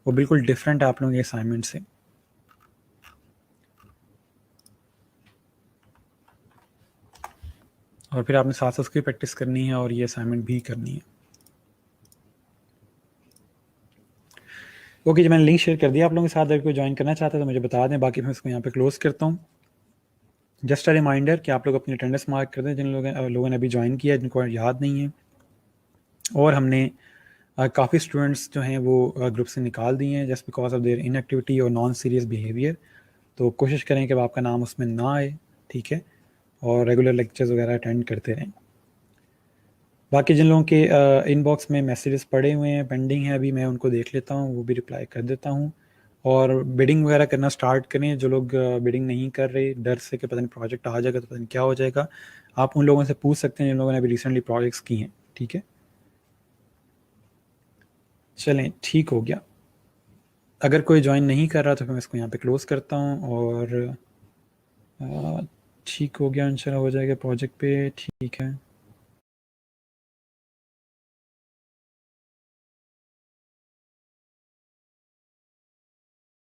वो बिल्कुल डिफरेंट है आप लोगों के असाइनमेंट से। और फिर आपने साथ साथ उसकी प्रैक्टिस करनी है और ये असाइनमेंट भी करनी है। ओके जी, मैंने लिंक शेयर कर दिया आप लोगों के साथ, अगर कोई ज्वाइन करना चाहता है तो मुझे बता दें, बाकी मैं इसको यहाँ पे क्लोज करता हूँ। जस्ट अ रिमाइंडर कि आप लोग अपनी अटेंडेंस मार्क कर दें जिन लोगों ने अभी ज्वाइन किया, जिनको याद नहीं है। और हमने काफ़ी स्टूडेंट्स जो हैं वो ग्रुप से निकाल दिए हैं just because of their inactivity और नॉन सीरियस बिहेवियर। तो कोशिश करें कि आपका नाम उसमें ना आए, ठीक है, और रेगुलर लेक्चर्स वगैरह अटेंड करते रहें। बाकी जिन लोगों के इनबॉक्स में मैसेजेस पड़े हुए हैं, पेंडिंग है अभी, मैं उनको देख लेता हूँ, वो भी रिप्लाई कर देता हूँ। और बिडिंग वगैरह करना स्टार्ट करें। जो लोग बिडिंग नहीं कर रहे डर से कि पता नहीं प्रोजेक्ट आ जाएगा तो पता नहीं क्या हो जाएगा, आप उन लोगों से पूछ सकते हैं जिन लोगों ने अभी रिसेंटली प्रोजेक्ट्स की हैं, ठीक है। चलें, ठीक हो गया। अगर कोई ज्वाइन नहीं कर रहा तो फिर मैं इसको यहाँ पे क्लोज करता हूँ, और ठीक हो गया, इंशाल्लाह हो जाएगा प्रोजेक्ट पे, ठीक है।